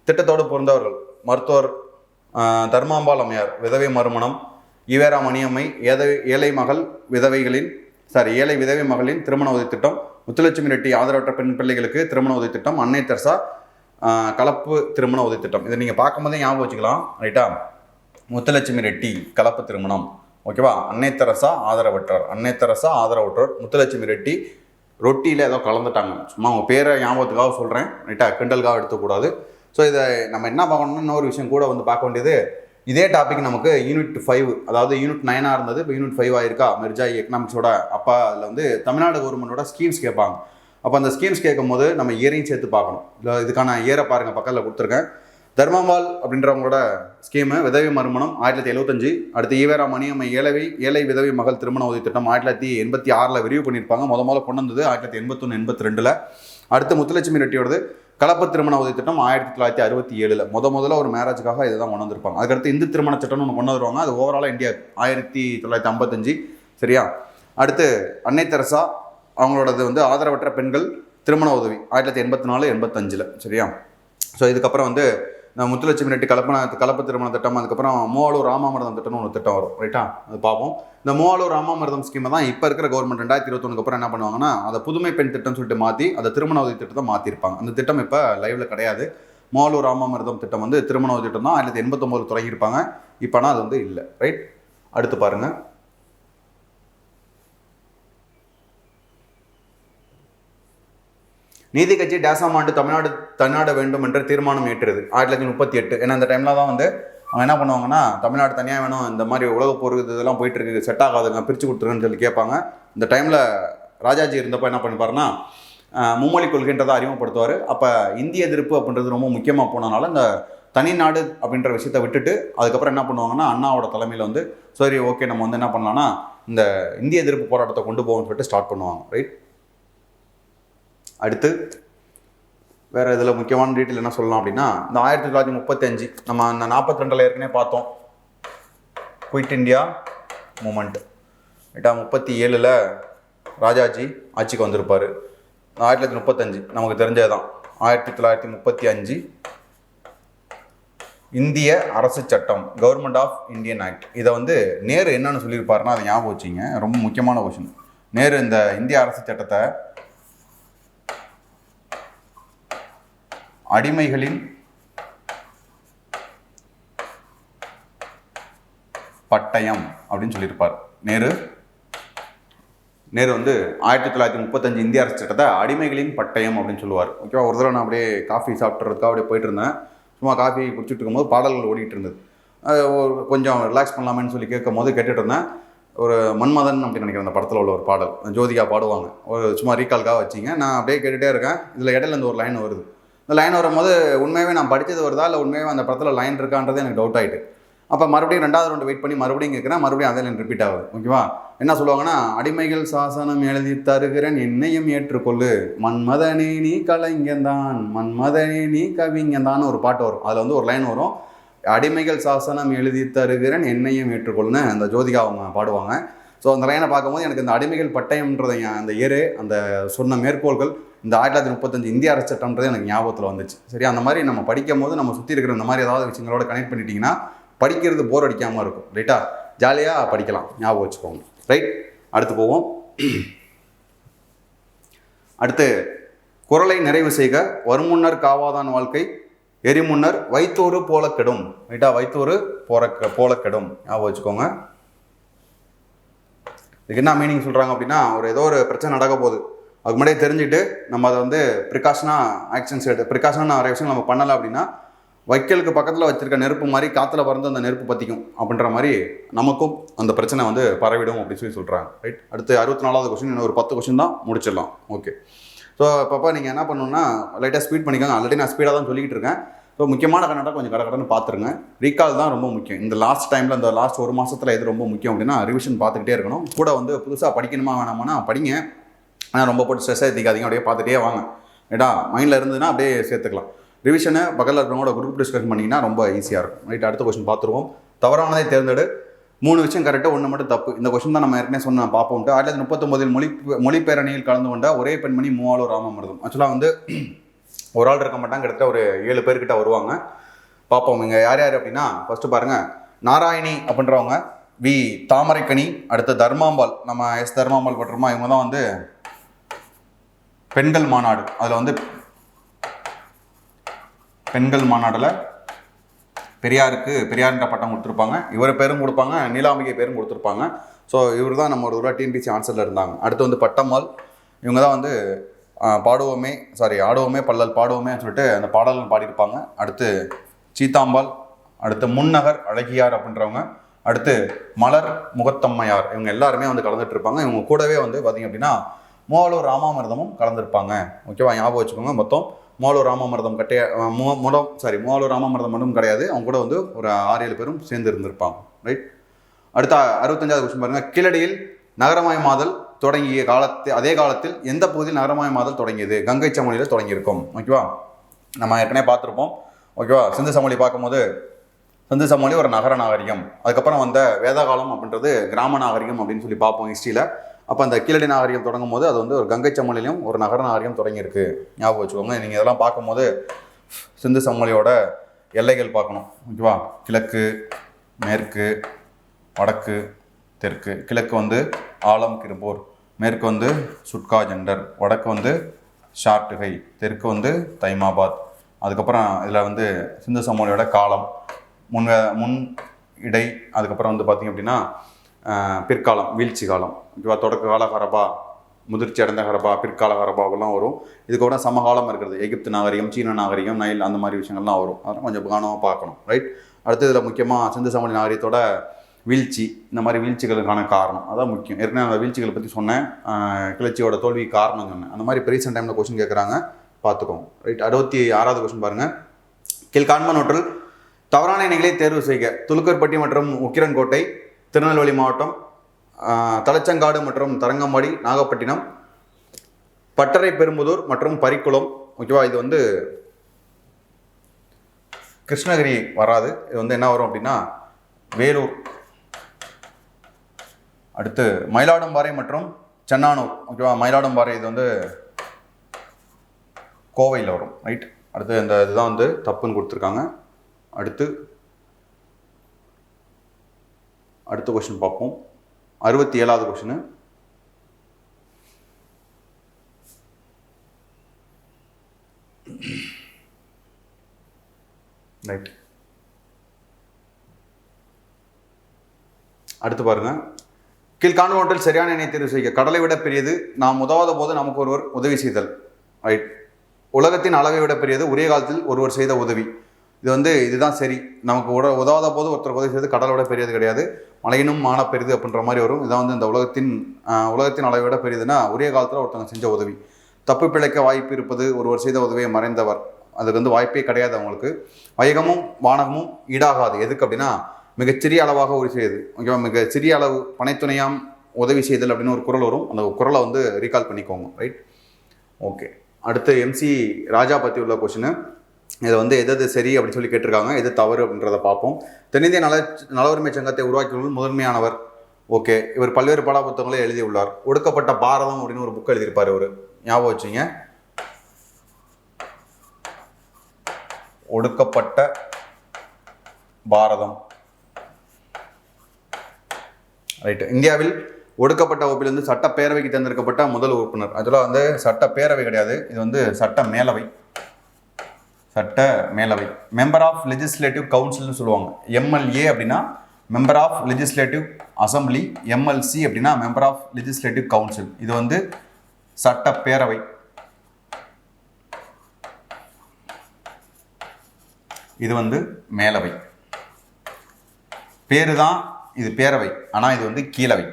திட்டத்தோடு பொருந்தவர்கள் மருத்துவர் தர்மாம்பாள் அம்மையார் விதவை மறுமணம், ஈவேரா மணியம்மை ஏழை விதவை மகளின் திருமண உதவி திட்டம், முத்துலட்சுமி ரெட்டி ஆதரவற்ற பெண் பிள்ளைகளுக்கு திருமண உதவி திட்டம், அன்னை தெரசா கலப்பு திருமண உதவி திட்டம். இதை நீங்கள் பார்க்கும்போதே ஞாபகம் வச்சுக்கலாம். ரைட்டா? முத்துலட்சுமி ரெட்டி கலப்பு திருமணம். ஓகேவா? அன்னை தெரசா ஆதரவற்றோர், முத்துலட்சுமி ரெட்டி ரொட்டியில் ஏதோ கலந்துட்டாங்க. சும்மா அவங்க பேரை ஞாபகத்துக்காக சொல்கிறேன். ரைட்டா? கிண்டலுக்காக எடுத்துக்கூடாது. ஸோ இதை நம்ம என்ன பார்க்கணும்னா இன்னொரு விஷயம் கூட வந்து பார்க்க வேண்டியது, இதே டாபிக் நமக்கு யூனிட் 5, அதாவது யூனிட் 9 இருந்தது, இப்போ யூனிட் 5 ஆயிருக்கா மெர்ஜாய் எக்கனாமிக்ஸோட. அப்போ அதில் வந்து தமிழ்நாடு கவர்மெண்டோட ஸ்கீம்ஸ் கேட்பாங்க. அப்போ அந்த ஸ்கீம்ஸ் கேட்கும் போது நம்ம இயரையும் சேர்த்து பார்க்கணும். இல்லை இதுக்கான இயரை பாருங்கள், பக்கத்தில் கொடுத்துருக்கேன். தர்மாம்பாள் அப்படின்றவங்களோட ஸ்கீமு விதவை மறுமணம் 1975. அடுத்து ஈவேரா மணியம்மை ஏழை விதவை மகள் திருமண உதவி திட்டம் 1986 விரிவு பண்ணியிருப்பாங்க. முதல்ல கொண்டு வந்தது 1981, 82. அடுத்து முத்துலட்சுமி ரெட்டியோடது கலப்பு திருமண உதவி திட்டம் 1967. முதல்ல ஒரு மேரேஜுக்காக இதை தான் கொண்டு வந்திருப்பாங்க. அதுக்கடுத்து இந்து திருமண சட்டம்னு ஒன்று கொண்டு வருவாங்க. அது ஓவராலாக இந்தியா 1955. சரியா? அடுத்து அன்னை தெரசா அவங்களோடது வந்து ஆதரவற்ற பெண்கள் திருமண உதவி 1984, 85. சரியா? ஸோ இதுக்கப்புறம் வந்து முத்துலட்சுமி ரெட்டி கலப்பு திருமண திட்டம், அதுக்கப்புறம் மூவாலூர் ராமாமிர்தம் திட்டம்னு ஒரு திட்டம் வரும். ரைட்டா? அது பார்ப்போம். இந்த மூவாலூர் ராமாமிர்தம் ஸ்கீமை தான் இப்போ இருக்கிற கவர்மெண்ட் 2021 அப்புறம் என்ன பண்ணுவாங்கன்னா அதை புதுமை பெண் திட்டம்னு சொல்லிட்டு மாற்றி அதை திருமண உதவி திட்டத்தை மாற்றிருப்பாங்க. அந்த திட்டம் இப்போ லைவ்ல கிடையாது. மூவாலூர் ராமாமிர்தம் திட்டம் வந்து திருமண உதவி திட்டம் தான் 1989 தொடங்கியிருப்பாங்க. இப்போனா அது வந்து இல்லை. ரைட்? அடுத்து பாருங்க. நீதி கட்சி டேசாம் ஆண்டு தமிழ்நாடு வேண்டும் என்ற தீர்மானம் ஏற்றது 1938. ஏன்னா இந்த டைம்ல தான் வந்து அவங்க என்ன பண்ணுவாங்கன்னா தமிழ்நாடு தனியாக வேணும், இந்த மாதிரி உலக போர் இதெல்லாம் போயிட்டு இருக்கு, செட் ஆகாதுங்க, பிரித்து கொடுத்துருன்னு சொல்லி கேட்பாங்க. இந்த டைமில் ராஜாஜி இருந்தப்போ என்ன பண்ணிப்பாருன்னா மும்மொழி கொள்கைன்றதை அறிமுகப்படுத்துவார். அப்போ இந்திய எதிர்ப்பு அப்படின்றது ரொம்ப முக்கியமாக போனதுனால இந்த தனிநாடு அப்படின்ற விஷயத்தை விட்டுட்டு அதுக்கப்புறம் என்ன பண்ணுவாங்கன்னா அண்ணாவோட தலைமையில் வந்து சரி ஓகே நம்ம வந்து என்ன பண்ணலாம்னா இந்த இந்திய எதிர்ப்பு போராட்டத்தை கொண்டு போவோம்னு சொல்லிட்டு ஸ்டார்ட் பண்ணுவாங்க. ரைட்? அடுத்து வேறு இதில் முக்கியமான டீட்டெயில் என்ன சொல்லலாம் அப்படின்னா இந்த 1935 நம்ம அந்த 42 ஏற்கனவே பார்த்தோம். Quit India movement. ரைட்டா? 37 ராஜாஜி ஆட்சிக்கு வந்திருப்பார். 1935 நமக்கு தெரிஞ்சது தான். 1935 இந்திய அரசு சட்டம், கவர்மெண்ட் ஆஃப் இந்தியன் ஆக்ட். இதை வந்து நேரு என்னன்னு சொல்லியிருப்பாருன்னா அதை ஞாபகம் வச்சிங்க, ரொம்ப முக்கியமான கொஷின். நேரு இந்த இந்திய அரசு சட்டத்தை அடிமைகளின் பட்டயம் அப்படின்னு சொல்லியிருப்பார். நேரு வந்து 1935 இந்திய அரசு சட்டத்தை அடிமைகளின் பட்டயம் அப்படின்னு சொல்லுவார். ஓகேவா? ஒரு தடவை நான் அப்படியே காஃபி சாப்பிட்றதுக்காக அப்படியே போயிட்டு இருந்தேன். சும்மா காஃபி குடிச்சிட்டு இருக்கும்போது பாடல்கள் ஓடிட்டு இருந்தது. கொஞ்சம் ரிலாக்ஸ் பண்ணலாமேன்னு சொல்லி கேட்டுட்டு இருந்தேன். ஒரு மன்மதன் அப்படின்னு நினைக்கிறேன் அந்த படத்தில் உள்ள ஒரு பாடல், ஜோதிகா பாடுவாங்க. ஒரு சும்மா ரீகால்காக வச்சிங்க. நான் அப்படியே கேட்டுகிட்டே இருக்கேன். இதில் இடையில இந்த ஒரு லைன் வருது. இந்த லைன் வரும்போது உண்மையாகவே நான் படித்தது வருதா இல்லை உண்மையாகவே அந்த படத்தில் லைன் இருக்கான்றது எனக்கு டவுட் ஆகிட்டு. அப்போ மறுபடியும் 2வது ரவுண்டு வெயிட் பண்ணி மறுபடியும் கேட்குறேன். மறுபடியும் அதே லைன் ரிப்பீட் ஆகுது. ஓகேவா? என்ன சொல்லுவாங்கன்னா அடிமைகள் சாசனம் எழுதி தருகிறேன் என்னையும் ஏற்றுக்கொள்ளு, மன்மதனே நீ கலைஞந்தான், மன்மதனே நீ கவிஞந்தான்னு ஒரு பாட்டு வரும். அதில் வந்து ஒரு லைன் வரும், அடிமைகள் சாசனம் எழுதி தருகிறேன் என்னையும் ஏற்றுக்கொள்ளுன்னு அந்த ஜோதிகா அவங்க பாடுவாங்க. ஸோ அந்த லைனை பார்க்கும்போது எனக்கு இந்த அடிமைகள் பட்டயம்ன்றதை அந்த ஏறு அந்த சொன்ன மேற்கோள்கள் இந்த 1935 இந்திய அரசு சட்டம்ன்றது எனக்கு ஞாபகத்தில் வந்துச்சு. சரி, அந்த மாதிரி நம்ம படிக்கும் போது நம்ம சுற்றி இருக்கிற இந்த மாதிரி ஏதாவது விஷயங்களோட கனெக்ட் பண்ணிட்டீங்கன்னா படிக்கிறது போர் அடிக்காமல் இருக்கும். ரைட்டா? ஜாலியாக படிக்கலாம், ஞாபகம் வச்சுக்கோங்க. ரைட்? அடுத்து போவோம். அடுத்து குறளை நிறைவு செய்க. வருமுன்னர் காவாதான் வாழ்க்கை, எரிமுன்னர் வைத்தோறு போல கெடும். ரைட்டா? வைத்தோறு போல கெடும், ஞாபகம் வச்சுக்கோங்க. இதுக்கு என்ன மீனிங் சொல்கிறாங்க அப்படின்னா ஏதோ ஒரு பிரச்சனை நடக்க போகுது, அதுக்கு முன்னாடியே தெரிஞ்சுட்டு நம்ம அதை வந்து ப்ரிகாஷனாக நிறைய விஷயம் நம்ம பண்ணலை அப்படின்னா வைக்கலுக்கு பக்கத்தில் வச்சிருக்க நெருப்பு மாதிரி காற்றுல பறந்து அந்த நெருப்பு பற்றிக்கும் அப்படின்ற மாதிரி நமக்கும் அந்த பிரச்சனை வந்து பரவிடும் அப்படின்னு சொல்கிறாங்க. ரைட்? அடுத்து 64வது கொஸ்டின், இன்னும் ஒரு 10 கொஸ்டின் தான் முடிச்சிடலாம். ஓகே. ஸோ இப்போ நீங்கள் என்ன பண்ணணும்னா லைட்டாக ஸ்பீட் பண்ணிக்கோங்க. ஆல்ரெடி நான் ஸ்பீடாக தான் சொல்லிக்கிட்டு இருக்கேன். ஸோ முக்கியமான கண்டென்ட்டாக கொஞ்சம் கடன்னு பார்த்துருங்க. ரீகால் தான் ரொம்ப முக்கியம். இந்த லாஸ்ட் டைமில் இந்த லாஸ்ட் ஒரு மாதத்தில் எது ரொம்ப முக்கியம் அப்படின்னா ரிவிஷன் பார்த்துக்கிட்டே இருக்கணும். கூட வந்து புதுசாக படிக்கணுமா வேணாமான்னா படிங்க, ஆனால் ரொம்ப போட்டு ஸ்ட்ரெஸ்ஸாக ஏற்றிக்காதீங்க, அப்படியே பார்த்துட்டே வாங்க. ரைட்டா, மைண்டில் இருந்ததுன்னா அப்படியே சேர்த்துக்கலாம். ரிவிஷனை பக்கத்தில் இருக்கிறவங்களோட குரூப் டிஸ்கஷன் பண்ணிங்கன்னா ரொம்ப ஈஸியாக இருக்கும். ரைட், அடுத்த கொஸ்டின் பார்த்துருவோம். தவறானதை தேர்ந்தெடு. 3 விஷயம் கரெக்டாக, 1 மட்டும் தப்பு. இந்த கொஸ்டின் தான் நம்ம ஏற்கனவே சொன்ன பார்ப்போம்ட்டு. 1939 மொழிப்பேரணியில் கலந்து கொண்ட ஒரே பெண்மணி மூவாலூர் ராமாமிர்தம். ஆக்சுவலாக வந்து ஒரு ஆள் இருக்க மாட்டாங்க, கிட்டத்தட்ட ஒரு 7 பேர்கிட்ட வருவாங்க. பார்ப்போம் இங்கே யார் யார் அப்படின்னா, ஃபஸ்ட்டு பாருங்கள், நாராயணி அப்படின்றவங்க, வி தாமரைக்கணி, அடுத்து தர்மாம்பாள், நம்ம எஸ் தர்மாம்பாள் பட்டுருமா, இவங்க தான் வந்து பெண்கள் மாநாடு, அதில் வந்து பெண்கள் மாநாட்டில் பெரியார்ன்ற பட்டம் கொடுத்துருப்பாங்க. இவர் பேரும் கொடுப்பாங்க, நீலாம்பிகை பேரும் கொடுத்துருப்பாங்க. ஸோ இவர் தான் நம்ம ஒரு தடவை டிஎன்பிசி ஆன்சரில் இருந்தாங்க. அடுத்து வந்து பட்டம்மாள், இவங்க தான் வந்து ஆடுவோமே பல்லல் பாடுவோமேன்னு சொல்லிட்டு அந்த பாடல்கள் பாடியிருப்பாங்க. அடுத்து சீத்தாம்பாள், அடுத்து முன்னகர் அழகியார் அப்படின்றவங்க, அடுத்து மலர் முகத்தம்மையார், இவங்க எல்லாருமே வந்து கலந்துட்டு இருப்பாங்க. இவங்க கூடவே வந்து பார்த்திங்க அப்படின்னா மூவாலூர் ராமாமிர்தமும் கலந்துருப்பாங்க. ஓகேவா, ஞாபகம் வச்சுக்கோங்க. மொத்தம் மூவாலூர் ராமாமிர்தம் மூவாலூர் ராமாமிர்தம் மட்டும் கிடையாது, அவங்க கூட வந்து ஒரு 6-7 பேரும் சேர்ந்து இருந்திருப்பாங்க. ரைட், அடுத்த 65வது கொஸ்டின் பாருங்கள். கீழடியில் நகரமயமாதல் தொடங்கிய அதே காலத்தில் எந்த பகுதியில் நகரமயமாதல் தொடங்கியது? கங்கை சமவெளியில் தொடங்கியிருக்கும். ஓகேவா, நம்ம ஏற்கனவே பார்த்துருப்போம். ஓகேவா, சிந்து சமவெளி பார்க்கும்போது சிந்து சமவெளி ஒரு நகர நாகரிகம், அதுக்கப்புறம் வந்த வேதகாலம் அப்படின்றது கிராம நாகரிகம் அப்படின்னு சொல்லி பார்ப்போம் ஹிஸ்ட்ரியில். அப்போ அந்த கீழடி நாகரிகம் தொடங்கும் போது அது வந்து ஒரு கங்கை சமவெளியிலும் ஒரு நகர நாகரிகம் தொடங்கியிருக்கு. ஞாபகம் வச்சுக்கோங்க. நீங்கள் இதெல்லாம் பார்க்கும்போது சிந்து சமவெளியோட எல்லைகள் பார்க்கணும். ஓகேவா, கிழக்கு, மேற்கு, வடக்கு, தெற்கு. கிழக்கு வந்து ஆலம் கிருபோர், மேற்கு வந்து சுட்கா ஜெண்டர், வடக்கு வந்து ஷார்ட்டுகை, தெற்கு வந்து தைமாபாத். அதுக்கப்புறம் இதில் வந்து சிந்து சமவெளியோட காலம் முன் இடை, அதுக்கப்புறம் வந்து பார்த்திங்க அப்படின்னா பிற்காலம், வீழ்ச்சி காலம். ஓகேவா, தொடக்க கால ஹரப்பா, முதிர்ச்சி அடைந்த ஹரப்பா, பிற்கால ஹரப்பாவெல்லாம் வரும். இதுக்கூட சமகாலம் இருக்கிறது, எகிப்து நாகரிகம், சீன நாகரிகம், நைல், அந்த மாதிரி விஷயங்கள்லாம் வரும். அதெல்லாம் கொஞ்சம் கவனமாக பார்க்கணும். ரைட், அடுத்து இதில் முக்கியமாக சிந்து சமவெளி நாகரிகத்தோட வீழ்ச்சி, இந்த மாதிரி வீழ்ச்சிகளுக்கான காரணம் அதான் முக்கியம். ஏற்கனவே அந்த வீழ்ச்சிகளை பற்றி சொன்னேன், கிளர்ச்சியோட தோல்வி காரணம் சொன்னேன். அந்த மாதிரி ரீசெண்ட் டைமில் கொஸ்டின் கேட்குறாங்க, பார்த்துக்கோங்க. ரைட், 66வது கொஸ்டின் பாருங்கள். கீழ்காண்ப நோட்டில் தவறான இணைகளை தேர்வு செய்க. துலுக்கர்பட்டி மற்றும் உக்கிரன்கோட்டை, திருநெல்வேலி மாவட்டம், தலச்சங்காடு மற்றும் தரங்கம்பாடி, நாகப்பட்டினம், பட்டறை பெரும்புதூர் மற்றும் பரிக்குளம். ஓகேவா, இது வந்து கிருஷ்ணகிரி வராது, இது வந்து என்ன வரும் அப்படின்னா வேலூர். அடுத்து மயிலாடும்பாறை மற்றும் சென்னானூர். ஓகேவா, மயிலாடும்பாறை இது வந்து கோவையில் வரும். ரைட், அடுத்து இந்த இதுதான் வந்து தப்புன்னு கொடுத்துருக்காங்க. அடுத்த கொஸ்டின் பார்ப்போம். 67வது கொஸ்டின். ரைட், அடுத்து பாருங்க. கீழ்காண்பவற்றில் சரியான இணை தேர்வு செய்க. கடலை விட பெரியது, நாம் உதவாத போது நமக்கு ஒருவர் உதவி செய்தல். ரைட், உலகத்தின் அளவை விட பெரியது, உரிய காலத்தில் ஒருவர் செய்த உதவி. இது வந்து இதுதான் சரி. நமக்கு உதவாத போது ஒருத்தர் உதவி செய்து கடலை விட பெரியது கிடையாது, மலையினும் மான பெரிது அப்படின்ற மாதிரி வரும். இதான் வந்து இந்த உலகத்தின் அளவை விட பெரியதுன்னா உரிய காலத்தில் ஒருத்தவங்க செஞ்ச உதவி. தப்பு பிழைக்க வாய்ப்பு இருப்பது, ஒருவர் செய்த உதவியை மறைந்தவர், அதுக்கு வந்து வாய்ப்பே கிடையாது அவங்களுக்கு. வைகமும் வானகமும் ஈடாகாது. எதுக்கு அப்படின்னா மிகச்சிறிய அளவாக உதவி செய்யுது. ஓகேவா, மிகச்சிறிய அளவு பனைத்துணையாம் உதவி செய்தல் அப்படின்னு ஒரு குறள் வரும். அந்த குறளை வந்து ரீகால் பண்ணிக்கோங்க. Right, okay. அடுத்து MC ராஜா பற்றி உள்ள கொஸ்டின். இதை வந்து எது சரி அப்படின்னு சொல்லி கேட்டிருக்காங்க, எது தவறு அப்படின்றத பார்ப்போம். தென்னிந்திய நல உரிமை சங்கத்தை உருவாக்கியுள்ள முதன்மையானவர். ஓகே, இவர் பல்வேறு பாட புத்தகங்களை எழுதியுள்ளார். ஒடுக்கப்பட்ட பாரதம் அப்படின்னு ஒரு புக் எழுதியிருப்பார் இவர். ஞாபகம் வச்சுங்க, ஒடுக்கப்பட்ட பாரதம். ரைட்டு, இந்தியாவில் ஒடுக்கப்பட்ட வகுப்பிலிருந்து சட்டப்பேரவைக்கு தேர்ந்தெடுக்கப்பட்ட முதல் உறுப்பினர். அதில் வந்து சட்டப்பேரவை கிடையாது, இது வந்து சட்ட மேலவை. மெம்பர் ஆஃப் லெஜிஸ்லேட்டிவ் கவுன்சில்னு சொல்லுவாங்க. MLA அப்படின்னா member of legislative assembly, MLC அப்படின்னா மெம்பர் ஆஃப் லெஜிஸ்லேட்டிவ் கவுன்சில். இது வந்து சட்டப்பேரவை. இது வந்து மேலவை. பேரு தான் இது பேரவை, ஆனால் இது வந்து கீழவை.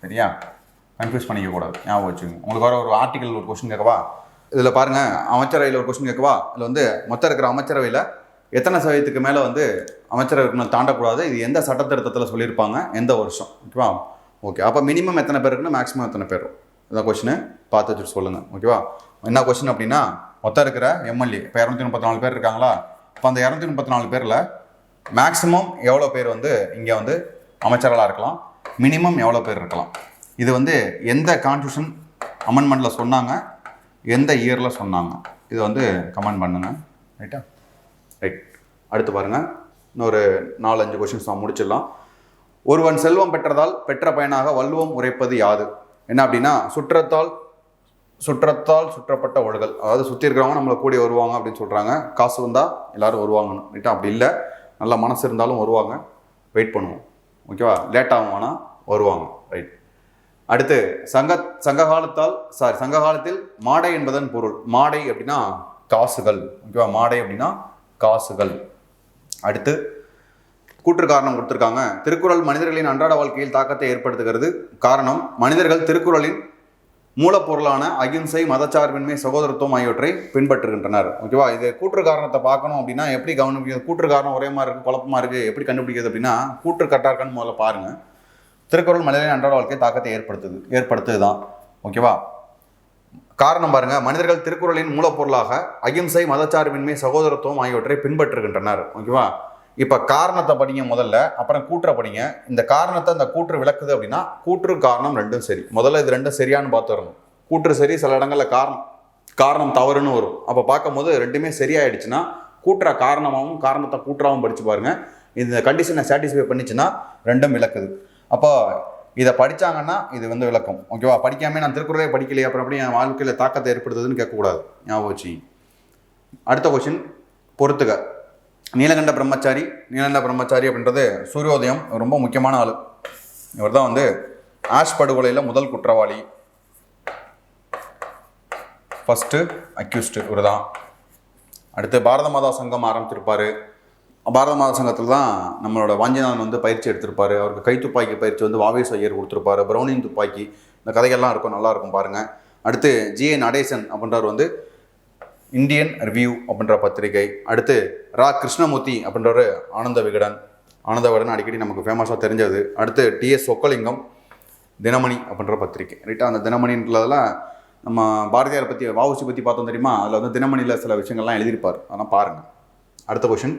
சரியா, கன்ஃபியூஸ் பண்ணிக்க கூடாது, ஞாபகம் வச்சுக்கோங்க. உங்களுக்கு வர ஒரு ஆர்டிக்கல் ஒரு கொஸ்டின் கேட்கவா, இதில் பாருங்கள், அமைச்சரவையில் ஒரு கொஸ்டின் கேட்கவா? இதில் வந்து மொத்தம் இருக்கிற அமைச்சரவையில் எத்தனை சதவீதத்துக்கு மேலே வந்து அமைச்சரவை உறுப்பினர் தாண்டக்கூடாது, இது எந்த சட்டத்திருத்தத்தில் சொல்லியிருப்பாங்க, எந்த வருஷம், ஓகேவா? ஓகே, அப்போ மினிமம் எத்தனை பேர் இருக்குன்னா மேக்ஸிமம் எத்தனை பேர்? இதான் கொஸ்டின், பார்த்து வச்சுட்டு சொல்லுங்கள், ஓகேவா? என்ன கொஸ்டின் அப்படின்னா, மொத்தம் இருக்கிற எம்எல்ஏ இப்போ 234 பேர் இருக்காங்களா? இப்போ அந்த 234 பேரில் மேக்ஸிமம் எவ்வளோ பேர் வந்து இங்கே வந்து அமைச்சர்களாக இருக்கலாம், மினிமம் எவ்வளோ பேர் இருக்கலாம்? இது வந்து எந்த கான்ஸ்டியூஷன் அமெண்ட்மெண்ட்டில் சொன்னாங்க, எந்த இயரில் சொன்னாங்க, இது வந்து கமெண்ட் பண்ணுங்க. ரைட்டா? ரைட். அடுத்து பாருங்கள், இன்னொரு 4-5 கொஷின்ஸ் நான் முடிச்சிடலாம். ஒருவன் செல்வம் பெற்றதால் பெற்ற பயனாக வள்ளுவம் உரைப்பது யாது? என்ன அப்படின்னா, சுற்றத்தால் சுற்றப்பட்ட ஒழுகல். அதாவது சுற்றி இருக்கிறவங்க நம்மளை கூடி வருவாங்க அப்படின்னு சொல்கிறாங்க. காசு வந்தால் எல்லோரும் வருவாங்கன்னு. ரைட்டா? அப்படி இல்லை, நல்ல மனசு இருந்தாலும் வருவாங்க, வெயிட் பண்ணுவோம், ஓகேவா? லேட் ஆகும் ஆனால் வருவாங்க. ரைட். அடுத்து சங்க காலத்தில் மாடை என்பதன் பொருள். மாடை அப்படின்னா காசுகள், ஓகேவா? மாடை அப்படின்னா காசுகள். அடுத்து கூற்று காரணம் கொடுத்துருக்காங்க. திருக்குறள் மனிதர்களின் அன்றாட வாழ்க்கையில் தாக்கத்தை ஏற்படுத்துகிறது. காரணம், மனிதர்கள் திருக்குறளின் மூலப்பொருளான அகிம்சை, மதச்சார்பின்மை, சகோதரத்துவம் ஆகியவற்றை பின்பற்றுகின்றனர். ஓகேவா? இது கூற்று காரணத்தை பார்க்கணும் அப்படின்னா எப்படி கவனிக்கிறது? கூற்று காரணம் ஒரே மாதிரி இருக்குது, குழப்பமாக இருக்குது, எப்படி கண்டுபிடிக்கிறது அப்படின்னா, கூற்று கரெக்டாக இருக்கான்னு முதல்ல பாருங்கள். திருக்குறள் மனிதர்களின் அன்றாட வாழ்க்கை தாக்கத்தை ஏற்படுத்துது தான், ஓகேவா? காரணம் பாருங்க, மனிதர்கள் திருக்குறளின் மூலப்பொருளாக அகிம்சை, மதச்சார்பின்மை, சகோதரத்துவம் ஆகியவற்றை பின்பற்றுகின்றனர். ஓகேவா? இப்போ காரணத்தை படிங்க முதல்ல, அப்புறம் கூற்றை படிங்க. இந்த காரணத்தை இந்த கூற்று விளக்குது அப்படின்னா கூற்று காரணம் ரெண்டும் சரி. முதல்ல இது ரெண்டும் சரியானு பார்த்துடணும். கூற்று சரி, சில இடங்களில் காரணம் தவறுன்னு வரும். அப்போ பார்க்கும்போது ரெண்டுமே சரியாயிடுச்சுன்னா கூற்ற காரணமாகவும் காரணத்தை கூற்றாகவும் படித்து பாருங்கள். இந்த கண்டிஷனை சாட்டிஸ்ஃபை பண்ணிச்சுன்னா ரெண்டும் விளக்குது. அப்போ இதை படித்தாங்கன்னா இது வந்து விளக்கம், ஓகேவா? படிக்காமல் நான் திருக்குறளே படிக்கலையே அப்புறம் எப்படி என் வாழ்க்கையில் தாக்கத்தை ஏற்படுத்துதுன்னு கேட்கக்கூடாது, ஞாபகம் வச்சு. அடுத்த கொஸ்டின் பொறுத்துக. நீலகண்ட பிரம்மச்சாரி அப்படின்றது சூரியோதயம், ரொம்ப முக்கியமான ஆள். இவர் தான் வந்து ஆஷ் படுகொலையில் முதல் குற்றவாளி, ஃபஸ்ட்டு அக்யூஸ்டு இவர் தான். அடுத்து பாரத மாதா சங்கம் ஆரம்பிச்சிருப்பார். பாரத மாதா சங்கத்தில் தான் நம்மளோட வாஞ்சிநாதன் வந்து பயிற்சி எடுத்திருப்பார். அவருக்கு கைத்துப்பாக்கி பயிற்சி வந்து வாவேஸ் ஐயர் கொடுத்துருப்பாரு. ப்ரௌனிங் துப்பாக்கி, இந்த கதைகள்லாம் இருக்கும், நல்லாயிருக்கும் பாருங்கள். அடுத்து ஜிஏ நடேசன் அப்படின்றவர் வந்து இந்தியன் ரிவ்யூ அப்படின்ற பத்திரிகை. அடுத்து ரா கிருஷ்ணமூர்த்தி அப்படின்றவர் ஆனந்த விகடன் அடிக்கடி நமக்கு ஃபேமஸாக தெரிஞ்சது. அடுத்து டிஎஸ் சொக்கலிங்கம் தினமணி அப்படின்ற பத்திரிகை. ரைட்டாக? அந்த தினமணின்றதெல்லாம் நம்ம பாரதியார் பற்றி, வஉசி பற்றி பார்த்தோம் தெரியுமா? அதில் வந்து தினமணியில் சில விஷயங்கள்லாம் எழுதியிருப்பார், அதெல்லாம் பாருங்கள். அடுத்த கொஷின்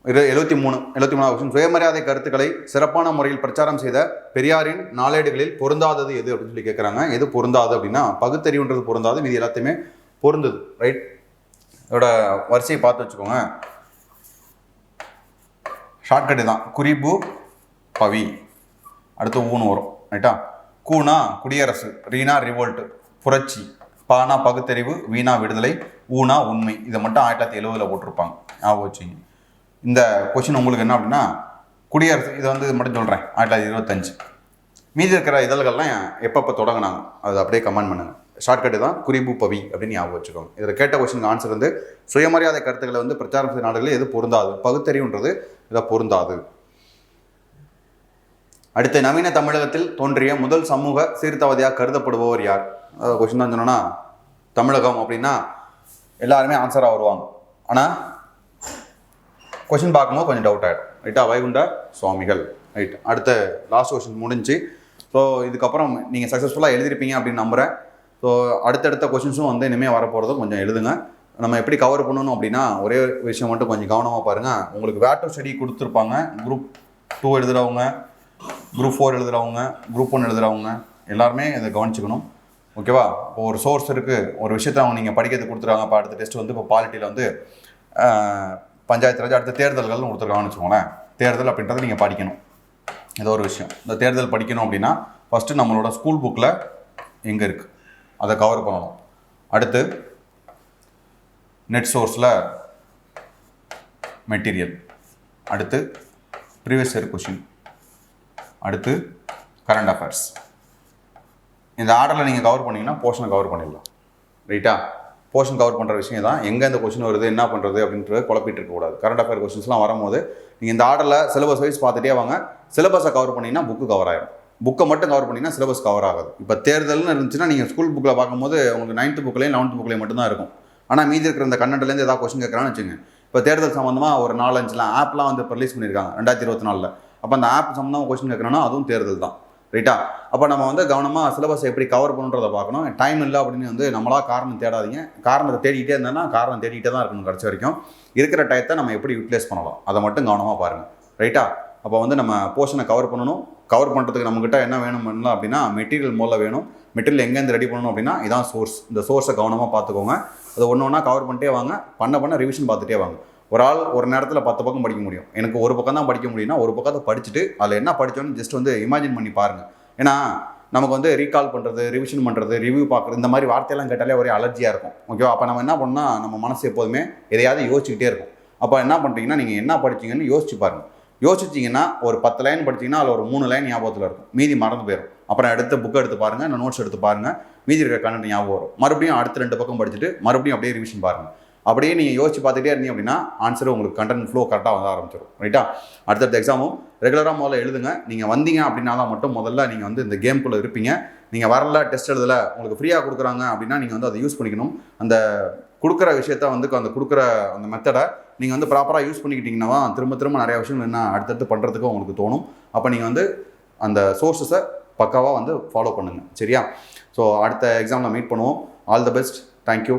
73வது கொஷின். சுயமரியாதை கருத்துக்களை சிறப்பான முறையில் பிரச்சாரம் செய்த பெரியாரின் நாளேடுகளில் பொருந்தாதது எது அப்படின்னு சொல்லி கேட்குறாங்க. எது பொருந்தாது அப்படின்னா, பகுத்தறிவுன்றது பொருந்தாது, மீது எல்லாத்தையுமே பொருந்தது. ரைட்? இதோட வரிசையை பார்த்து வச்சுக்கோங்க. ஷார்ட்கட்டு தான். குறிப்பு பவி, அடுத்து ஊன்னு வரும். ரைட்டா? கூனா குடியரசு, ரீனா ரிவோல்ட்டு புரட்சி, பானா பகுத்தறிவு, வீணா விடுதலை, ஊனா உண்மை. இதை மட்டும் 1970 போட்டிருப்பாங்க, ஞாபகம் வச்சுங்க. இந்த கொஷின் உங்களுக்கு என்ன அப்படின்னா, குடியரசு இதை வந்து மட்டும் சொல்கிறேன், 1925. மீதி இருக்கிற இதழ்கள்லாம் எப்பப்போ தொடங்கினாங்க அது அப்படியே கமெண்ட் பண்ணுங்கள். ஷார்ட்கட்டு தான் குறிப்பு பவி அப்படின்னு ஞாபகம் வச்சுக்கோங்க. இதில் கேட்ட கொஸ்டின் ஆன்சர் வந்து சுயமரியாதை கருத்துக்களை வந்து பிரச்சாரம் செய்த நாடுகளில் எது பொருந்தாது? பகுத்தறிவுன்றது இதை பொருந்தாது. அடுத்து, நவீன தமிழகத்தில் தோன்றிய முதல் சமூக சீர்திருத்தவாதியாக கருதப்படுபவர் யார்? அதாவது கொஸ்டின் தான் சொன்னோன்னா, தமிழகம் அப்படின்னா எல்லாருமே ஆன்சராக வருவாங்க, ஆனால் கொஸ்டின் பார்க்கும்போது கொஞ்சம் டவுட் ஆகிடும். ரைட்டா? வைகுண்ட சுவாமிகள். ரைட். அடுத்த லாஸ்ட் கொஸ்டின் முடிஞ்சு. ஸோ இதுக்கப்புறம் நீங்கள் சக்ஸஸ்ஃபுல்லாக எழுதிருப்பீங்க அப்படின்னு நம்புகிறேன். ஸோ அடுத்தடுத்த கொஸ்டின்ஸும் வந்து இனிமேல் வரப்போகிறதும் கொஞ்சம் எழுதுங்க. நம்ம எப்படி கவர் பண்ணணும் அப்படின்னா, ஒரே விஷயம் மட்டும் கொஞ்சம் கவனமாக பாருங்கள். உங்களுக்கு வேர் டு ஸ்டடி கொடுத்துருப்பாங்க. குரூப் 2 எழுதுகிறவங்க, குரூப் 4 எழுதுகிறவங்க, குரூப் 1 எழுதுகிறவங்க எல்லாருமே இதை கவனிச்சுக்கணும், ஓகேவா? இப்போ ஒரு சோர்ஸ் இருக்குது, ஒரு விஷயத்தை அவங்க நீங்கள் படிக்கிறது கொடுத்துருவாங்க. இப்போ அடுத்த டெஸ்ட் வந்து இப்போ பாலிட்டியில் வந்து பஞ்சாயத்து ராஜ், அடுத்த தேர்தல்கள்னு கொடுத்துருக்காங்கன்னு வச்சுக்கோங்களேன். தேர்தல் அப்படின்றத நீங்கள் படிக்கணும். ஏதோ ஒரு விஷயம், இந்த தேர்தல் படிக்கணும் அப்படின்னா ஃபஸ்ட்டு நம்மளோட ஸ்கூல் புக்கில் எங்கே இருக்குது அதை கவர் பண்ணணும். அடுத்து நெட் சோர்ஸில் மெட்டீரியல், அடுத்து ப்ரீவியஸ் இயர் கொஷின், அடுத்து கரண்ட் அஃபேர்ஸ். இந்த ஆர்டரில் நீங்கள் கவர் பண்ணிங்கன்னா போர்ஷனை கவர் பண்ணிடலாம். ரைட்டா? போர்ஷன் கவர் பண்ணுற விஷயம் தான். எங்கே இந்த கொஷின் வருது, என்ன பண்ணுறது அப்படின்றத குழப்பிட்டு இருக்கக்கூடாது. கரண்ட் அஃபேர் கொஷின்ஸ்லாம் வரும்போது நீங்கள் இந்த ஆர்டரில் சிலபஸ் வைஸ் பார்த்துட்டே வாங்க. சிலபஸை கவர் பண்ணிங்கன்னா புக்கு கவர் ஆகிடும். புக்கை மட்டும் கவர் பண்ணிங்கன்னா சிலபஸ் கவர் ஆகாது. இப்போ தேர்தல்னு இருந்துச்சுன்னா நீங்கள் ஸ்கூல் புக்கில் பார்க்கும்போது உங்களுக்கு 9th புக்லேயும் 11th புக்லேயும் மட்டும்தான் இருக்கும். ஆனால் மீதி இருக்கிற இந்த கண்டென்ட்லேருந்து ஏதாவது கொஸ்டின் கேட்குறான்னு வச்சுங்க. இப்போ தேர்தல் சம்மந்தமாக ஒரு 4-5 ஆப்லாம் வந்து இப்போ ரிலீஸ் பண்ணியிருக்காங்க 2024. அப்போ அந்த ஆப் சம்மந்தமாக கொஸ்டின் கேட்குறோன்னா அதுவும் தேர்தல் தான். ரைட்டா? அப்போ நம்ம வந்து கவனமாக சிலபஸை எப்படி கவர் பண்ணுறதை பார்க்கணும். டைம் இல்லை அப்படின்னு வந்து நம்மளா காரணம் தேடாதீங்க. காரணத்தை தேடிக்கிட்டே இருந்தோன்னா காரணம் தேடிக்கிட்டே தான் இருக்கணும். கடைசி வரைக்கும் இருக்கிற டயத்தை நம்ம எப்படி யூட்டிலைஸ் பண்ணலாம் அதை மட்டும் கவனமாக பாருங்கள். ரைட்டா? அப்போ வந்து நம்ம போர்ஷனை கவர் பண்ணணும். கவர் பண்ணுறதுக்கு நம்மக்கிட்ட என்ன வேணும் பண்ணலாம் அப்படின்னா மெட்டீரியல் முதல்ல வேணும். மெட்டீரியல் எங்கேருந்து ரெடி பண்ணணும் அப்படின்னா இதான் சோர்ஸ். இந்த சோர்ஸை கவனமாக பார்த்துக்கோங்க. அதை ஒன்று ஒன்றா கவர் பண்ணிட்டே வாங்க. பண்ண ரிவிஷன் பார்த்துட்டே வாங்க. ஒரு ஆள் ஒரு நேரத்தில் 10 பக்கம் படிக்க முடியும். எனக்கு ஒரு பக்கம் தான் படிக்க முடியும்னா ஒரு பக்கத்தை படிச்சுட்டு அதில் என்ன படித்தோன்னு ஜஸ்ட் வந்து இமேஜின் பண்ணி பாருங்கள். ஏன்னா நமக்கு வந்து ரீகால் பண்ணுறது, ரிவிஷன் பண்ணுறது, ரிவ்யூ பார்க்குறது இந்த மாதிரி வார்த்தையெல்லாம் கேட்டாலே ஒரே அலர்ஜியாக இருக்கும். ஓகேவா? அப்போ நம்ம என்ன பண்ணால் நம்ம மனசு எப்போதுமே எதையாவது யோசிச்சுக்கிட்டே இருக்கும். அப்போ என்ன பண்ணுறீங்கன்னா நீங்கள் என்ன படிச்சிங்கன்னு யோசிச்சு பாருங்கள். யோசிச்சிங்கன்னா ஒரு 10 லைன் படிச்சிங்கன்னா அதில் ஒரு 3 லைன் ஞாபகத்தில் இருக்கும். மீதி மறந்து போயிடும். அப்புறம் எடுத்து புக்கை எடுத்து பாருங்கள், இந்த நோட்ஸ் எடுத்து பாருங்கள், மீதி இருக்கிற கண்டென்ட் ஞாபகம் வரும். மறுபடியும் அடுத்த 2 பக்கம் படிச்சுட்டு மறுபடியும் அப்படியே ரிவிஷன் பாருங்கள். அப்படியே நீங்கள் யோசிச்சு பார்த்துட்டே இருந்தீங்க அப்படின்னா ஆன்சர் உங்களுக்கு கண்டென்ட் ஃப்ளோ கரெக்டாக வந்து ஆரம்பிச்சிடும். ரைட்டா? அடுத்தடுத்த எக்ஸாமும் ரெகுலராக முதல்ல எழுதுங்க. நீங்கள் வந்தீங்க அப்படின்னா தான் மட்டும் முதல்ல நீங்கள் வந்து இந்த கேம்குள்ளே இருப்பீங்க. நீங்கள் வரல, டெஸ்ட் எழுதலை, உங்களுக்கு ஃப்ரீயாக கொடுக்குறாங்க அப்படின்னா நீங்கள் வந்து அதை யூஸ் பண்ணிக்கணும். அந்த கொடுக்குற விஷயத்த வந்து அந்த கொடுக்குற அந்த மெத்தடை நீங்கள் வந்து ப்ராப்பராக யூஸ் பண்ணிக்கிட்டீங்கன்னா திரும்ப திரும்ப நிறையா விஷயங்கள் என்ன அடுத்தடுத்து பண்ணுறதுக்கு உங்களுக்கு தோணும். அப்போ நீங்கள் வந்து அந்த சோர்ஸஸை பக்காவாக வந்து ஃபாலோ பண்ணுங்கள். சரியா? ஸோ அடுத்த எக்ஸாமில் மீட் பண்ணுவோம். All the best. தேங்க்யூ.